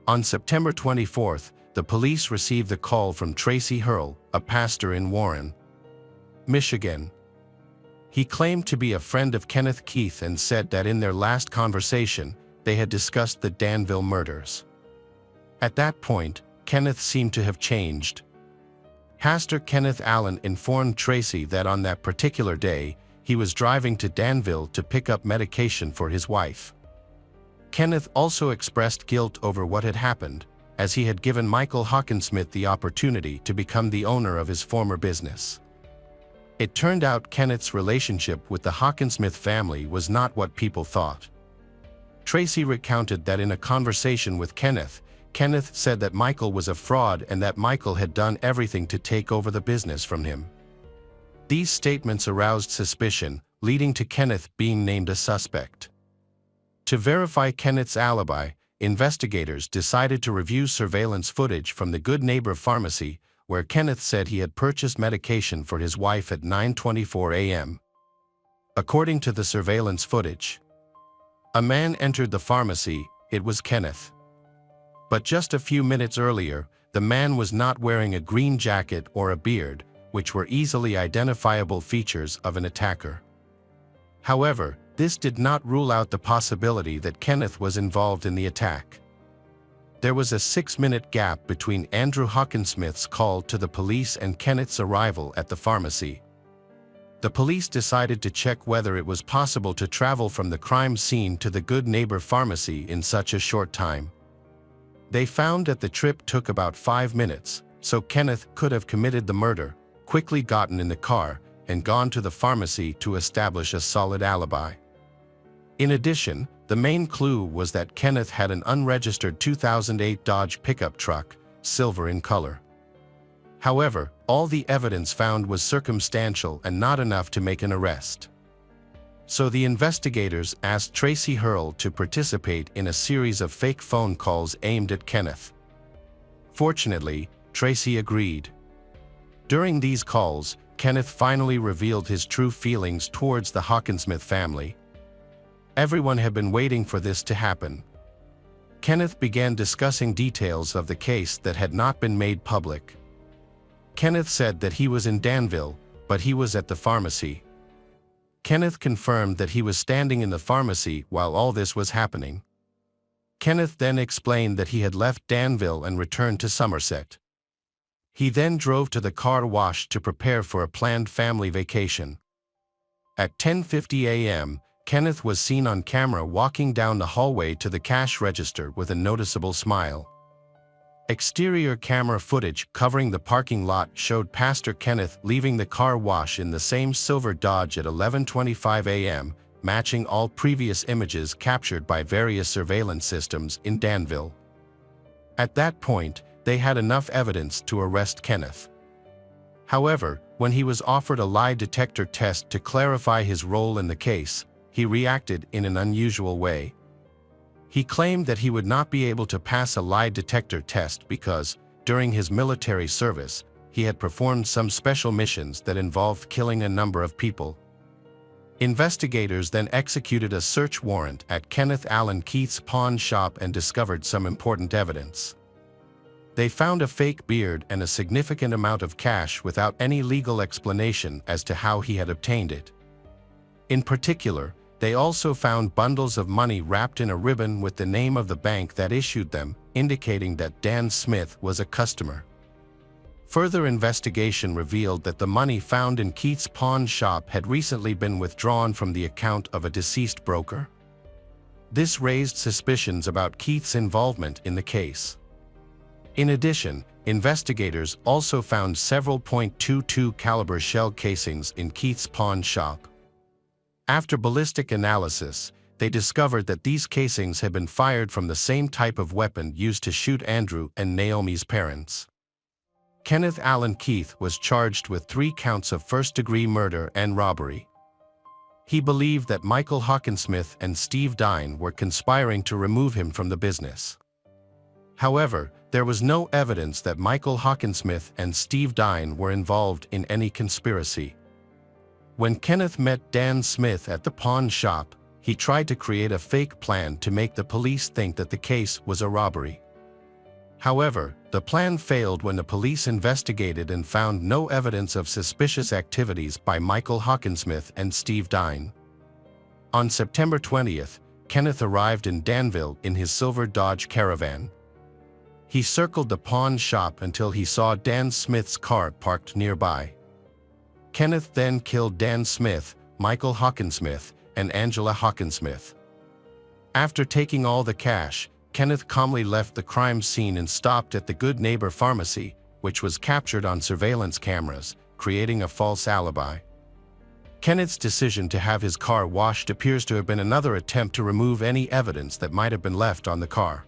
Speaker 1: On September 24th, the police received a call from Tracy Hurl, a pastor in Warren, Michigan. He claimed to be a friend of Kenneth Keith and said that in their last conversation, they had discussed the Danville murders. At that point, Kenneth seemed to have changed. Pastor Kenneth Allen informed Tracy that on that particular day, he was driving to Danville to pick up medication for his wife. Kenneth also expressed guilt over what had happened, as he had given Michael Hawkinsmith the opportunity to become the owner of his former business. It turned out Kenneth's relationship with the Hawkinsmith family was not what people thought. Tracy recounted that in a conversation with Kenneth said that Michael was a fraud and that Michael had done everything to take over the business from him. These statements aroused suspicion, leading to Kenneth being named a suspect. To verify Kenneth's alibi, investigators decided to review surveillance footage from the Good Neighbor Pharmacy, where Kenneth said he had purchased medication for his wife at 9:24 a.m. According to the surveillance footage, a man entered the pharmacy. It was Kenneth. But just a few minutes earlier, the man was not wearing a green jacket or a beard, which were easily identifiable features of an attacker. However, this did not rule out the possibility that Kenneth was involved in the attack. There was a 6-minute gap between Andrew Hawkinsmith's call to the police and Kenneth's arrival at the pharmacy. The police decided to check whether it was possible to travel from the crime scene to the Good Neighbor Pharmacy in such a short time. They found that the trip took about 5 minutes, so Kenneth could have committed the murder, quickly gotten in the car, and gone to the pharmacy to establish a solid alibi. In addition, the main clue was that Kenneth had an unregistered 2008 Dodge pickup truck, silver in color. However, all the evidence found was circumstantial and not enough to make an arrest. So the investigators asked Tracy Hurl to participate in a series of fake phone calls aimed at Kenneth. Fortunately, Tracy agreed. During these calls, Kenneth finally revealed his true feelings towards the Hawkinsmith family. Everyone had been waiting for this to happen. Kenneth began discussing details of the case that had not been made public. Kenneth said that he was in Danville, but he was at the pharmacy. Kenneth confirmed that he was standing in the pharmacy while all this was happening. Kenneth then explained that he had left Danville and returned to Somerset. He then drove to the car wash to prepare for a planned family vacation. At 10:50 a.m., Kenneth was seen on camera walking down the hallway to the cash register with a noticeable smile. Exterior camera footage covering the parking lot showed Pastor Kenneth leaving the car wash in the same silver Dodge at 11:25 a.m., matching all previous images captured by various surveillance systems in Danville. At that point, they had enough evidence to arrest Kenneth. However, when he was offered a lie detector test to clarify his role in the case, he reacted in an unusual way. He claimed that he would not be able to pass a lie detector test because, during his military service, he had performed some special missions that involved killing a number of people. Investigators then executed a search warrant at Kenneth Allen Keith's pawn shop and discovered some important evidence. They found a fake beard and a significant amount of cash without any legal explanation as to how he had obtained it. In particular, they also found bundles of money wrapped in a ribbon with the name of the bank that issued them, indicating that Dan Smith was a customer. Further investigation revealed that the money found in Keith's pawn shop had recently been withdrawn from the account of a deceased broker. This raised suspicions about Keith's involvement in the case. In addition, investigators also found several .22 caliber shell casings in Keith's pawn shop. After ballistic analysis, they discovered that these casings had been fired from the same type of weapon used to shoot Andrew and Naomi's parents. Kenneth Allen Keith was charged with 3 counts of first-degree murder and robbery. He believed that Michael Hawkinsmith and Steve Dine were conspiring to remove him from the business. However, there was no evidence that Michael Hawkinsmith and Steve Dine were involved in any conspiracy. When Kenneth met Dan Smith at the pawn shop, he tried to create a fake plan to make the police think that the case was a robbery. However, the plan failed when the police investigated and found no evidence of suspicious activities by Michael Hawkinsmith and Steve Dine. On September 20th, Kenneth arrived in Danville in his silver Dodge Caravan. He circled the pawn shop until he saw Dan Smith's car parked nearby. Kenneth then killed Dan Smith, Michael Hawkinsmith, and Angela Hawkinsmith. After taking all the cash, Kenneth calmly left the crime scene and stopped at the Good Neighbor Pharmacy, which was captured on surveillance cameras, creating a false alibi. Kenneth's decision to have his car washed appears to have been another attempt to remove any evidence that might have been left on the car.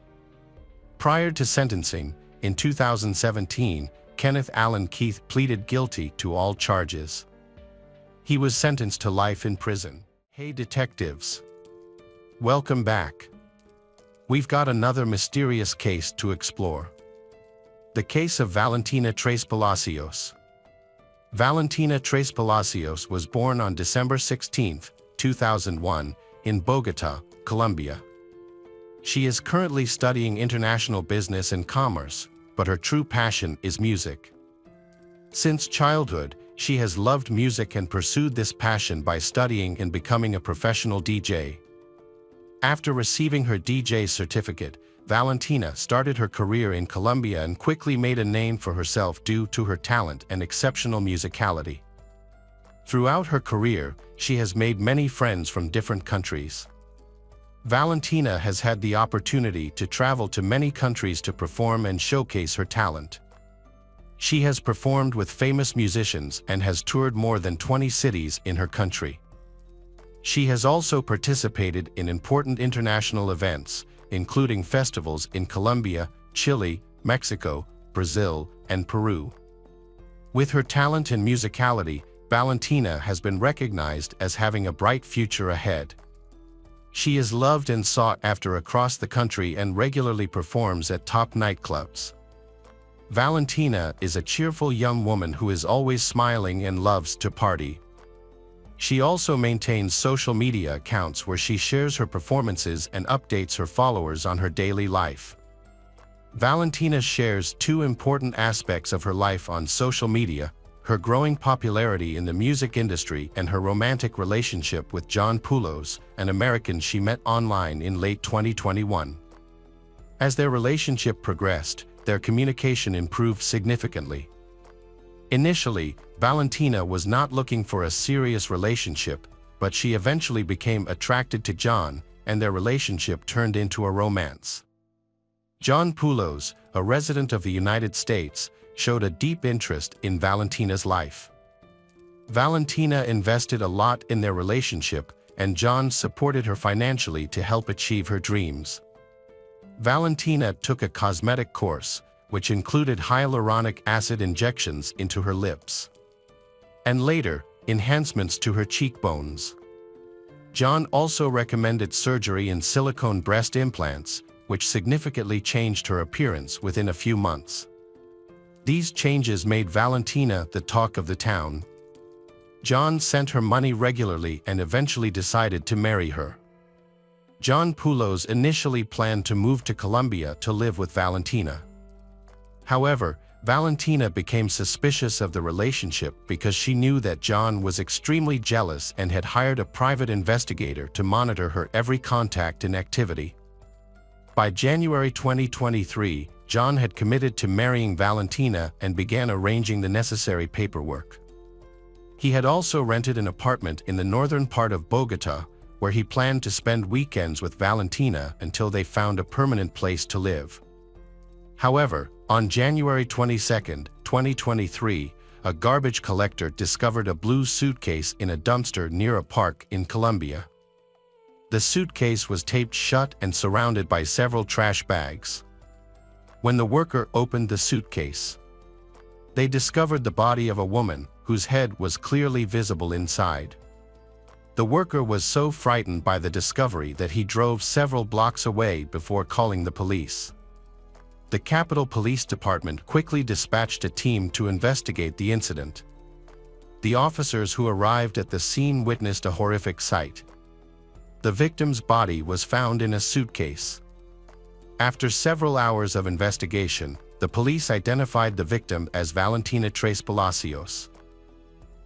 Speaker 1: Prior to sentencing, in 2017, Kenneth Allen Keith pleaded guilty to all charges. He was sentenced to life in prison. Hey detectives! Welcome back. We've got another mysterious case to explore. The case of Valentina Tres Palacios. Valentina Tres Palacios was born on December 16, 2001, in Bogotá, Colombia. She is currently studying international business and commerce, but her true passion is music. Since childhood, she has loved music and pursued this passion by studying and becoming a professional DJ. After receiving her DJ certificate, Valentina started her career in Colombia and quickly made a name for herself due to her talent and exceptional musicality. Throughout her career, she has made many friends from different countries. Valentina has had the opportunity to travel to many countries to perform and showcase her talent. She has performed with famous musicians and has toured more than 20 cities in her country. She has also participated in important international events, including festivals in Colombia, Chile, Mexico, Brazil, and Peru. With her talent and musicality, Valentina has been recognized as having a bright future ahead. She is loved and sought after across the country and regularly performs at top nightclubs. Valentina is a cheerful young woman who is always smiling and loves to party. She also maintains social media accounts where she shares her performances and updates her followers on her daily life. Valentina shares 2 important aspects of her life on social media: her growing popularity in the music industry and her romantic relationship with John Poulos, an American she met online in late 2021. As their relationship progressed, their communication improved significantly. Initially, Valentina was not looking for a serious relationship, but she eventually became attracted to John, and their relationship turned into a romance. John Poulos, a resident of the United States, showed a deep interest in Valentina's life. Valentina invested a lot in their relationship, and John supported her financially to help achieve her dreams. Valentina took a cosmetic course, which included hyaluronic acid injections into her lips, and later, enhancements to her cheekbones. John also recommended surgery in silicone breast implants, which significantly changed her appearance within a few months. These changes made Valentina the talk of the town. John sent her money regularly and eventually decided to marry her. John Poulos initially planned to move to Colombia to live with Valentina. However, Valentina became suspicious of the relationship because she knew that John was extremely jealous and had hired a private investigator to monitor her every contact and activity. By January 2023, John had committed to marrying Valentina and began arranging the necessary paperwork. He had also rented an apartment in the northern part of Bogota, where he planned to spend weekends with Valentina until they found a permanent place to live. However, on January 22, 2023, a garbage collector discovered a blue suitcase in a dumpster near a park in Colombia. The suitcase was taped shut and surrounded by several trash bags. When the worker opened the suitcase, they discovered the body of a woman whose head was clearly visible inside. The worker was so frightened by the discovery that he drove several blocks away before calling the police. The Capitol Police Department quickly dispatched a team to investigate the incident. The officers who arrived at the scene witnessed a horrific sight. The victim's body was found in a suitcase. After several hours of investigation, the police identified the victim as Valentina Tres Palacios.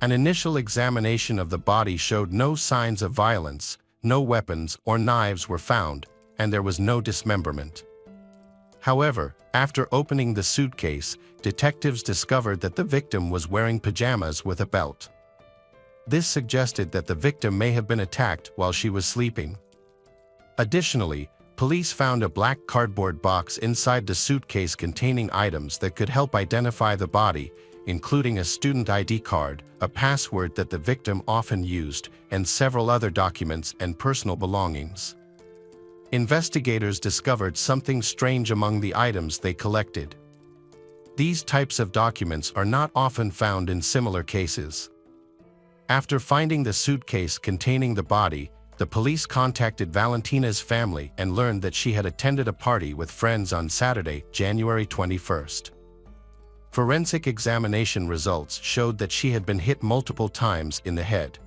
Speaker 1: An initial examination of the body showed no signs of violence, no weapons or knives were found, and there was no dismemberment. However, after opening the suitcase, detectives discovered that the victim was wearing pajamas with a belt. This suggested that the victim may have been attacked while she was sleeping. Additionally, police found a black cardboard box inside the suitcase containing items that could help identify the body, including a student ID card, a password that the victim often used, and several other documents and personal belongings. Investigators discovered something strange among the items they collected. These types of documents are not often found in similar cases. After finding the suitcase containing the body, the police contacted Valentina's family and learned that she had attended a party with friends on Saturday, January 21st. Forensic examination results showed that she had been hit multiple times in the head.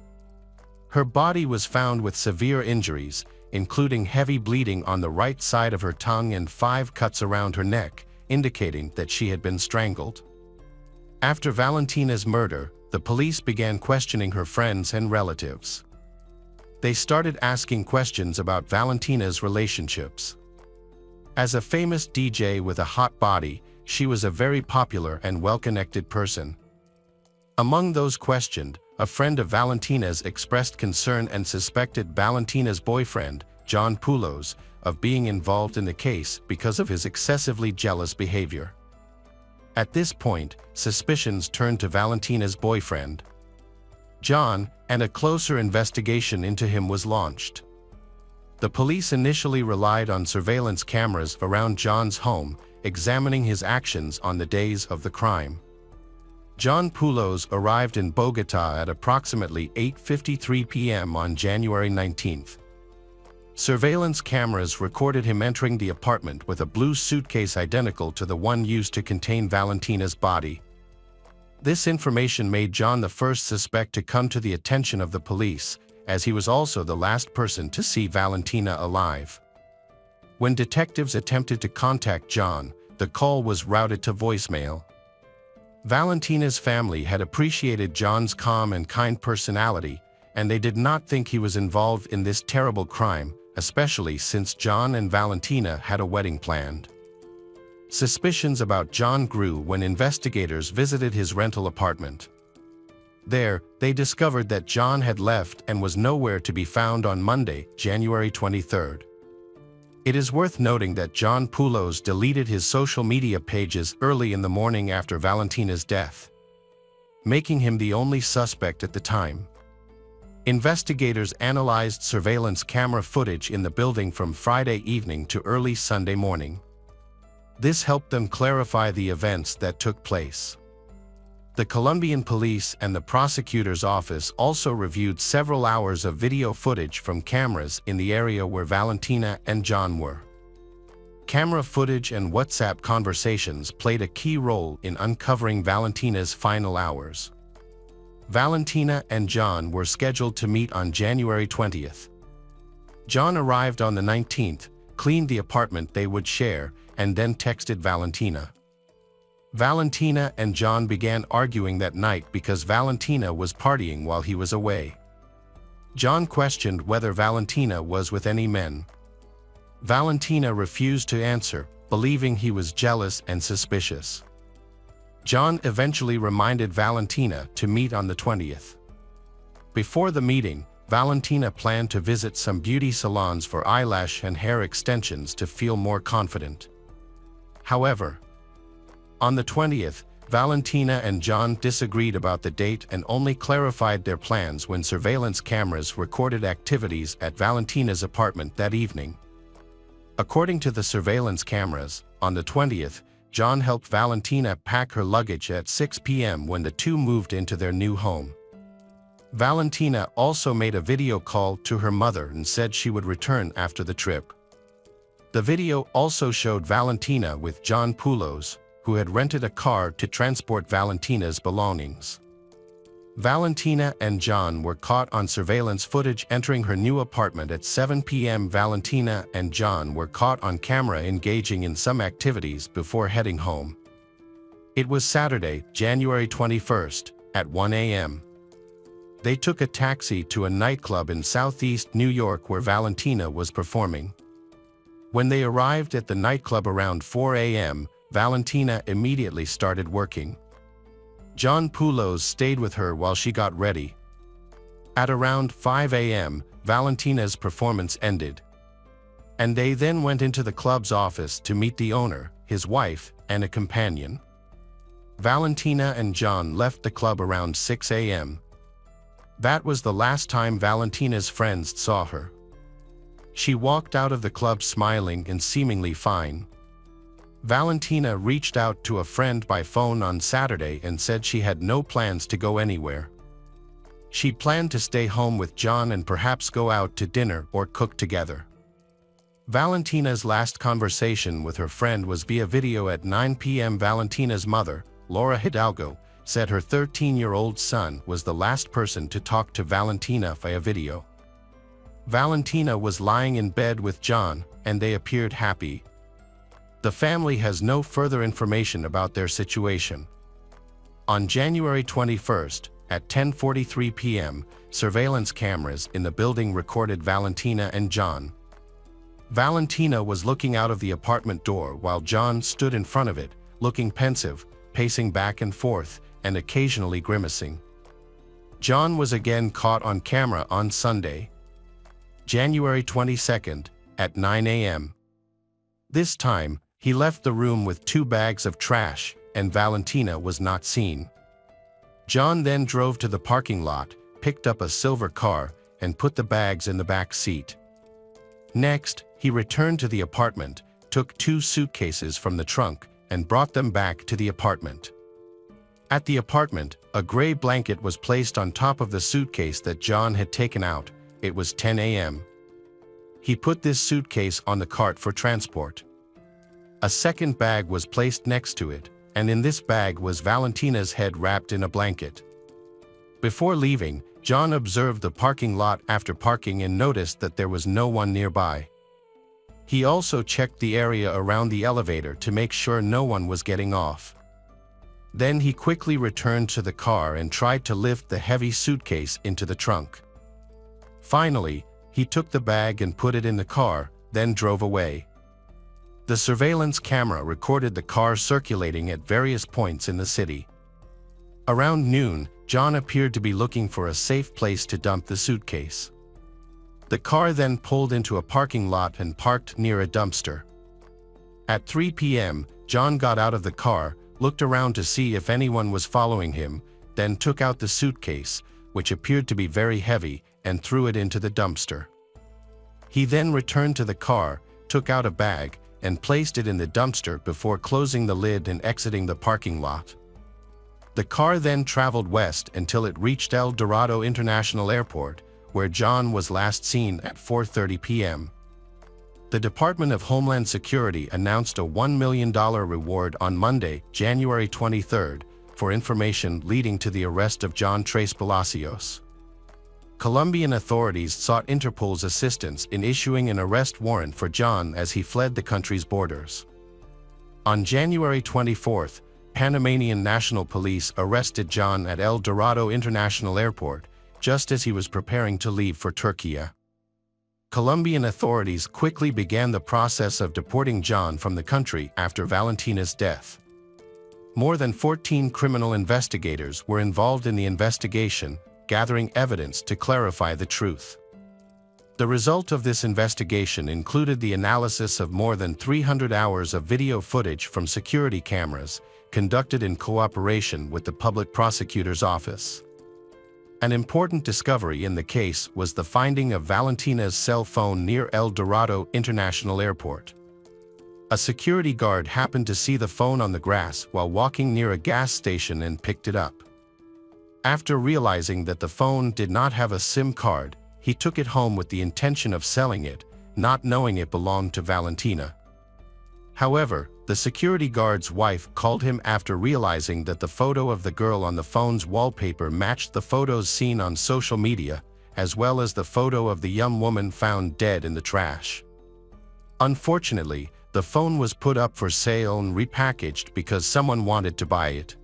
Speaker 1: Her body was found with severe injuries, including heavy bleeding on the right side of her tongue and 5 cuts around her neck, indicating that she had been strangled. After Valentina's murder, the police began questioning her friends and relatives. They started asking questions about Valentina's relationships. As a famous DJ with a hot body, she was a very popular and well-connected person. Among those questioned, a friend of Valentina's expressed concern and suspected Valentina's boyfriend, John Poulos, of being involved in the case because of his excessively jealous behavior. At this point, suspicions turned to Valentina's boyfriend, John, and a closer investigation into him was launched. The police initially relied on surveillance cameras around John's home, examining his actions on the days of the crime. John Poulos arrived in Bogota at approximately 8:53 p.m. on January 19th. Surveillance cameras recorded him entering the apartment with a blue suitcase identical to the one used to contain Valentina's body. This information made John the first suspect to come to the attention of the police, as he was also the last person to see Valentina alive. When detectives attempted to contact John, the call was routed to voicemail. Valentina's family had appreciated John's calm and kind personality, and they did not think he was involved in this terrible crime, especially since John and Valentina had a wedding planned. Suspicions about John grew when investigators visited his rental apartment. There, they discovered that John had left and was nowhere to be found on Monday, January 23rd. It is worth noting that John Poulos deleted his social media pages early in the morning after Valentina's death, making him the only suspect at the time. Investigators analyzed surveillance camera footage in the building from Friday evening to early Sunday morning. This helped them clarify the events that took place. The Colombian police and the prosecutor's office also reviewed several hours of video footage from cameras in the area where Valentina and John were. Camera footage and WhatsApp conversations played a key role in uncovering Valentina's final hours. Valentina and John were scheduled to meet on January 20th. John arrived on the 19th, cleaned the apartment they would share, and then texted Valentina. Valentina and John began arguing that night because Valentina was partying while he was away. John questioned whether Valentina was with any men. Valentina refused to answer, believing he was jealous and suspicious. John eventually reminded Valentina to meet on the 20th. Before the meeting, Valentina planned to visit some beauty salons for eyelash and hair extensions to feel more confident. However, on the 20th, Valentina and John disagreed about the date and only clarified their plans when surveillance cameras recorded activities at Valentina's apartment that evening. According to the surveillance cameras, on the 20th, John helped Valentina pack her luggage at 6 p.m. when the two moved into their new home. Valentina also made a video call to her mother and said she would return after the trip. The video also showed Valentina with John Poulos, who had rented a car to transport Valentina's belongings. Valentina and John were caught on surveillance footage entering her new apartment at 7 p.m. Valentina and John were caught on camera engaging in some activities before heading home. It was Saturday, January 21st, at 1 a.m. They took a taxi to a nightclub in southeast New York where Valentina was performing. When they arrived at the nightclub around 4 a.m., Valentina immediately started working. John Poulos stayed with her while she got ready. At around 5 a.m., Valentina's performance ended, and they then went into the club's office to meet the owner, his wife, and a companion. Valentina and John left the club around 6 a.m. That was the last time Valentina's friends saw her. She walked out of the club smiling and seemingly fine. Valentina reached out to a friend by phone on Saturday and said she had no plans to go anywhere. She planned to stay home with John and perhaps go out to dinner or cook together. Valentina's last conversation with her friend was via video at 9 p.m. Valentina's mother, Laura Hidalgo, said her 13-year-old son was the last person to talk to Valentina via video. Valentina was lying in bed with John, and they appeared happy. The family has no further information about their situation. On January 21st, at 10:43 p.m., surveillance cameras in the building recorded Valentina and John. Valentina was looking out of the apartment door while John stood in front of it, looking pensive, pacing back and forth, and occasionally grimacing. John was again caught on camera on Sunday, January 22nd, at 9 a.m. This time, he left the room with 2 bags of trash, and Valentina was not seen. John then drove to the parking lot, picked up a silver car, and put the bags in the back seat. Next, he returned to the apartment, took 2 suitcases from the trunk, and brought them back to the apartment. At the apartment, a gray blanket was placed on top of the suitcase that John had taken out. It was 10 a.m. He put this suitcase on the cart for transport. A second bag was placed next to it, and in this bag was Valentina's head wrapped in a blanket. Before leaving, John observed the parking lot after parking and noticed that there was no one nearby. He also checked the area around the elevator to make sure no one was getting off. Then he quickly returned to the car and tried to lift the heavy suitcase into the trunk. Finally, he took the bag and put it in the car, then drove away. The surveillance camera recorded the car circulating at various points in the city. Around noon, John appeared to be looking for a safe place to dump the suitcase. The car then pulled into a parking lot and parked near a dumpster. At 3 p.m., John got out of the car, looked around to see if anyone was following him, then took out the suitcase, which appeared to be very heavy, and threw it into the dumpster. He then returned to the car, took out a bag, and placed it in the dumpster before closing the lid and exiting the parking lot. The car then traveled west until it reached El Dorado International Airport, where John was last seen at 4:30 p.m. The Department of Homeland Security announced a $1 million reward on Monday, January 23, for information leading to the arrest of John Tres Palacios. Colombian authorities sought Interpol's assistance in issuing an arrest warrant for John as he fled the country's borders. On January 24, Panamanian National Police arrested John at El Dorado International Airport, just as he was preparing to leave for Turkey. Colombian authorities quickly began the process of deporting John from the country after Valentina's death. More than 14 criminal investigators were involved in the investigation, gathering evidence to clarify the truth. The result of this investigation included the analysis of more than 300 hours of video footage from security cameras, conducted in cooperation with the public prosecutor's office. An important discovery in the case was the finding of Valentina's cell phone near El Dorado International Airport. A security guard happened to see the phone on the grass while walking near a gas station and picked it up. After realizing that the phone did not have a SIM card, he took it home with the intention of selling it, not knowing it belonged to Valentina. However, the security guard's wife called him after realizing that the photo of the girl on the phone's wallpaper matched the photos seen on social media, as well as the photo of the young woman found dead in the trash. Unfortunately, the phone was put up for sale and repackaged because someone wanted to buy it.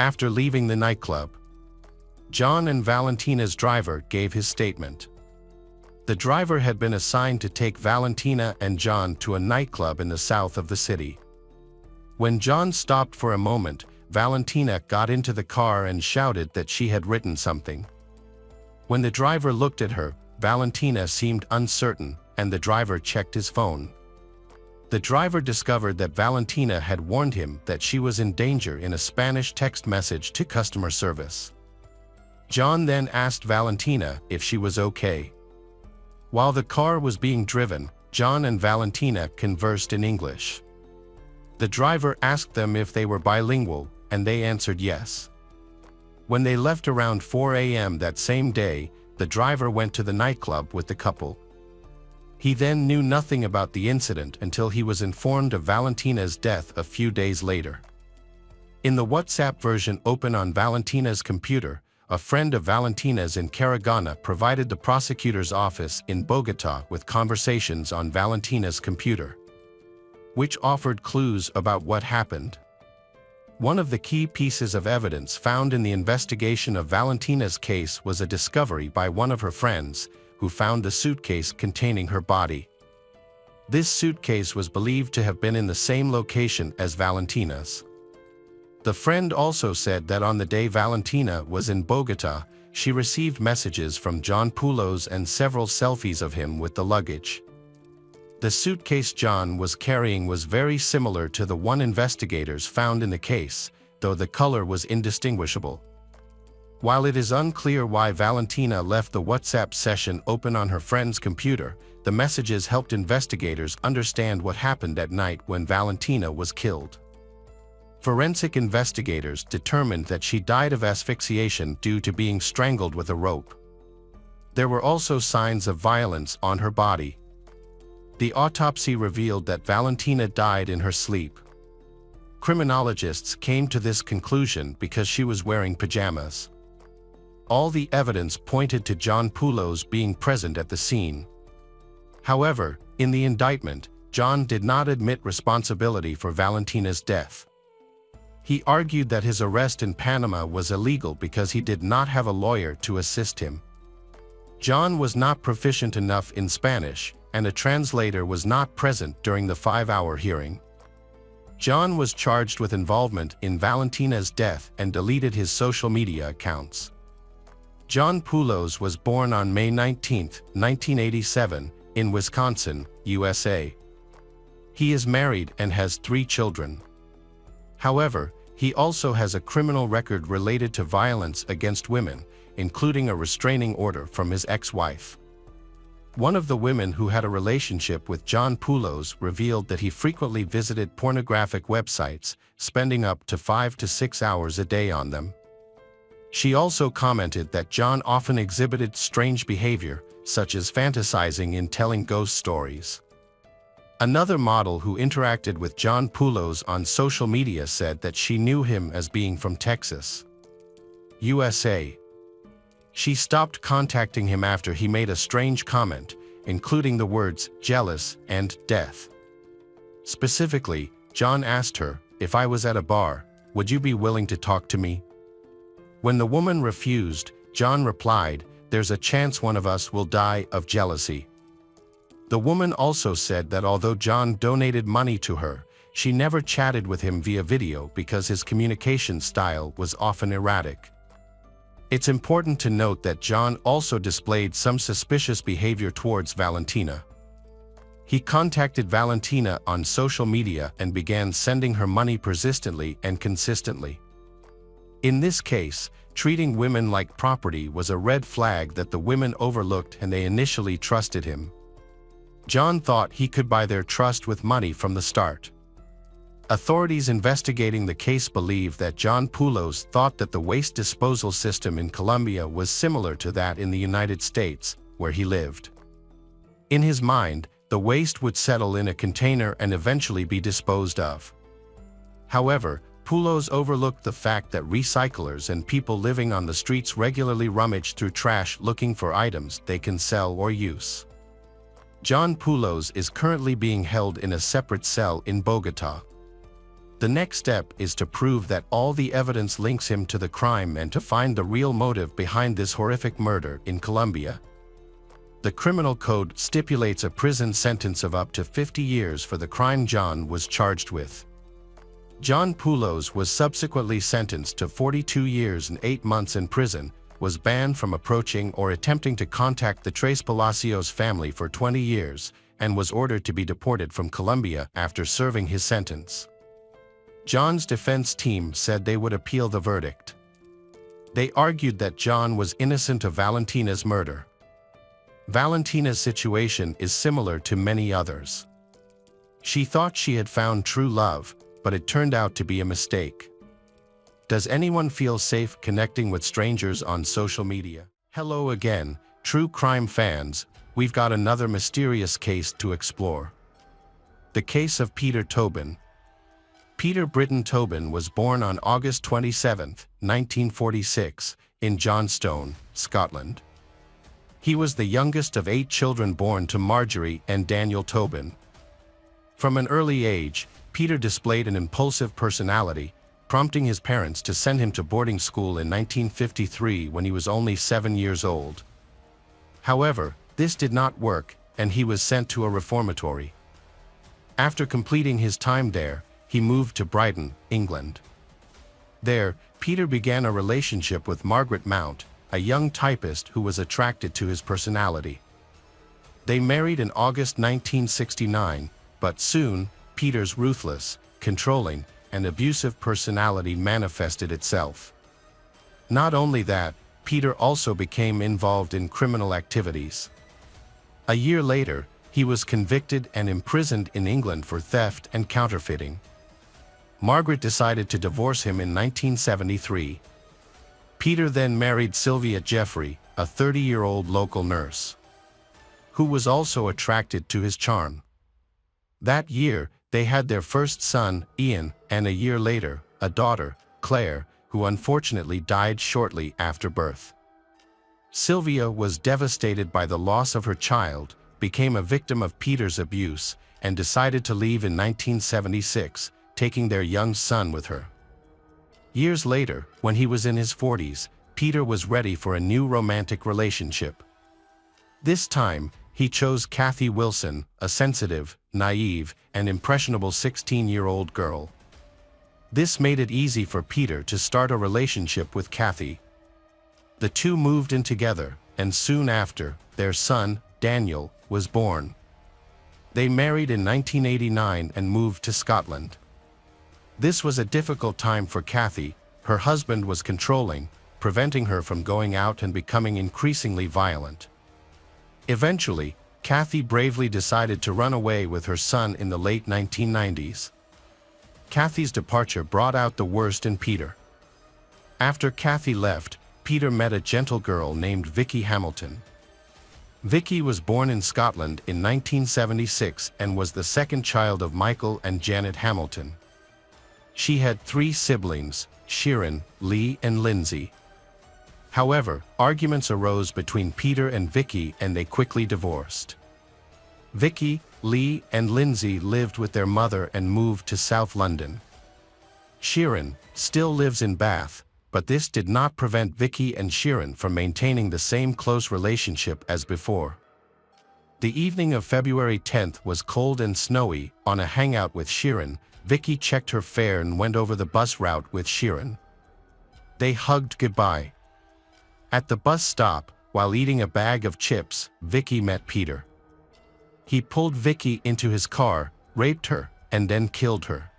Speaker 1: After leaving the nightclub, John and Valentina's driver gave his statement. The driver had been assigned to take Valentina and John to a nightclub in the south of the city. When John stopped for a moment, Valentina got into the car and shouted that she had written something. When the driver looked at her, Valentina seemed uncertain, and the driver checked his phone. The driver discovered that Valentina had warned him that she was in danger in a Spanish text message to customer service. John then asked Valentina if she was okay. While the car was being driven, John and Valentina conversed in English. The driver asked them if they were bilingual, and they answered yes. When they left around 4 a.m. that same day, the driver went to the nightclub with the couple. He then knew nothing about the incident until he was informed of Valentina's death a few days later. In the WhatsApp version open on Valentina's computer, a friend of Valentina's in Caragana provided the prosecutor's office in Bogota with conversations on Valentina's computer, which offered clues about what happened. One of the key pieces of evidence found in the investigation of Valentina's case was a discovery by one of her friends, who found the suitcase containing her body. This suitcase was believed to have been in the same location as Valentina's. The friend also said that on the day Valentina was in Bogota, she received messages from John Poulos and several selfies of him with the luggage. The suitcase John was carrying was very similar to the one investigators found in the case, though the color was indistinguishable. While it is unclear why Valentina left the WhatsApp session open on her friend's computer, the messages helped investigators understand what happened at night when Valentina was killed. Forensic investigators determined that she died of asphyxiation due to being strangled with a rope. There were also signs of violence on her body. The autopsy revealed that Valentina died in her sleep. Criminologists came to this conclusion because she was wearing pajamas. All the evidence pointed to John Poulos being present at the scene. However, in the indictment, John did not admit responsibility for Valentina's death. He argued that his arrest in Panama was illegal because he did not have a lawyer to assist him. John was not proficient enough in Spanish, and a translator was not present during the 5-hour hearing. John was charged with involvement in Valentina's death and deleted his social media accounts. John Poulos was born on May 19, 1987, in Wisconsin, USA. He is married and has 3 children. However, he also has a criminal record related to violence against women, including a restraining order from his ex-wife. One of the women who had a relationship with John Poulos revealed that he frequently visited pornographic websites, spending up to 5 to 6 hours a day on them. She also commented that John often exhibited strange behavior, such as fantasizing in telling ghost stories. Another model who interacted with John Poulos on social media said that she knew him as being from Texas, USA. She stopped contacting him after he made a strange comment, including the words jealous and death. Specifically, John asked her, "If I was at a bar, would you be willing to talk to me?" When the woman refused, John replied, "There's a chance one of us will die of jealousy." The woman also said that although John donated money to her, she never chatted with him via video because his communication style was often erratic. It's important to note that John also displayed some suspicious behavior towards Valentina. He contacted Valentina on social media and began sending her money persistently and consistently. In this case, treating women like property was a red flag that the women overlooked, and they initially trusted him. John thought he could buy their trust with money from the start. Authorities investigating the case believe that John Poulos thought that the waste disposal system in Colombia was similar to that in the United States, where he lived. In his mind, the waste would settle in a container and eventually be disposed of. However, Poulos overlooked the fact that recyclers and people living on the streets regularly rummage through trash looking for items they can sell or use. John Poulos is currently being held in a separate cell in Bogotá. The next step is to prove that all the evidence links him to the crime and to find the real motive behind this horrific murder in Colombia. The criminal code stipulates a prison sentence of up to 50 years for the crime John was charged with. John Poulos was subsequently sentenced to 42 years and 8 months in prison, was banned from approaching or attempting to contact the Tres Palacios family for 20 years, and was ordered to be deported from Colombia after serving his sentence. John's defense team said they would appeal the verdict. They argued that John was innocent of Valentina's murder. Valentina's situation is similar to many others. She thought she had found true love, but it turned out to be a mistake. Does anyone feel safe connecting with strangers on social media? Hello again, true crime fans. We've got another mysterious case to explore. The case of Peter Tobin. Peter Britton Tobin was born on August 27, 1946, in Johnstone, Scotland. He was the youngest of 8 children born to Marjorie and Daniel Tobin. From an early age, Peter displayed an impulsive personality, prompting his parents to send him to boarding school in 1953 when he was only 7 years old. However, this did not work, and he was sent to a reformatory. After completing his time there, he moved to Brighton, England. There, Peter began a relationship with Margaret Mount, a young typist who was attracted to his personality. They married in August 1969, but soon, Peter's ruthless, controlling, and abusive personality manifested itself. Not only that, Peter also became involved in criminal activities. A year later, he was convicted and imprisoned in England for theft and counterfeiting. Margaret decided to divorce him in 1973. Peter then married Sylvia Jeffrey, a 30-year-old local nurse, who was also attracted to his charm. That year, they had their first son, Ian, and a year later, a daughter, Claire, who unfortunately died shortly after birth. Sylvia was devastated by the loss of her child, became a victim of Peter's abuse, and decided to leave in 1976, taking their young son with her. Years later, when he was in his 40s, Peter was ready for a new romantic relationship. This time, he chose Kathy Wilson, a sensitive, naive, and impressionable 16-year-old girl. This made it easy for Peter to start a relationship with Kathy. The two moved in together, and soon after, their son, Daniel, was born. They married in 1989 and moved to Scotland. This was a difficult time for Kathy. Her husband was controlling, preventing her from going out and becoming increasingly violent. Eventually, Kathy bravely decided to run away with her son in the late 1990s. Kathy's departure brought out the worst in Peter. After Kathy left, Peter met a gentle girl named Vicky Hamilton. Vicky was born in Scotland in 1976 and was the second child of Michael and Janet Hamilton. She had 3 siblings, Sharon, Lee, and Lindsay. However, arguments arose between Peter and Vicky and they quickly divorced. Vicky, Lee, and Lindsay lived with their mother and moved to South London. Sharon still lives in Bath, but this did not prevent Vicky and Sharon from maintaining the same close relationship as before. The evening of February 10th was cold and snowy. On a hangout with Sharon, Vicky checked her fare and went over the bus route with Sharon. They hugged goodbye. At the bus stop, while eating a bag of chips, Vicky met Peter. He pulled Vicky into his car, raped her, and then killed her.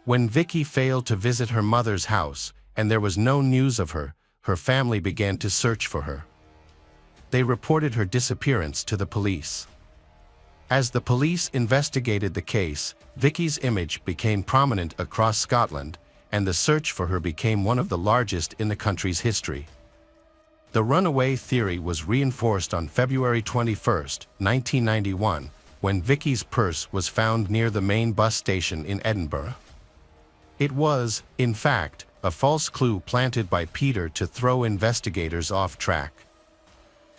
Speaker 1: When Vicky failed to visit her mother's house, and there was no news of her, her family began to search for her. They reported her disappearance to the police. As the police investigated the case, Vicky's image became prominent across Scotland, and the search for her became one of the largest in the country's history. The runaway theory was reinforced on February 21, 1991, when Vicky's purse was found near the main bus station in Edinburgh. It was, in fact, a false clue planted by Peter to throw investigators off track.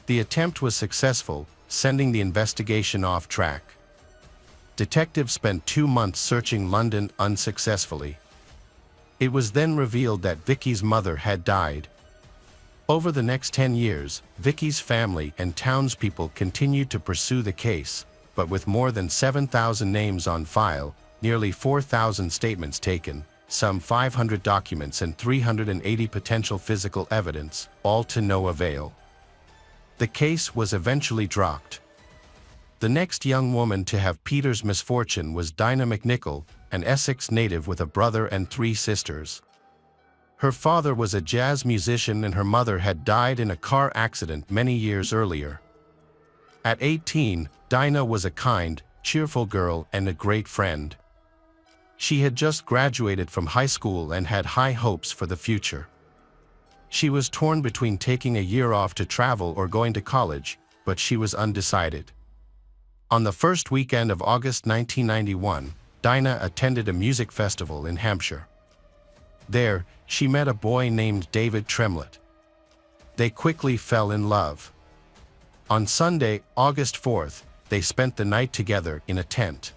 Speaker 1: The attempt was successful, sending the investigation off track. Detectives spent 2 months searching London unsuccessfully. It was then revealed that Vicky's mother had died. Over the next 10 years, Vicky's family and townspeople continued to pursue the case, but with more than 7,000 names on file, nearly 4,000 statements taken, some 500 documents and 380 potential physical evidence, all to no avail. The case was eventually dropped. The next young woman to have Peter's misfortune was Dinah McNichol, an Essex native with a brother and 3 sisters. Her father was a jazz musician and her mother had died in a car accident many years earlier. At 18, Dinah was a kind, cheerful girl and a great friend. She had just graduated from high school and had high hopes for the future. She was torn between taking a year off to travel or going to college, but she was undecided. On the first weekend of August 1991, Dinah attended a music festival in Hampshire. There, she met a boy named David Tremlett. They quickly fell in love. On Sunday, August 4th, they spent the night together in a tent.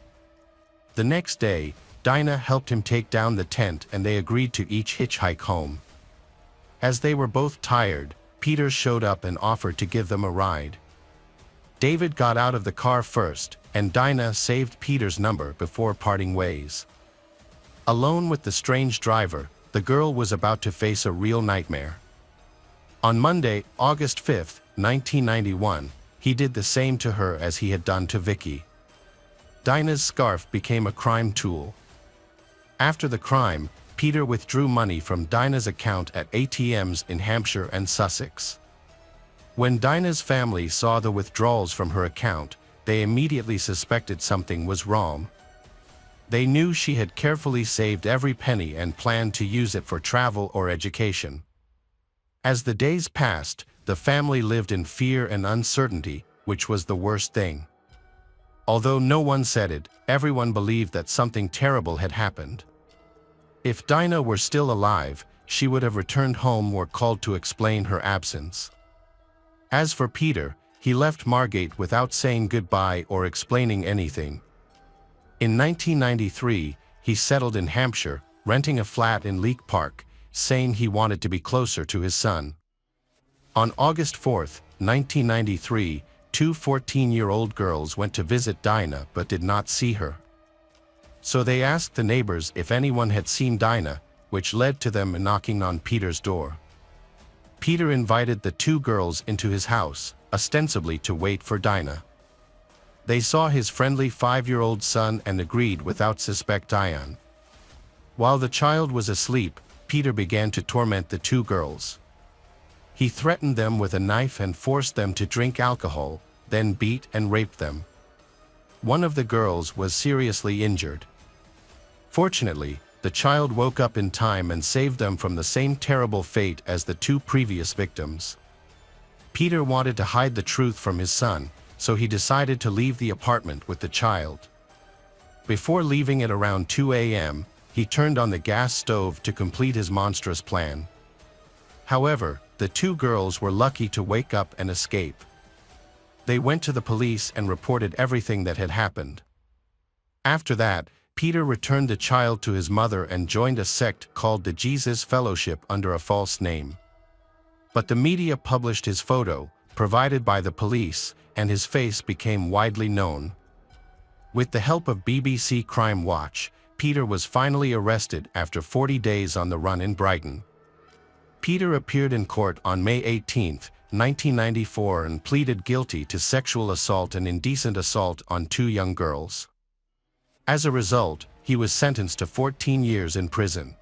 Speaker 1: The next day, Dinah helped him take down the tent and they agreed to each hitchhike home. As they were both tired, Peter showed up and offered to give them a ride. David got out of the car first, and Dinah saved Peter's number before parting ways. Alone with the strange driver, the girl was about to face a real nightmare. On Monday, August 5, 1991, he did the same to her as he had done to Vicky. Dinah's scarf became a crime tool. After the crime, Peter withdrew money from Dinah's account at ATMs in Hampshire and Sussex. When Dinah's family saw the withdrawals from her account, they immediately suspected something was wrong. They knew she had carefully saved every penny and planned to use it for travel or education. As the days passed, the family lived in fear and uncertainty, which was the worst thing. Although no one said it, everyone believed that something terrible had happened. If Dinah were still alive, she would have returned home or called to explain her absence. As for Peter, he left Margate without saying goodbye or explaining anything. In 1993, he settled in Hampshire, renting a flat in Leek Park, saying he wanted to be closer to his son. On August 4, 1993, 2 14-year-old girls went to visit Dinah but did not see her. So they asked the neighbors if anyone had seen Dinah, which led to them knocking on Peter's door. Peter invited the 2 girls into his house, ostensibly to wait for Dinah. They saw his friendly 5-year-old son and agreed without suspicion. While the child was asleep, Peter began to torment the 2 girls. He threatened them with a knife and forced them to drink alcohol, then beat and raped them. One of the girls was seriously injured. Fortunately, the child woke up in time and saved them from the same terrible fate as the two previous victims. Peter wanted to hide the truth from his son, so he decided to leave the apartment with the child. Before leaving at around 2 a.m., he turned on the gas stove to complete his monstrous plan. However, the two girls were lucky to wake up and escape. They went to the police and reported everything that had happened. After that, Peter returned the child to his mother and joined a sect called the Jesus Fellowship under a false name. But the media published his photo, provided by the police, and his face became widely known. With the help of BBC Crime Watch, Peter was finally arrested after 40 days on the run in Brighton. Peter appeared in court on May 18, 1994 and pleaded guilty to sexual assault and indecent assault on two young girls. As a result, he was sentenced to 14 years in prison.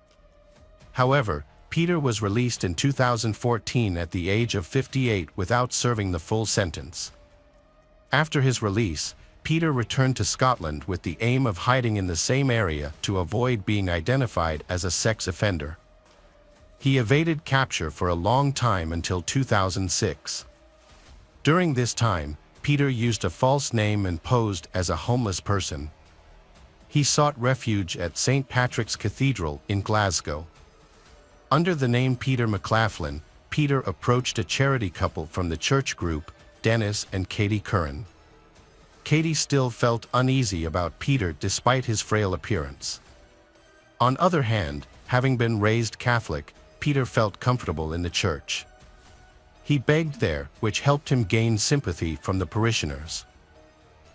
Speaker 1: However, Peter was released in 2014 at the age of 58 without serving the full sentence. After his release, Peter returned to Scotland with the aim of hiding in the same area to avoid being identified as a sex offender. He evaded capture for a long time until 2006. During this time, Peter used a false name and posed as a homeless person. He sought refuge at St. Patrick's Cathedral in Glasgow. Under the name Peter McLaughlin, Peter approached a charity couple from the church group, Dennis and Katie Curran. Katie still felt uneasy about Peter despite his frail appearance. On the other hand, having been raised Catholic, Peter felt comfortable in the church. He begged there, which helped him gain sympathy from the parishioners.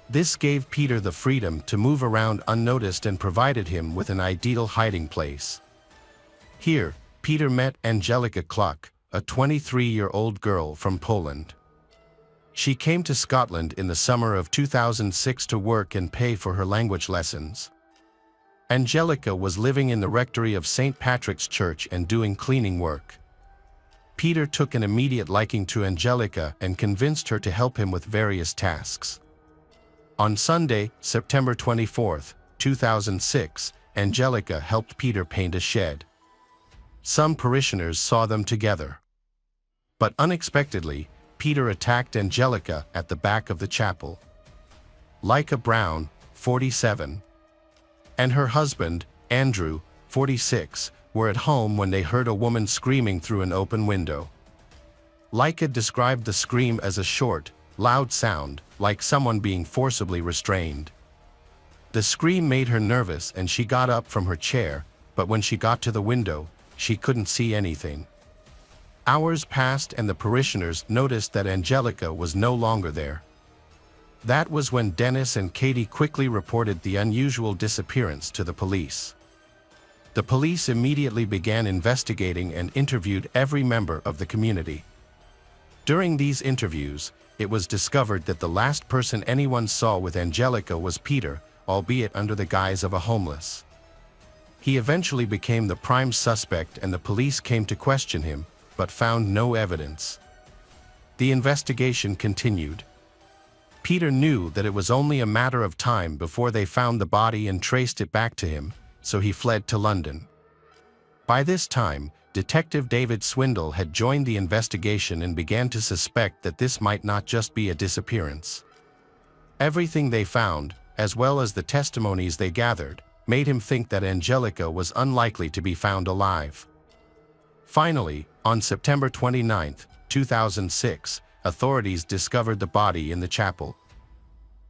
Speaker 1: This gave Peter the freedom to move around unnoticed and provided him with an ideal hiding place. Here, Peter met Angelika Kluck, a 23-year-old girl from Poland. She came to Scotland in the summer of 2006 to work and pay for her language lessons. Angelika was living in the rectory of St. Patrick's Church and doing cleaning work. Peter took an immediate liking to Angelika and convinced her to help him with various tasks. On Sunday, September 24, 2006, Angelika helped Peter paint a shed. Some parishioners saw them together. But unexpectedly, Peter attacked Angelika at the back of the chapel. Leica Brown, 47, and her husband, Andrew, 46, were at home when they heard a woman screaming through an open window. Leica described the scream as a short, loud sound, like someone being forcibly restrained. The scream made her nervous and she got up from her chair, but when she got to the window, she couldn't see anything. Hours passed and the parishioners noticed that Angelika was no longer there. That was when Dennis and Katie quickly reported the unusual disappearance to the police. The police immediately began investigating and interviewed every member of the community. During these interviews, it was discovered that the last person anyone saw with Angelika was Peter, albeit under the guise of a homeless. He eventually became the prime suspect and the police came to question him, but found no evidence. The investigation continued. Peter knew that it was only a matter of time before they found the body and traced it back to him, so he fled to London. By this time, Detective David Swindle had joined the investigation and began to suspect that this might not just be a disappearance. Everything they found, as well as the testimonies they gathered, made him think that Angelika was unlikely to be found alive. Finally, on September 29, 2006, authorities discovered the body in the chapel.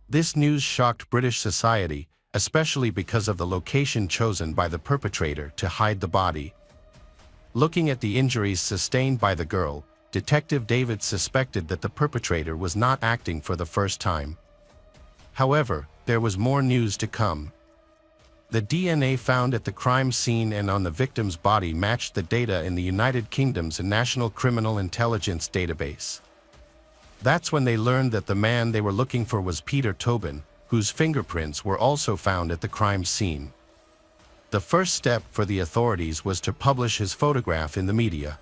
Speaker 1: This news shocked British society, especially because of the location chosen by the perpetrator to hide the body. Looking at the injuries sustained by the girl, Detective David suspected that the perpetrator was not acting for the first time. However, there was more news to come. The DNA found at the crime scene and on the victim's body matched the data in the United Kingdom's National Criminal Intelligence Database. That's when they learned that the man they were looking for was Peter Tobin, whose fingerprints were also found at the crime scene. The first step for the authorities was to publish his photograph in the media.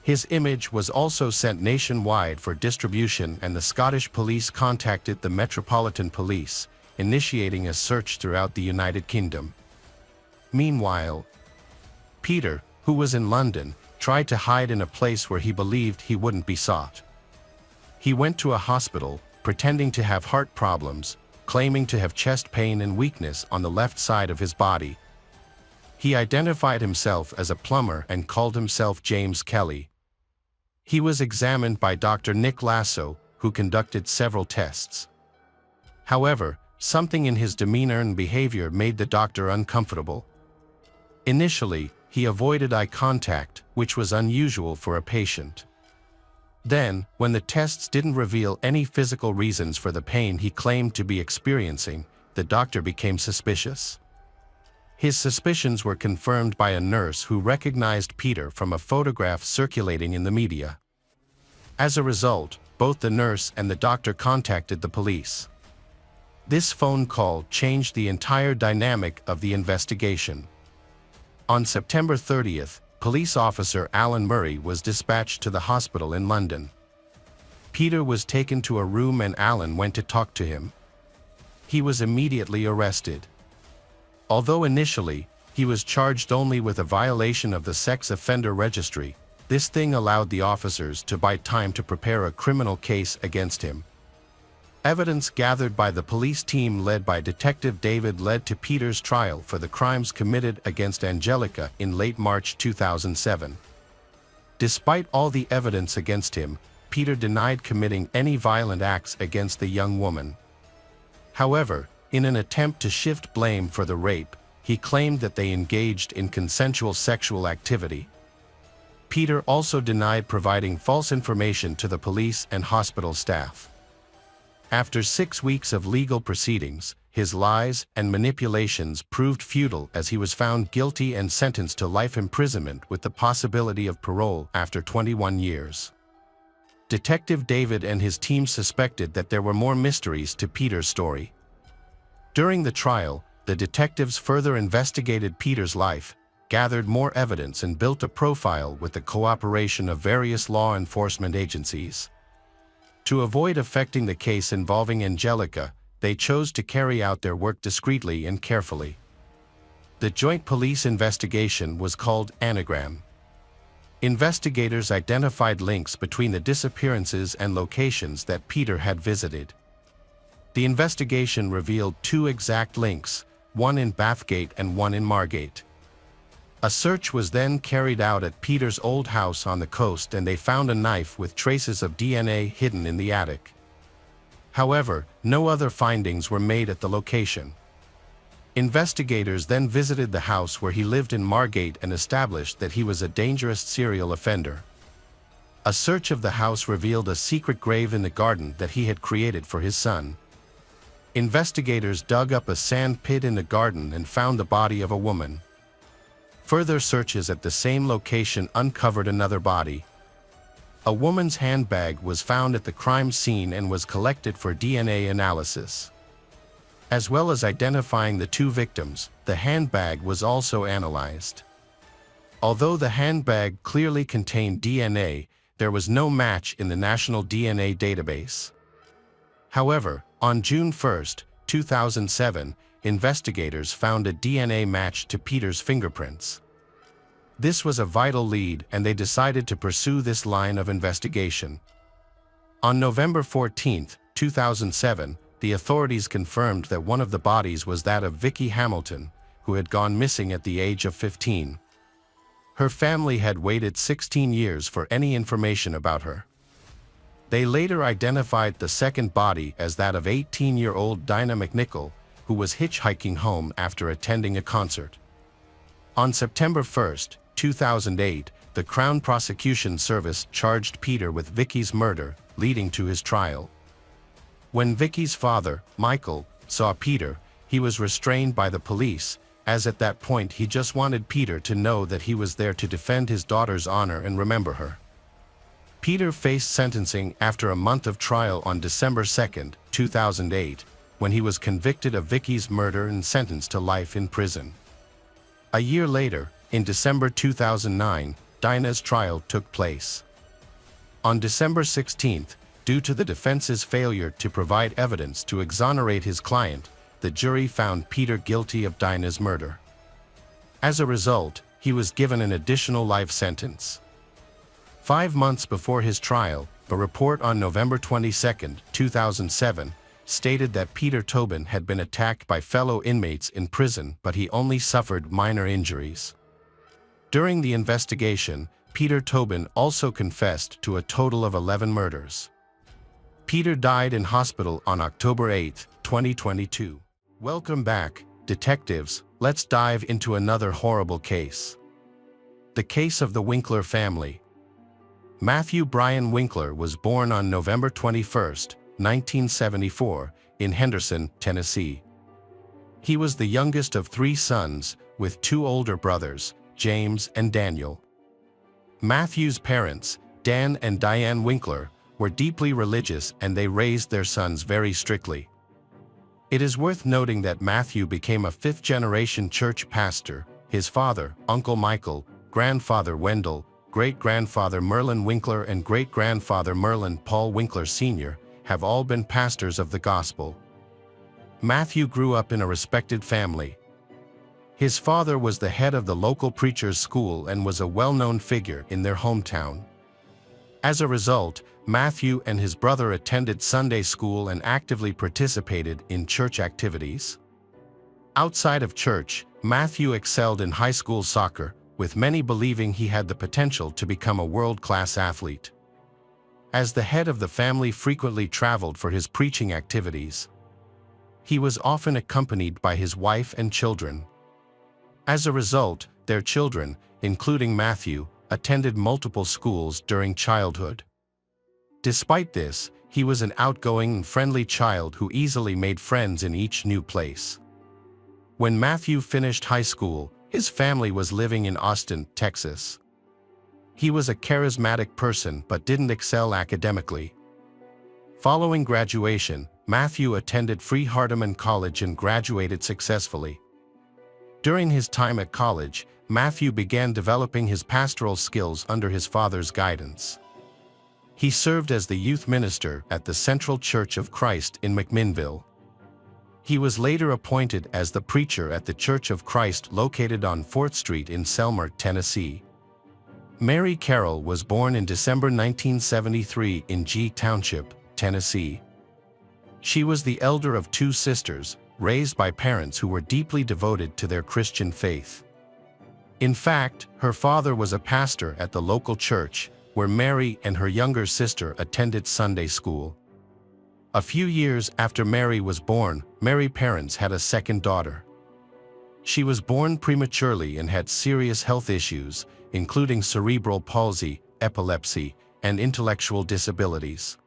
Speaker 1: His image was also sent nationwide for distribution, and the Scottish police contacted the Metropolitan Police, initiating a search throughout the United Kingdom. Meanwhile, Peter, who was in London, tried to hide in a place where he believed he wouldn't be sought. He went to a hospital, pretending to have heart problems, claiming to have chest pain and weakness on the left side of his body. He identified himself as a plumber and called himself James Kelly. He was examined by Dr. Nick Lasso, who conducted several tests. However, something in his demeanor and behavior made the doctor uncomfortable. Initially, he avoided eye contact, which was unusual for a patient. Then, when the tests didn't reveal any physical reasons for the pain he claimed to be experiencing, the doctor became suspicious. His suspicions were confirmed by a nurse who recognized Peter from a photograph circulating in the media. As a result, both the nurse and the doctor contacted the police. This phone call changed the entire dynamic of the investigation. On September 30th, police officer Alan Murray was dispatched to the hospital in London. Peter was taken to a room and Alan went to talk to him. He was immediately arrested. Although initially, he was charged only with a violation of the sex offender registry, this thing allowed the officers to buy time to prepare a criminal case against him. Evidence gathered by the police team led by Detective David led to Peter's trial for the crimes committed against Angelica in late March 2007. Despite all the evidence against him, Peter denied committing any violent acts against the young woman. However, in an attempt to shift blame for the rape, he claimed that they engaged in consensual sexual activity. Peter also denied providing false information to the police and hospital staff. After 6 weeks of legal proceedings, his lies and manipulations proved futile as he was found guilty and sentenced to life imprisonment with the possibility of parole after 21 years. Detective David and his team suspected that there were more mysteries to Peter's story. During the trial, the detectives further investigated Peter's life, gathered more evidence and built a profile with the cooperation of various law enforcement agencies. To avoid affecting the case involving Angelica, they chose to carry out their work discreetly and carefully. The joint police investigation was called Anagram. Investigators identified links between the disappearances and locations that Peter had visited. The investigation revealed 2 exact links, one in Bathgate and one in Margate. A search was then carried out at Peter's old house on the coast and they found a knife with traces of DNA hidden in the attic. However, no other findings were made at the location. Investigators then visited the house where he lived in Margate and established that he was a dangerous serial offender. A search of the house revealed a secret grave in the garden that he had created for his son. Investigators dug up a sand pit in the garden and found the body of a woman. Further searches at the same location uncovered another body. A woman's handbag was found at the crime scene and was collected for DNA analysis. As well as identifying the 2 victims, the handbag was also analyzed. Although the handbag clearly contained DNA, there was no match in the National DNA database. However, on June 1, 2007, investigators found a DNA match to Peter's fingerprints. This was a vital lead and they decided to pursue this line of investigation. On November 14, 2007, the authorities confirmed that one of the bodies was that of Vicky Hamilton, who had gone missing at the age of 15. Her family had waited 16 years for any information about her. They later identified the second body as that of 18-year-old Dinah McNichol, who was hitchhiking home after attending a concert. On September 1, 2008, the Crown Prosecution Service charged Peter with Vicky's murder, leading to his trial. When Vicky's father, Michael, saw Peter, he was restrained by the police, as at that point he just wanted Peter to know that he was there to defend his daughter's honor and remember her. Peter faced sentencing after a month of trial on December 2, 2008, when he was convicted of Vicky's murder and sentenced to life in prison. A year later, in December 2009, Dinah's trial took place. On December 16, due to the defense's failure to provide evidence to exonerate his client, the jury found Peter guilty of Dinah's murder. As a result, he was given an additional life sentence. 5 months before his trial, a report on November 22, 2007, stated that Peter Tobin had been attacked by fellow inmates in prison, but he only suffered minor injuries. During the investigation, Peter Tobin also confessed to a total of 11 murders. Peter died in hospital on October 8, 2022. Welcome back, detectives. Let's dive into another horrible case. The case of the Winkler family. Matthew Bryan Winkler was born on November 21, 1974, in Henderson, Tennessee. He was the youngest of 3 sons, with 2 older brothers, James and Daniel. Matthew's parents, Dan and Diane Winkler, were deeply religious and they raised their sons very strictly. It is worth noting that Matthew became a 5th-generation church pastor. His father, Uncle Michael, grandfather Wendell, great-grandfather Merlin Winkler and great-grandfather Merlin Paul Winkler Sr. have all been pastors of the gospel. Matthew grew up in a respected family. His father was the head of the local preacher's school and was a well-known figure in their hometown. As a result, Matthew and his brother attended Sunday school and actively participated in church activities. Outside of church, Matthew excelled in high school soccer, with many believing he had the potential to become a world-class athlete. As the head of the family frequently traveled for his preaching activities. He was often accompanied by his wife and children. As a result, their children, including Matthew, attended multiple schools during childhood. Despite this, he was an outgoing and friendly child who easily made friends in each new place. When Matthew finished high school, his family was living in Austin, Texas. He was a charismatic person but didn't excel academically. Following graduation, Matthew attended Free Harnum College and graduated successfully. During his time at college, Matthew began developing his pastoral skills under his father's guidance. He served as the youth minister at the Central Church of Christ in McMinnville. He was later appointed as the preacher at the Church of Christ located on 4th Street in Selmer, Tennessee. Mary Carroll was born in December 1973 in G Township, Tennessee. She was the elder of 2 sisters, raised by parents who were deeply devoted to their Christian faith. In fact, her father was a pastor at the local church, where Mary and her younger sister attended Sunday school. A few years after Mary was born, Mary's parents had a second daughter. She was born prematurely and had serious health issues, including cerebral palsy, epilepsy, and intellectual disabilities.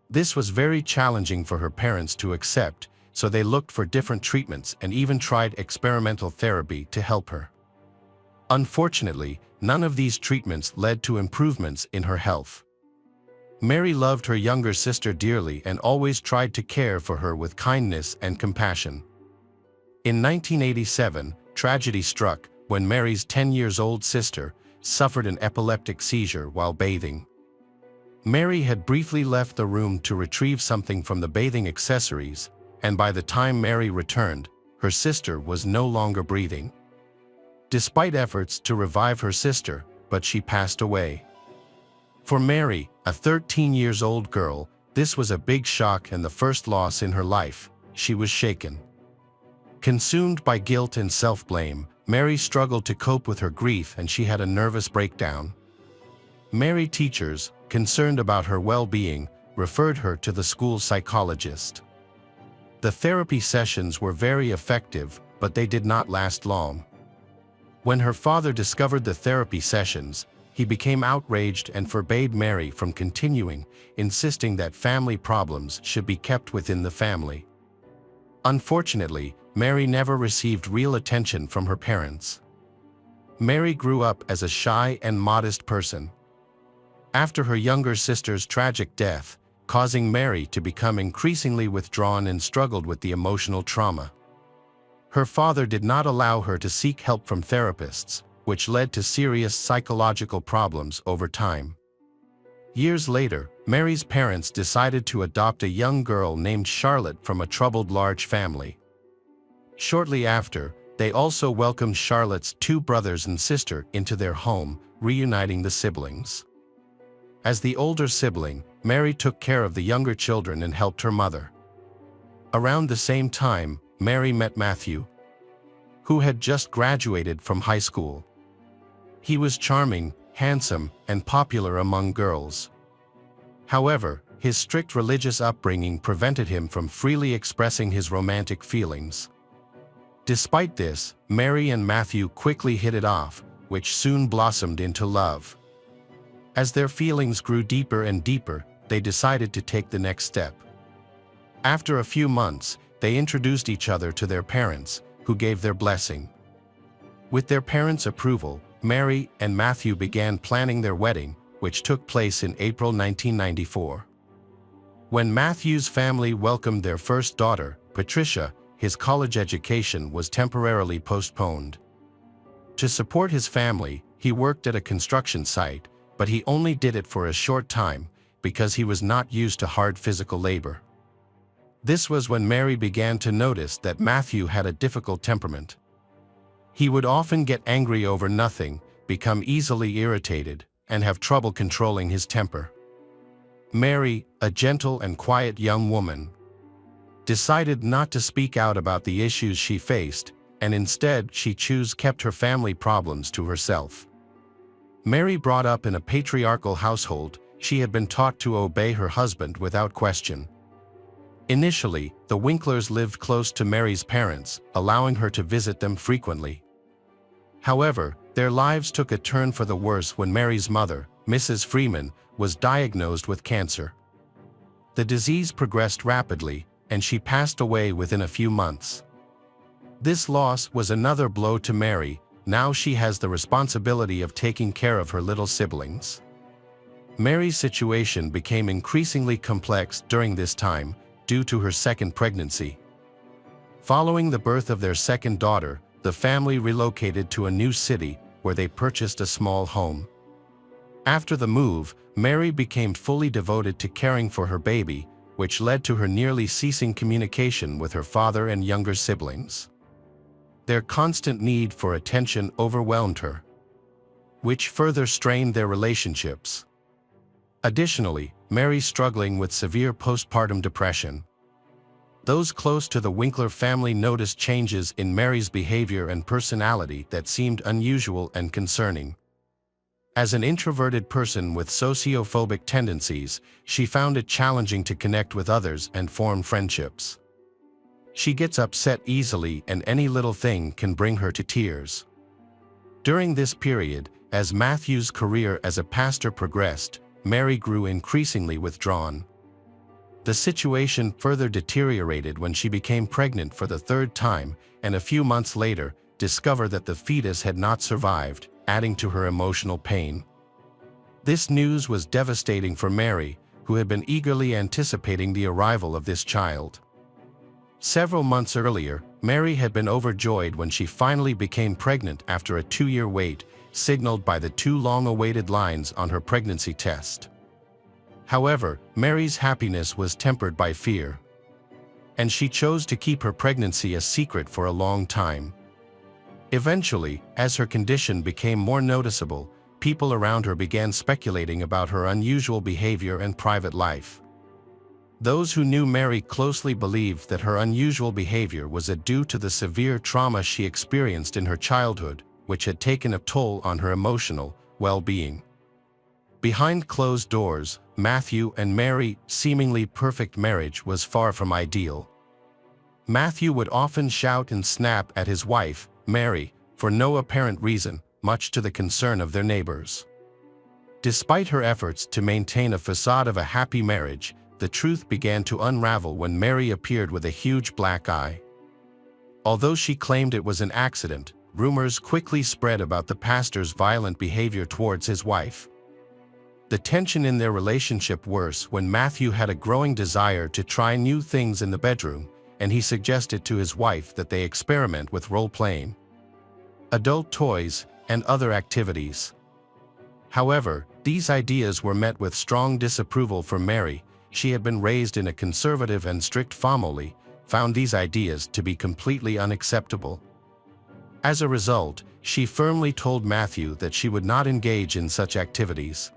Speaker 1: This was very challenging for her parents to accept, so they looked for different treatments and even tried experimental therapy to help her. Unfortunately, none of these treatments led to improvements in her health. Mary loved her younger sister dearly and always tried to care for her with kindness and compassion. In 1987, tragedy struck when Mary's 10-year-old sister suffered an epileptic seizure while bathing. Mary had briefly left the room to retrieve something from the bathing accessories, and by the time Mary returned, her sister was no longer breathing. Despite efforts to revive her sister, but she passed away. For Mary, a 13-year-old girl, this was a big shock and the first loss in her life. She was shaken. Consumed by guilt and self-blame, Mary struggled to cope with her grief and she had a nervous breakdown. Mary teachers, concerned about her well-being, referred her to the school psychologist. The therapy sessions were very effective, but they did not last long. When her father discovered the therapy sessions, he became outraged and forbade Mary from continuing, insisting that family problems should be kept within the family. Unfortunately, Mary never received real attention from her parents. Mary grew up as a shy and modest person. After her younger sister's tragic death, causing Mary to become increasingly withdrawn and struggled with the emotional trauma. Her father did not allow her to seek help from therapists, which led to serious psychological problems over time. Years later, Mary's parents decided to adopt a young girl named Charlotte from a troubled large family. Shortly after, they also welcomed Charlotte's two brothers and sister into their home, reuniting the siblings. As the older sibling, Mary took care of the younger children and helped her mother. Around the same time, Mary met Matthew, who had just graduated from high school. He was charming, handsome, and popular among girls. However, his strict religious upbringing prevented him from freely expressing his romantic feelings. Despite this, Mary and Matthew quickly hit it off, which soon blossomed into love. As their feelings grew deeper and deeper, they decided to take the next step. After a few months, they introduced each other to their parents, who gave their blessing. With their parents' approval, Mary and Matthew began planning their wedding, which took place in April 1994. When Matthew's family welcomed their first daughter, Patricia, his college education was temporarily postponed. To support his family, he worked at a construction site, but he only did it for a short time because he was not used to hard physical labor. This was when Mary began to notice that Matthew had a difficult temperament. He would often get angry over nothing, become easily irritated, and have trouble controlling his temper. Mary, a gentle and quiet young woman, decided not to speak out about the issues she faced, and instead she kept her family problems to herself. Mary brought up in a patriarchal household. She had been taught to obey her husband without question. Initially, the Winklers lived close to Mary's parents, allowing her to visit them frequently. However, their lives took a turn for the worse when Mary's mother, Mrs. Freeman, was diagnosed with cancer. The disease progressed rapidly, and she passed away within a few months. This loss was another blow to Mary. Now she has the responsibility of taking care of her little siblings. Mary's situation became increasingly complex during this time, due to her second pregnancy. Following the birth of their second daughter, the family relocated to a new city where they purchased a small home. After the move, Mary became fully devoted to caring for her baby, which led to her nearly ceasing communication with her father and younger siblings. Their constant need for attention overwhelmed her, which further strained their relationships. Additionally, Mary's struggling with severe postpartum depression. Those close to the Winkler family noticed changes in Mary's behavior and personality that seemed unusual and concerning. As an introverted person with sociophobic tendencies, she found it challenging to connect with others and form friendships. She gets upset easily, and any little thing can bring her to tears. During this period, as Matthew's career as a pastor progressed, Mary grew increasingly withdrawn. The situation further deteriorated when she became pregnant for the third time, and a few months later, discovered that the fetus had not survived, adding to her emotional pain. This news was devastating for Mary, who had been eagerly anticipating the arrival of this child. Several months earlier, Mary had been overjoyed when she finally became pregnant after a 2-year wait, signaled by the 2 long-awaited lines on her pregnancy test. However, Mary's happiness was tempered by fear, and she chose to keep her pregnancy a secret for a long time. Eventually, as her condition became more noticeable, people around her began speculating about her unusual behavior and private life. Those who knew Mary closely believed that her unusual behavior was due to the severe trauma she experienced in her childhood, which had taken a toll on her emotional well-being. Behind closed doors, Matthew and Mary's seemingly perfect marriage was far from ideal. Matthew would often shout and snap at his wife, Mary, for no apparent reason, much to the concern of their neighbors. Despite her efforts to maintain a facade of a happy marriage, the truth began to unravel when Mary appeared with a huge black eye. Although she claimed it was an accident, rumors quickly spread about the pastor's violent behavior towards his wife. The tension in their relationship worsened when Matthew had a growing desire to try new things in the bedroom, and he suggested to his wife that they experiment with role-playing. Adult toys, and other activities. However, these ideas were met with strong disapproval from Mary. She had been raised in a conservative and strict family, found these ideas to be completely unacceptable. As a result, she firmly told Matthew that she would not engage in such activities.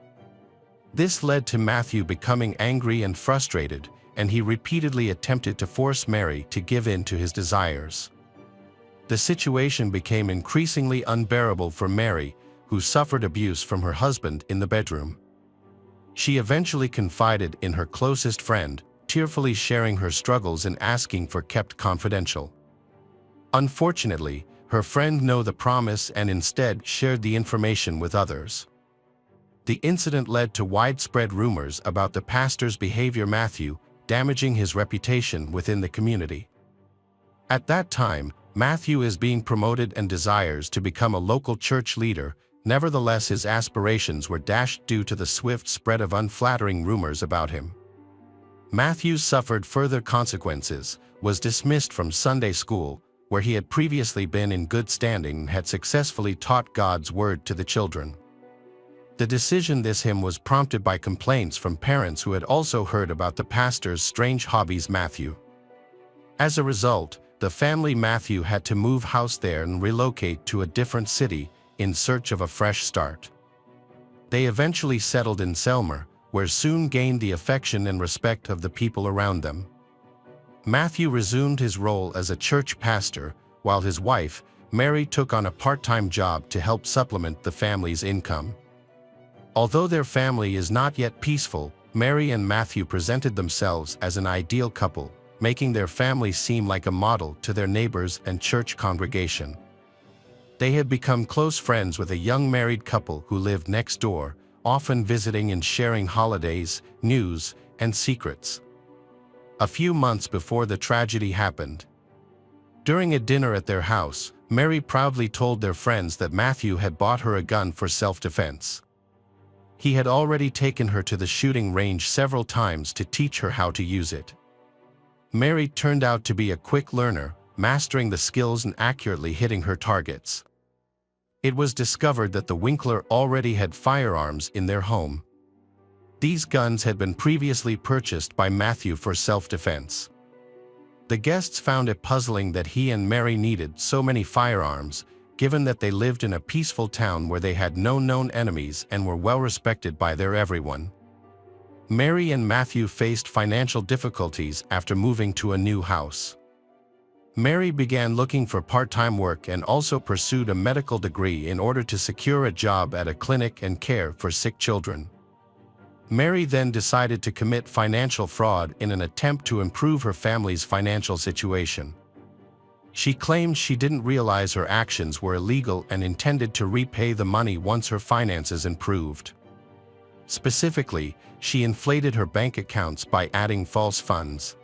Speaker 1: This led to Matthew becoming angry and frustrated, and he repeatedly attempted to force Mary to give in to his desires. The situation became increasingly unbearable for Mary, who suffered abuse from her husband in the bedroom. She eventually confided in her closest friend, tearfully sharing her struggles and asking for kept confidential. Unfortunately, her friend knew the promise and instead shared the information with others. The incident led to widespread rumors about the pastor's behavior, Matthew, damaging his reputation within the community. At that time, Matthew is being promoted and desires to become a local church leader. Nevertheless, his aspirations were dashed due to the swift spread of unflattering rumors about him. Matthew suffered further consequences, was dismissed from Sunday school, where he had previously been in good standing and had successfully taught God's word to the children. The decision this him was prompted by complaints from parents who had also heard about the pastor's strange hobbies. Matthew. As a result, the family Matthew had to move house there and relocate to a different city in search of a fresh start. They eventually settled in Selmer, where soon gained the affection and respect of the people around them. Matthew resumed his role as a church pastor, while his wife, Mary, took on a part-time job to help supplement the family's income. Although their family is not yet peaceful, Mary and Matthew presented themselves as an ideal couple, making their family seem like a model to their neighbors and church congregation. They had become close friends with a young married couple who lived next door, often visiting and sharing holidays, news, and secrets. A few months before the tragedy happened, during a dinner at their house, Mary proudly told their friends that Matthew had bought her a gun for self-defense. He had already taken her to the shooting range several times to teach her how to use it. Mary turned out to be a quick learner, mastering the skills and accurately hitting her targets. It was discovered that the Winkler already had firearms in their home. These guns had been previously purchased by Matthew for self-defense. The guests found it puzzling that he and Mary needed so many firearms, given that they lived in a peaceful town where they had no known enemies and were well respected by everyone. Mary and Matthew faced financial difficulties after moving to a new house. Mary began looking for part-time work and also pursued a medical degree in order to secure a job at a clinic and care for sick children. Mary then decided to commit financial fraud in an attempt to improve her family's financial situation. She claimed she didn't realize her actions were illegal and intended to repay the money once her finances improved. Specifically, she inflated her bank accounts by adding false funds.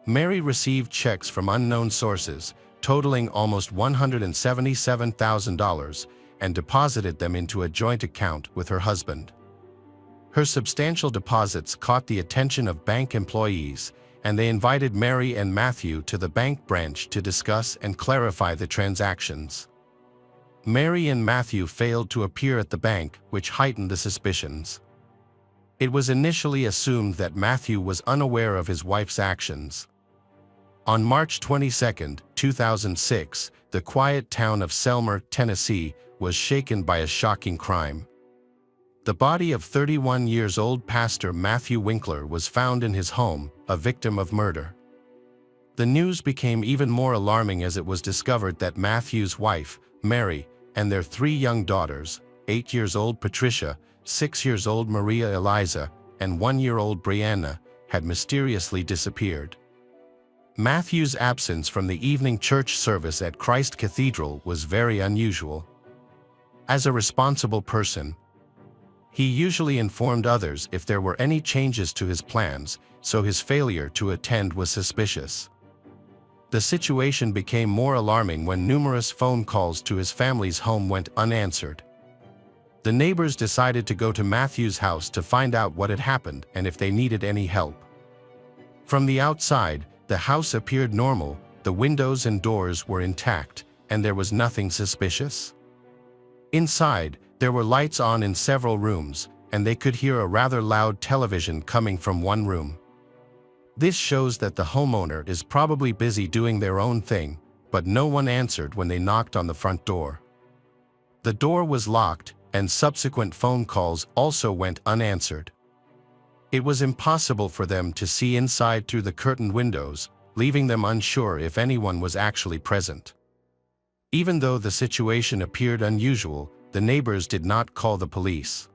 Speaker 1: Mary received checks from unknown sources, totaling almost $177,000, and deposited them into a joint account with her husband. Her substantial deposits caught the attention of bank employees, and they invited Mary and Matthew to the bank branch to discuss and clarify the transactions. Mary and Matthew failed to appear at the bank, which heightened the suspicions. It was initially assumed that Matthew was unaware of his wife's actions. On March 22, 2006, the quiet town of Selmer, Tennessee, was shaken by a shocking crime. The body of 31-year-old Pastor Matthew Winkler was found in his home, a victim of murder. The news became even more alarming as it was discovered that Matthew's wife, Mary, and their 3 young daughters, 8-year-old Patricia, 6-year-old Maria Eliza, and 1-year-old Brianna, had mysteriously disappeared. Matthew's absence from the evening church service at Christ Cathedral was very unusual. As a responsible person, he usually informed others if there were any changes to his plans, so his failure to attend was suspicious. The situation became more alarming when numerous phone calls to his family's home went unanswered. The neighbors decided to go to Matthew's house to find out what had happened and if they needed any help. From the outside, the house appeared normal, the windows and doors were intact, and there was nothing suspicious. Inside, there were lights on in several rooms, and they could hear a rather loud television coming from one room. This shows that the homeowner is probably busy doing their own thing, but no one answered when they knocked on the front door. The door was locked, and subsequent phone calls also went unanswered. It was impossible for them to see inside through the curtained windows, leaving them unsure if anyone was actually present. Even though the situation appeared unusual, the neighbors did not call the police.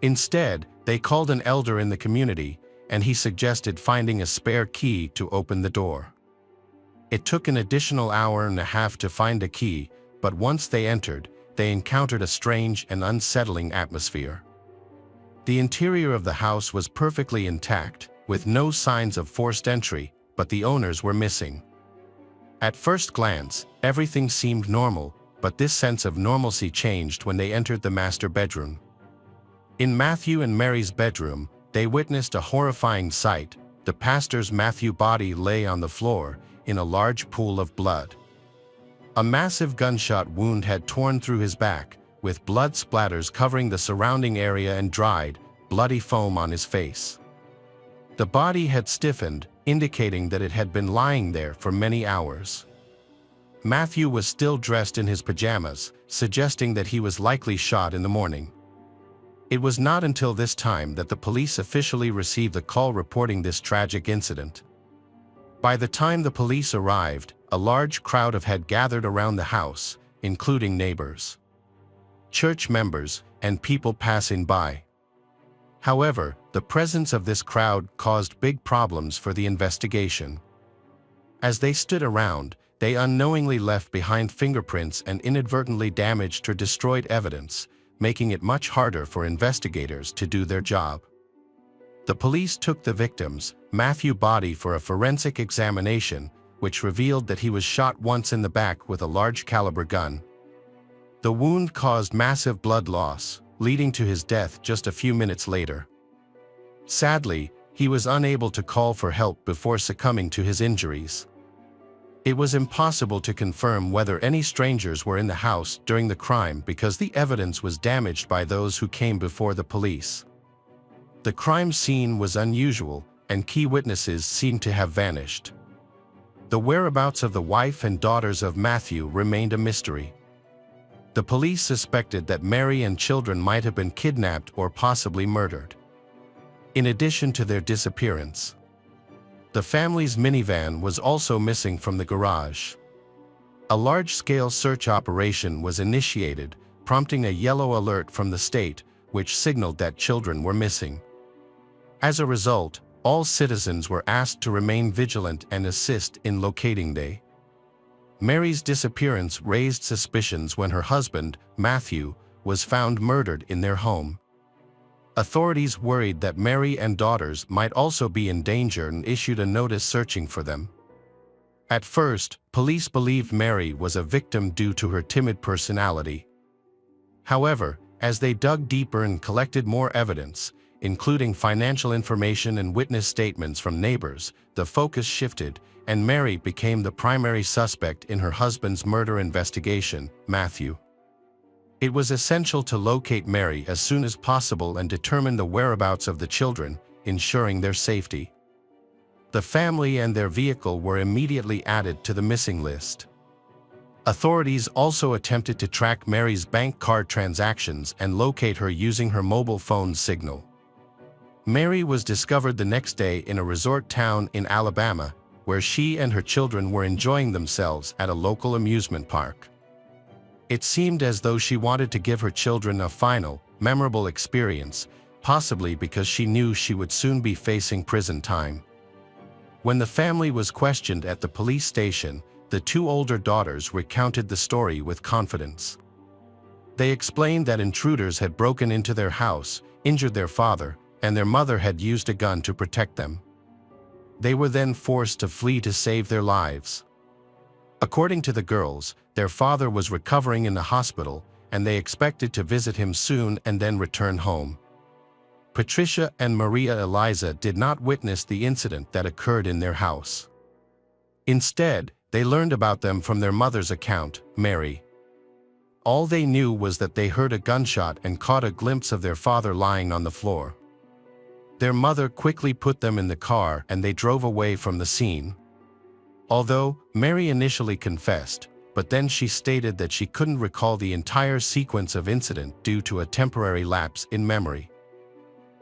Speaker 1: Instead, they called an elder in the community, and he suggested finding a spare key to open the door. It took an additional hour and a half to find a key, but once they entered, they encountered a strange and unsettling atmosphere. The interior of the house was perfectly intact, with no signs of forced entry, but the owners were missing. At first glance, everything seemed normal, but this sense of normalcy changed when they entered the master bedroom. In Matthew and Mary's bedroom, they witnessed a horrifying sight. The pastor's Matthew body lay on the floor, in a large pool of blood. A massive gunshot wound had torn through his back, with blood splatters covering the surrounding area and dried, bloody foam on his face. The body had stiffened, indicating that it had been lying there for many hours. Matthew was still dressed in his pajamas, suggesting that he was likely shot in the morning. It was not until this time that the police officially received a call reporting this tragic incident. By the time the police arrived, a large crowd had gathered around the house, including neighbors, church members, and people passing by. However, the presence of this crowd caused big problems for the investigation. As they stood around, they unknowingly left behind fingerprints and inadvertently damaged or destroyed evidence, making it much harder for investigators to do their job. The police took the victim's, Matthew's body for a forensic examination, which revealed that he was shot once in the back with a large caliber gun. The wound caused massive blood loss, leading to his death just a few minutes later. Sadly, he was unable to call for help before succumbing to his injuries. It was impossible to confirm whether any strangers were in the house during the crime because the evidence was damaged by those who came before the police. The crime scene was unusual, and key witnesses seemed to have vanished. The whereabouts of the wife and daughters of Matthew remained a mystery. The police suspected that Mary and children might have been kidnapped or possibly murdered. In addition to their disappearance, the family's minivan was also missing from the garage. A large-scale search operation was initiated, prompting a yellow alert from the state, which signaled that children were missing. As a result, all citizens were asked to remain vigilant and assist in locating them. Mary's disappearance raised suspicions when her husband, Matthew, was found murdered in their home. Authorities worried that Mary and daughters might also be in danger and issued a notice searching for them. At first, police believed Mary was a victim due to her timid personality. However, as they dug deeper and collected more evidence, including financial information and witness statements from neighbors, the focus shifted, and Mary became the primary suspect in her husband's murder investigation, Matthew. It was essential to locate Mary as soon as possible and determine the whereabouts of the children, ensuring their safety. The family and their vehicle were immediately added to the missing list. Authorities also attempted to track Mary's bank card transactions and locate her using her mobile phone signal. Mary was discovered the next day in a resort town in Alabama, where she and her children were enjoying themselves at a local amusement park. It seemed as though she wanted to give her children a final, memorable experience, possibly because she knew she would soon be facing prison time. When the family was questioned at the police station, the two older daughters recounted the story with confidence. They explained that intruders had broken into their house, injured their father, and their mother had used a gun to protect them. They were then forced to flee to save their lives. According to the girls, their father was recovering in the hospital, and they expected to visit him soon and then return home. Patricia and Maria Eliza did not witness the incident that occurred in their house. Instead, they learned about them from their mother's account, Mary. All they knew was that they heard a gunshot and caught a glimpse of their father lying on the floor. Their mother quickly put them in the car and they drove away from the scene. Although Mary initially confessed, but then she stated that she couldn't recall the entire sequence of incident due to a temporary lapse in memory.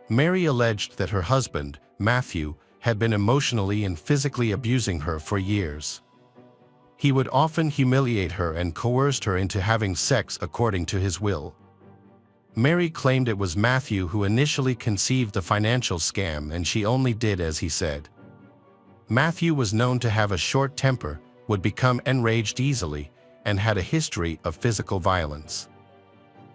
Speaker 1: Mary alleged that her husband, Matthew, had been emotionally and physically abusing her for years. He would often humiliate her and coerced her into having sex according to his will. Mary claimed it was Matthew who initially conceived the financial scam and she only did as he said. Matthew was known to have a short temper, would become enraged easily, and had a history of physical violence.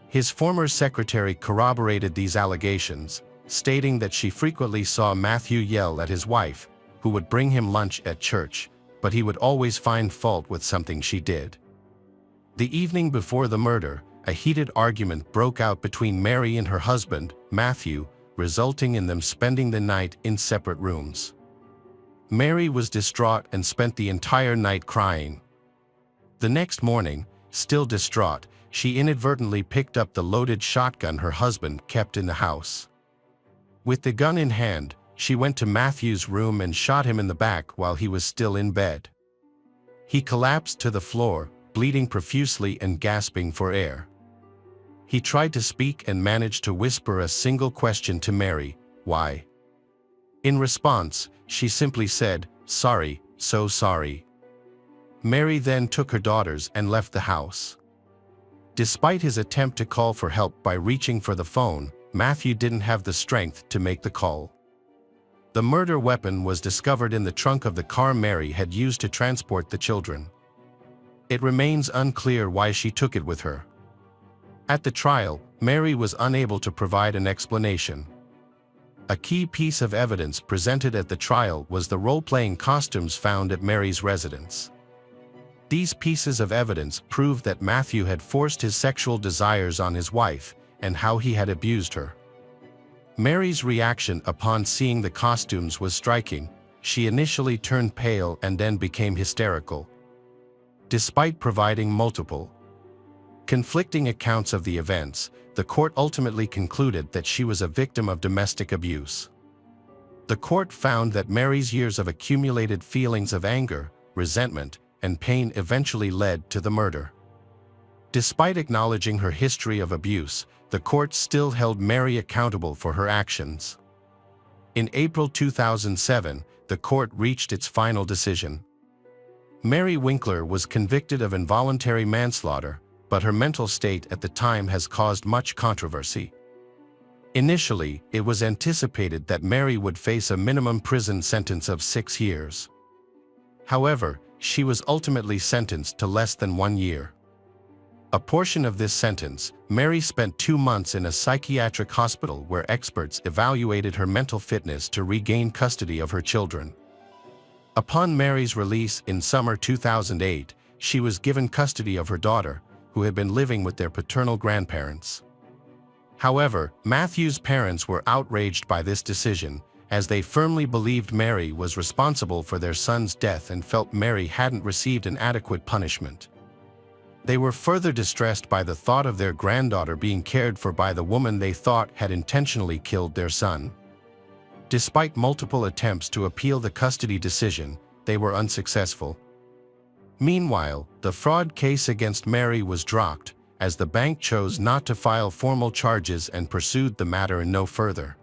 Speaker 1: His former secretary corroborated these allegations, stating that she frequently saw Matthew yell at his wife, who would bring him lunch at church, but he would always find fault with something she did. The evening before the murder, a heated argument broke out between Mary and her husband, Matthew, resulting in them spending the night in separate rooms. Mary was distraught and spent the entire night crying. The next morning, still distraught, she inadvertently picked up the loaded shotgun her husband kept in the house. With the gun in hand, she went to Matthew's room and shot him in the back while he was still in bed. He collapsed to the floor, bleeding profusely and gasping for air. He tried to speak and managed to whisper a single question to Mary, "Why?" In response, she simply said, "Sorry, so sorry." Mary then took her daughters and left the house. Despite his attempt to call for help by reaching for the phone, Matthew didn't have the strength to make the call. The murder weapon was discovered in the trunk of the car Mary had used to transport the children. It remains unclear why she took it with her. At the trial, Mary was unable to provide an explanation. A key piece of evidence presented at the trial was the role-playing costumes found at Mary's residence. These pieces of evidence proved that Matthew had forced his sexual desires on his wife and how he had abused her. Mary's reaction upon seeing the costumes was striking. She initially turned pale and then became hysterical. Despite providing multiple, conflicting accounts of the events, the court ultimately concluded that she was a victim of domestic abuse. The court found that Mary's years of accumulated feelings of anger, resentment, and pain eventually led to the murder. Despite acknowledging her history of abuse, the court still held Mary accountable for her actions. In April 2007, the court reached its final decision. Mary Winkler was convicted of involuntary manslaughter, but her mental state at the time has caused much controversy. Initially, it was anticipated that Mary would face a minimum prison sentence of 6 years. However, she was ultimately sentenced to less than 1 year. A portion of this sentence, Mary spent 2 months in a psychiatric hospital where experts evaluated her mental fitness to regain custody of her children. Upon Mary's release in summer 2008, she was given custody of her daughter, who had been living with their paternal grandparents. However, Matthew's parents were outraged by this decision, as they firmly believed Mary was responsible for their son's death and felt Mary hadn't received an adequate punishment. They were further distressed by the thought of their granddaughter being cared for by the woman they thought had intentionally killed their son. Despite multiple attempts to appeal the custody decision, they were unsuccessful. Meanwhile, the fraud case against Mary was dropped, as the bank chose not to file formal charges and pursued the matter no further.